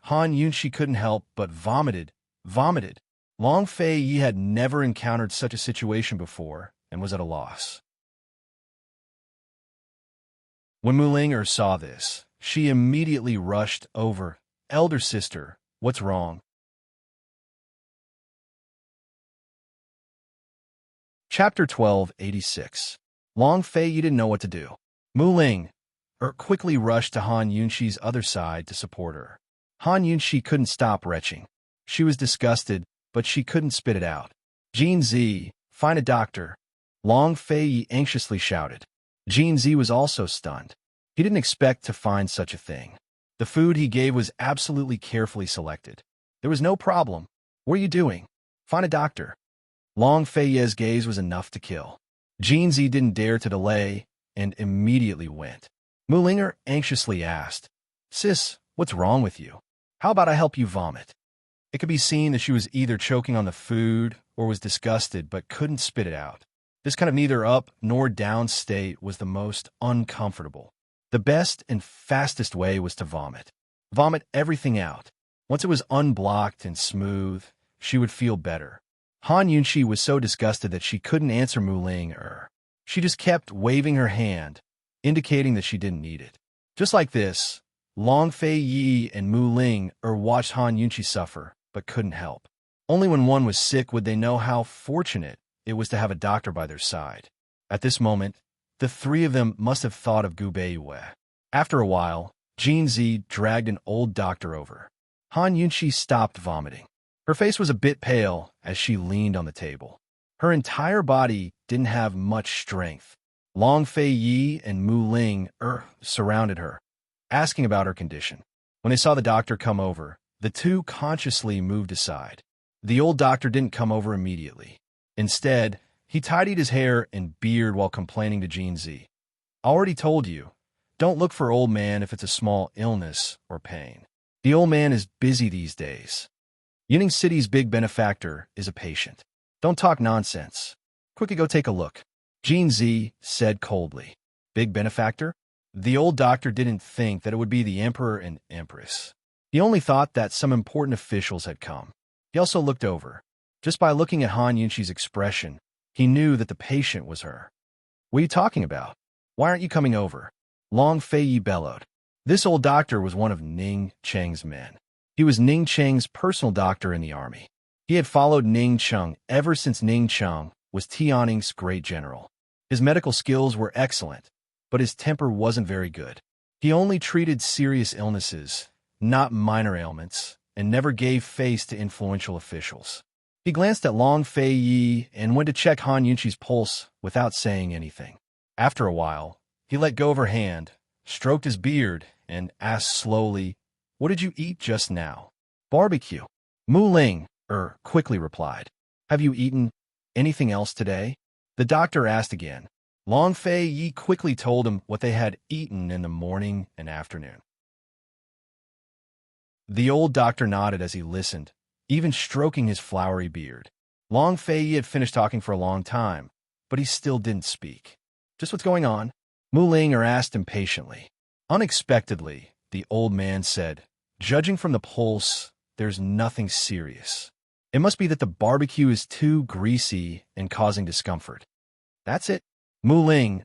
Han Yunxi couldn't help but vomited. Long Fei Yi had never encountered such a situation before and was at a loss. When Mu Ling saw this, she immediately rushed over. Elder sister, what's wrong? Chapter 1286. Long Fei Yi didn't know what to do. Mu Ling quickly rushed to Han Yunxi's other side to support her. Han Yunxi couldn't stop retching. She was disgusted, but she couldn't spit it out. Jean Z, find a doctor. Long Fei Yi anxiously shouted. Jean Z was also stunned. He didn't expect to find such a thing. The food he gave was absolutely carefully selected. There was no problem. What are you doing? Find a doctor. Long Fei Yi's gaze was enough to kill. Jean Z didn't dare to delay and immediately went. Mu Ling anxiously asked, Sis, what's wrong with you? How about I help you vomit? It could be seen that she was either choking on the food or was disgusted but couldn't spit it out. This kind of neither up nor down state was the most uncomfortable. The best and fastest way was to vomit. Vomit everything out. Once it was unblocked and smooth, she would feel better. Han Yunxi was so disgusted that she couldn't answer Mu Ling. She just kept waving her hand, indicating that she didn't need it. Just like this, Long Fei Yi and Mu Ling watched Han Yunxi suffer, but couldn't help. Only when one was sick would they know how fortunate it was to have a doctor by their side. At this moment, the three of them must have thought of Gu Beiyue. After a while, Jean Z dragged an old doctor over. Han Yunxi stopped vomiting. Her face was a bit pale as she leaned on the table. Her entire body didn't have much strength. Long Fei Yi and Mu Ling surrounded her, asking about her condition. When they saw the doctor come over, the two consciously moved aside. The old doctor didn't come over immediately. Instead, he tidied his hair and beard while complaining to Jean Z. Already told you, don't look for old man if it's a small illness or pain. The old man is busy these days. Yining City's big benefactor is a patient. Don't talk nonsense. Quickly go take a look. Jean Z said coldly. Big benefactor? The old doctor didn't think that it would be the emperor and empress. He only thought that some important officials had come. He also looked over. Just by looking at Han Yunxi's expression, he knew that the patient was her. What are you talking about? Why aren't you coming over? Long Fei Yi bellowed. This old doctor was one of Ning Cheng's men. He was Ning Cheng's personal doctor in the army. He had followed Ning Cheng ever since Ning Cheng was Tianning's great general. His medical skills were excellent, but his temper wasn't very good. He only treated serious illnesses, not minor ailments, and never gave face to influential officials. He glanced at Long Fei Yi and went to check Han Yunxi's pulse without saying anything. After a while, he let go of her hand, stroked his beard, and asked slowly, What did you eat just now? Barbecue. Mu Ling, quickly replied. Have you eaten anything else today? The doctor asked again. Long Fei Yi quickly told him what they had eaten in the morning and afternoon. The old doctor nodded as he listened, even stroking his flowery beard. Long Fei had finished talking for a long time, but he still didn't speak. Just what's going on? Mu Ling asked impatiently. Unexpectedly, the old man said, judging from the pulse, there's nothing serious. It must be that the barbecue is too greasy and causing discomfort. That's it, Mu Ling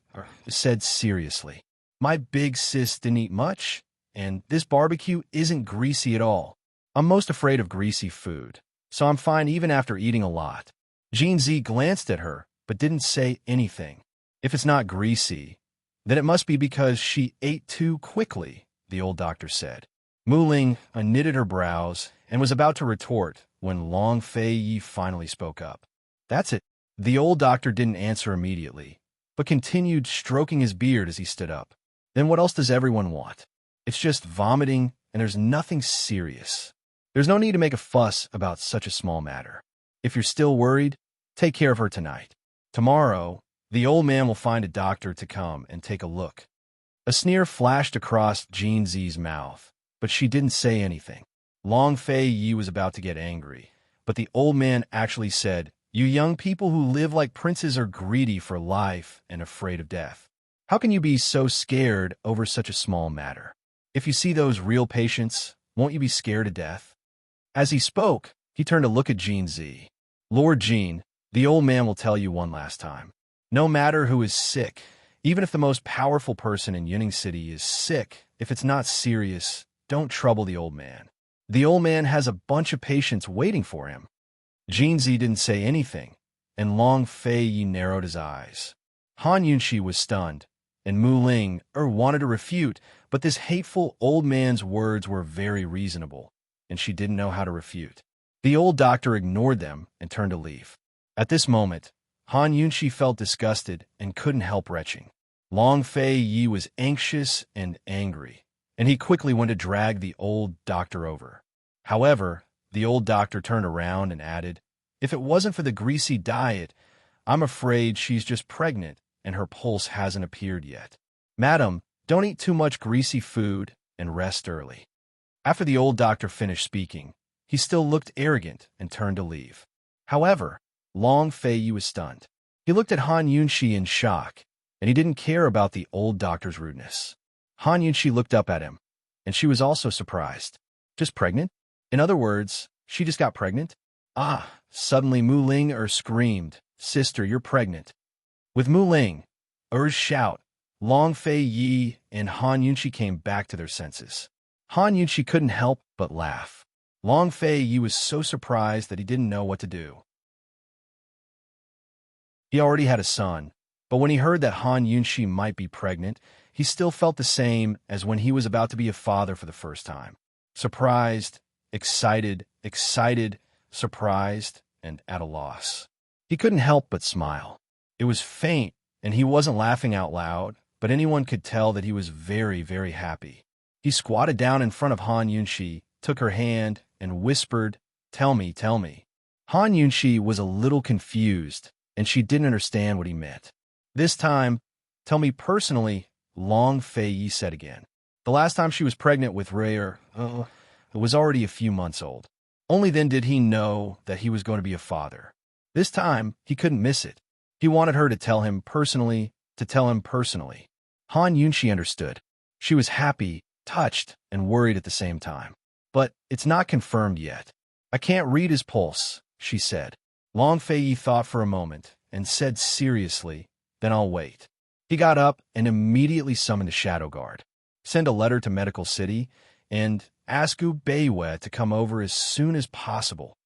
said seriously. My big sis didn't eat much, and this barbecue isn't greasy at all. I'm most afraid of greasy food, so I'm fine even after eating a lot. Jinzi glanced at her, but didn't say anything. If it's not greasy, then it must be because she ate too quickly, the old doctor said. Mu Ling knitted her brows and was about to retort when Long Fei finally spoke up. That's it. The old doctor didn't answer immediately, but continued stroking his beard as he stood up. Then what else does everyone want? It's just vomiting, and there's nothing serious. There's no need to make a fuss about such a small matter. If you're still worried, take care of her tonight. Tomorrow, the old man will find a doctor to come and take a look. A sneer flashed across Jinzi's mouth, but she didn't say anything. Long Fei was about to get angry, but the old man actually said, "You young people who live like princes are greedy for life and afraid of death. How can you be so scared over such a small matter? If you see those real patients, won't you be scared to death?" As he spoke, he turned to look at Jinzi. "Lord Jin, the old man will tell you one last time. No matter who is sick, even if the most powerful person in Yuning City is sick, if it's not serious, don't trouble the old man. The old man has a bunch of patients waiting for him." Jinzi didn't say anything, and Long Fei narrowed his eyes. Han Yunxi was stunned, and Mu Ling wanted to refute, but this hateful old man's words were very reasonable, and she didn't know how to refute. The old doctor ignored them and turned to leave. At this moment, Han Yunxi felt disgusted and couldn't help retching. Long Fei was anxious and angry, and he quickly went to drag the old doctor over. However, the old doctor turned around and added, "If it wasn't for the greasy diet, I'm afraid she's just pregnant and her pulse hasn't appeared yet. Madam, don't eat too much greasy food and rest early." After the old doctor finished speaking, he still looked arrogant and turned to leave. However, Long Fei was stunned. He looked at Han Yunxi in shock, and he didn't care about the old doctor's rudeness. Han Yunxi looked up at him, and she was also surprised. Just pregnant? In other words, she just got pregnant? Ah! Suddenly Mu Ling screamed, "Sister, you're pregnant." With Mu Ling shout, Long Fei and Han Yunxi came back to their senses. Han Yunxi couldn't help but laugh. Long Fei was so surprised that he didn't know what to do. He already had a son, but when he heard that Han Yunxi might be pregnant, he still felt the same as when he was about to be a father for the first time. Surprised, excited, surprised, and at a loss. He couldn't help but smile. It was faint, and he wasn't laughing out loud, but anyone could tell that he was very, very happy. He squatted down in front of Han Yunxi, took her hand, and whispered, "Tell me, tell me." Han Yunxi was a little confused, and she didn't understand what he meant. This time, "Tell me personally," Long Fei said again. The last time she was pregnant with Rayer, was already a few months old. Only then did he know that he was going to be a father. This time, he couldn't miss it. He wanted her to tell him personally, Han Yunxi understood. She was happy, touched, and worried at the same time. "But it's not confirmed yet. I can't read his pulse," she said. Long Fei thought for a moment and said seriously, "Then I'll wait." He got up and immediately summoned a shadow guard. "Send a letter to Medical City and ask Beiwe to come over as soon as possible."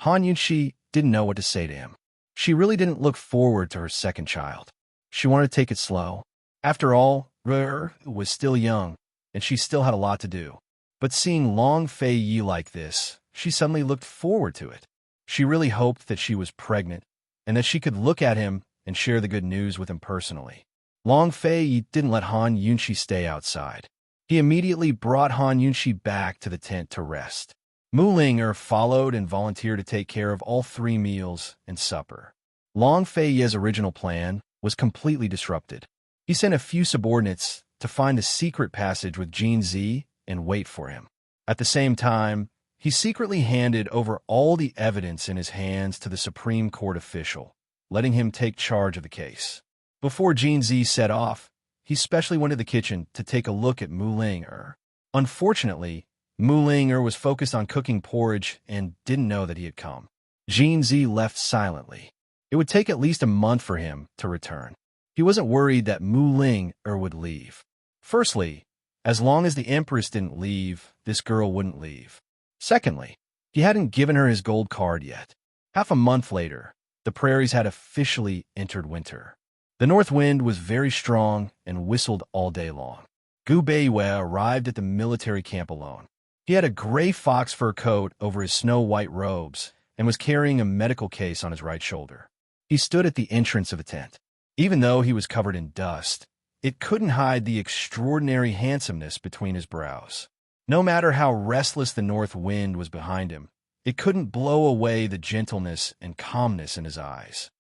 Han Yunxi didn't know what to say to him. She really didn't look forward to her second child. She wanted to take it slow. After all, was still young, and she still had a lot to do. But seeing Long Fei like this, she suddenly looked forward to it. She really hoped that she was pregnant, and that she could look at him and share the good news with him personally. Long Fei didn't let Han Yunxi stay outside. He immediately brought Han Yunxi back to the tent to rest. Mu Ling followed and volunteered to take care of all 3 meals and supper. Long Fei's original plan was completely disrupted. He sent a few subordinates to find a secret passage with Jinzi and wait for him. At the same time, He secretly handed over all the evidence in his hands to the Supreme Court official, letting him take charge of the case. Before Jinzi set off, he specially went to the kitchen to take a look at Mu Ling-er. Unfortunately, Mu Ling-er was focused on cooking porridge and didn't know that he had come. Jinzi left silently. It would take at least a month for him to return. He wasn't worried that Mu Ling-er would leave. Firstly, as long as the Empress didn't leave, this girl wouldn't leave. Secondly, he hadn't given her his gold card yet. Half a month later, the prairies had officially entered winter. The north wind was very strong and whistled all day long. Gu Beiwei arrived at the military camp alone. He had a gray fox fur coat over his snow-white robes and was carrying a medical case on his right shoulder. He stood at the entrance of the tent. Even though he was covered in dust, it couldn't hide the extraordinary handsomeness between his brows. No matter how restless the north wind was behind him, it couldn't blow away the gentleness and calmness in his eyes.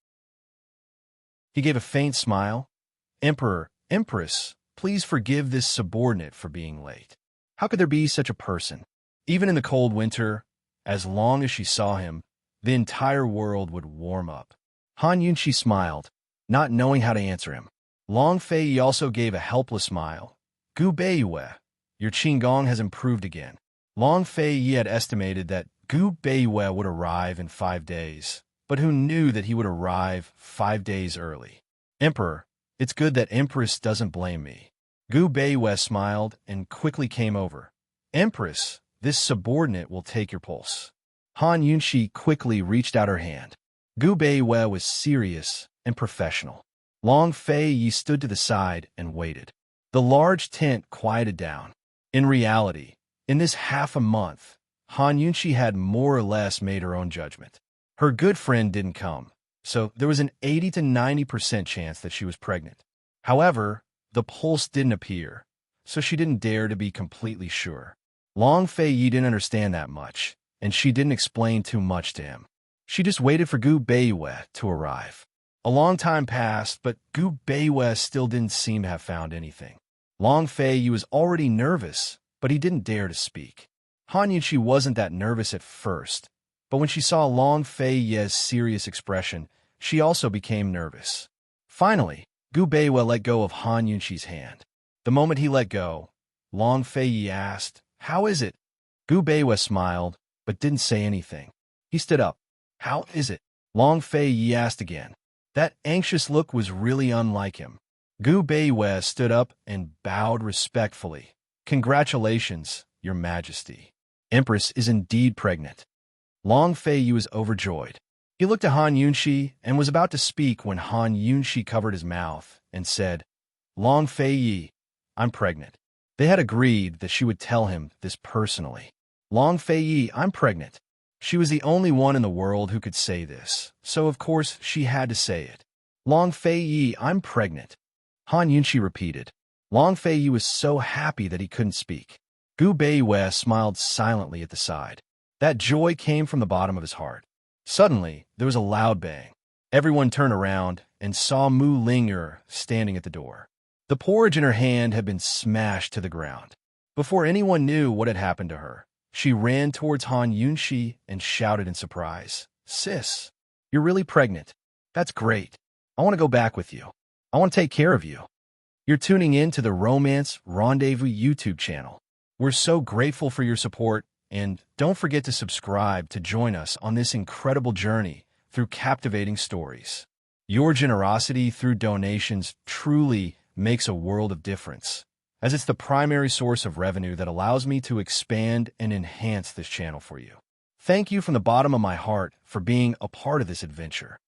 He gave a faint smile. "Emperor, Empress, please forgive this subordinate for being late. How could there be such a person?" Even in the cold winter, as long as she saw him, the entire world would warm up. Han Yunshi smiled, not knowing how to answer him. Long Fei also gave a helpless smile. "Gu Beiwei, your Qinggong has improved again." Long Fei had estimated that Gu Beiwei would arrive in 5 days, but who knew that he would arrive 5 days early? "Emperor, it's good that Empress doesn't blame me." Gu Beiwei smiled and quickly came over. "Empress, this subordinate will take your pulse." Han Yunshi quickly reached out her hand. Gu Beiwei was serious and professional. Long Fei stood to the side and waited. The large tent quieted down. In reality, in this half a month, Han Yunshi had more or less made her own judgment. Her good friend didn't come, so there was an 80 to 90% chance that she was pregnant. However, the pulse didn't appear, so she didn't dare to be completely sure. Long Fei didn't understand that much, and she didn't explain too much to him. She just waited for Gu Beiwei to arrive. A long time passed, but Gu Beiwei still didn't seem to have found anything. Long Fei was already nervous, but he didn't dare to speak. Han Yunshi wasn't that nervous at first, but when she saw Long Fei's serious expression, she also became nervous. Finally, Gu Beiwei let go of Han Yunshi's hand. The moment he let go, Long Fei asked, "How is it?" Gu Beiwei smiled, but didn't say anything. He stood up. "How is it?" Long Fei asked again. That anxious look was really unlike him. Gu Beiwei stood up and bowed respectfully. "Congratulations, Your Majesty. Empress is indeed pregnant." Long Fei was overjoyed. He looked at Han Yunshi and was about to speak when Han Yunshi covered his mouth and said, "Long Fei, I'm pregnant." They had agreed that she would tell him this personally. "Long Fei, I'm pregnant." She was the only one in the world who could say this, so of course she had to say it. "Long Fei, I'm pregnant." Han Yunshi repeated. Long Fei was so happy that he couldn't speak. Gu Beiwei smiled silently at the side. That joy came from the bottom of his heart. Suddenly, there was a loud bang. Everyone turned around and saw Mu Ling-er standing at the door. The porridge in her hand had been smashed to the ground. Before anyone knew what had happened to her, she ran towards Han Yunshi and shouted in surprise, "Sis, you're really pregnant. That's great. I want to go back with you. I want to take care of you." You're tuning in to the Romance Rendezvous YouTube channel. We're so grateful for your support, and don't forget to subscribe to join us on this incredible journey through captivating stories. Your generosity through donations truly makes a world of difference, as it's the primary source of revenue that allows me to expand and enhance this channel for you. Thank you from the bottom of my heart for being a part of this adventure.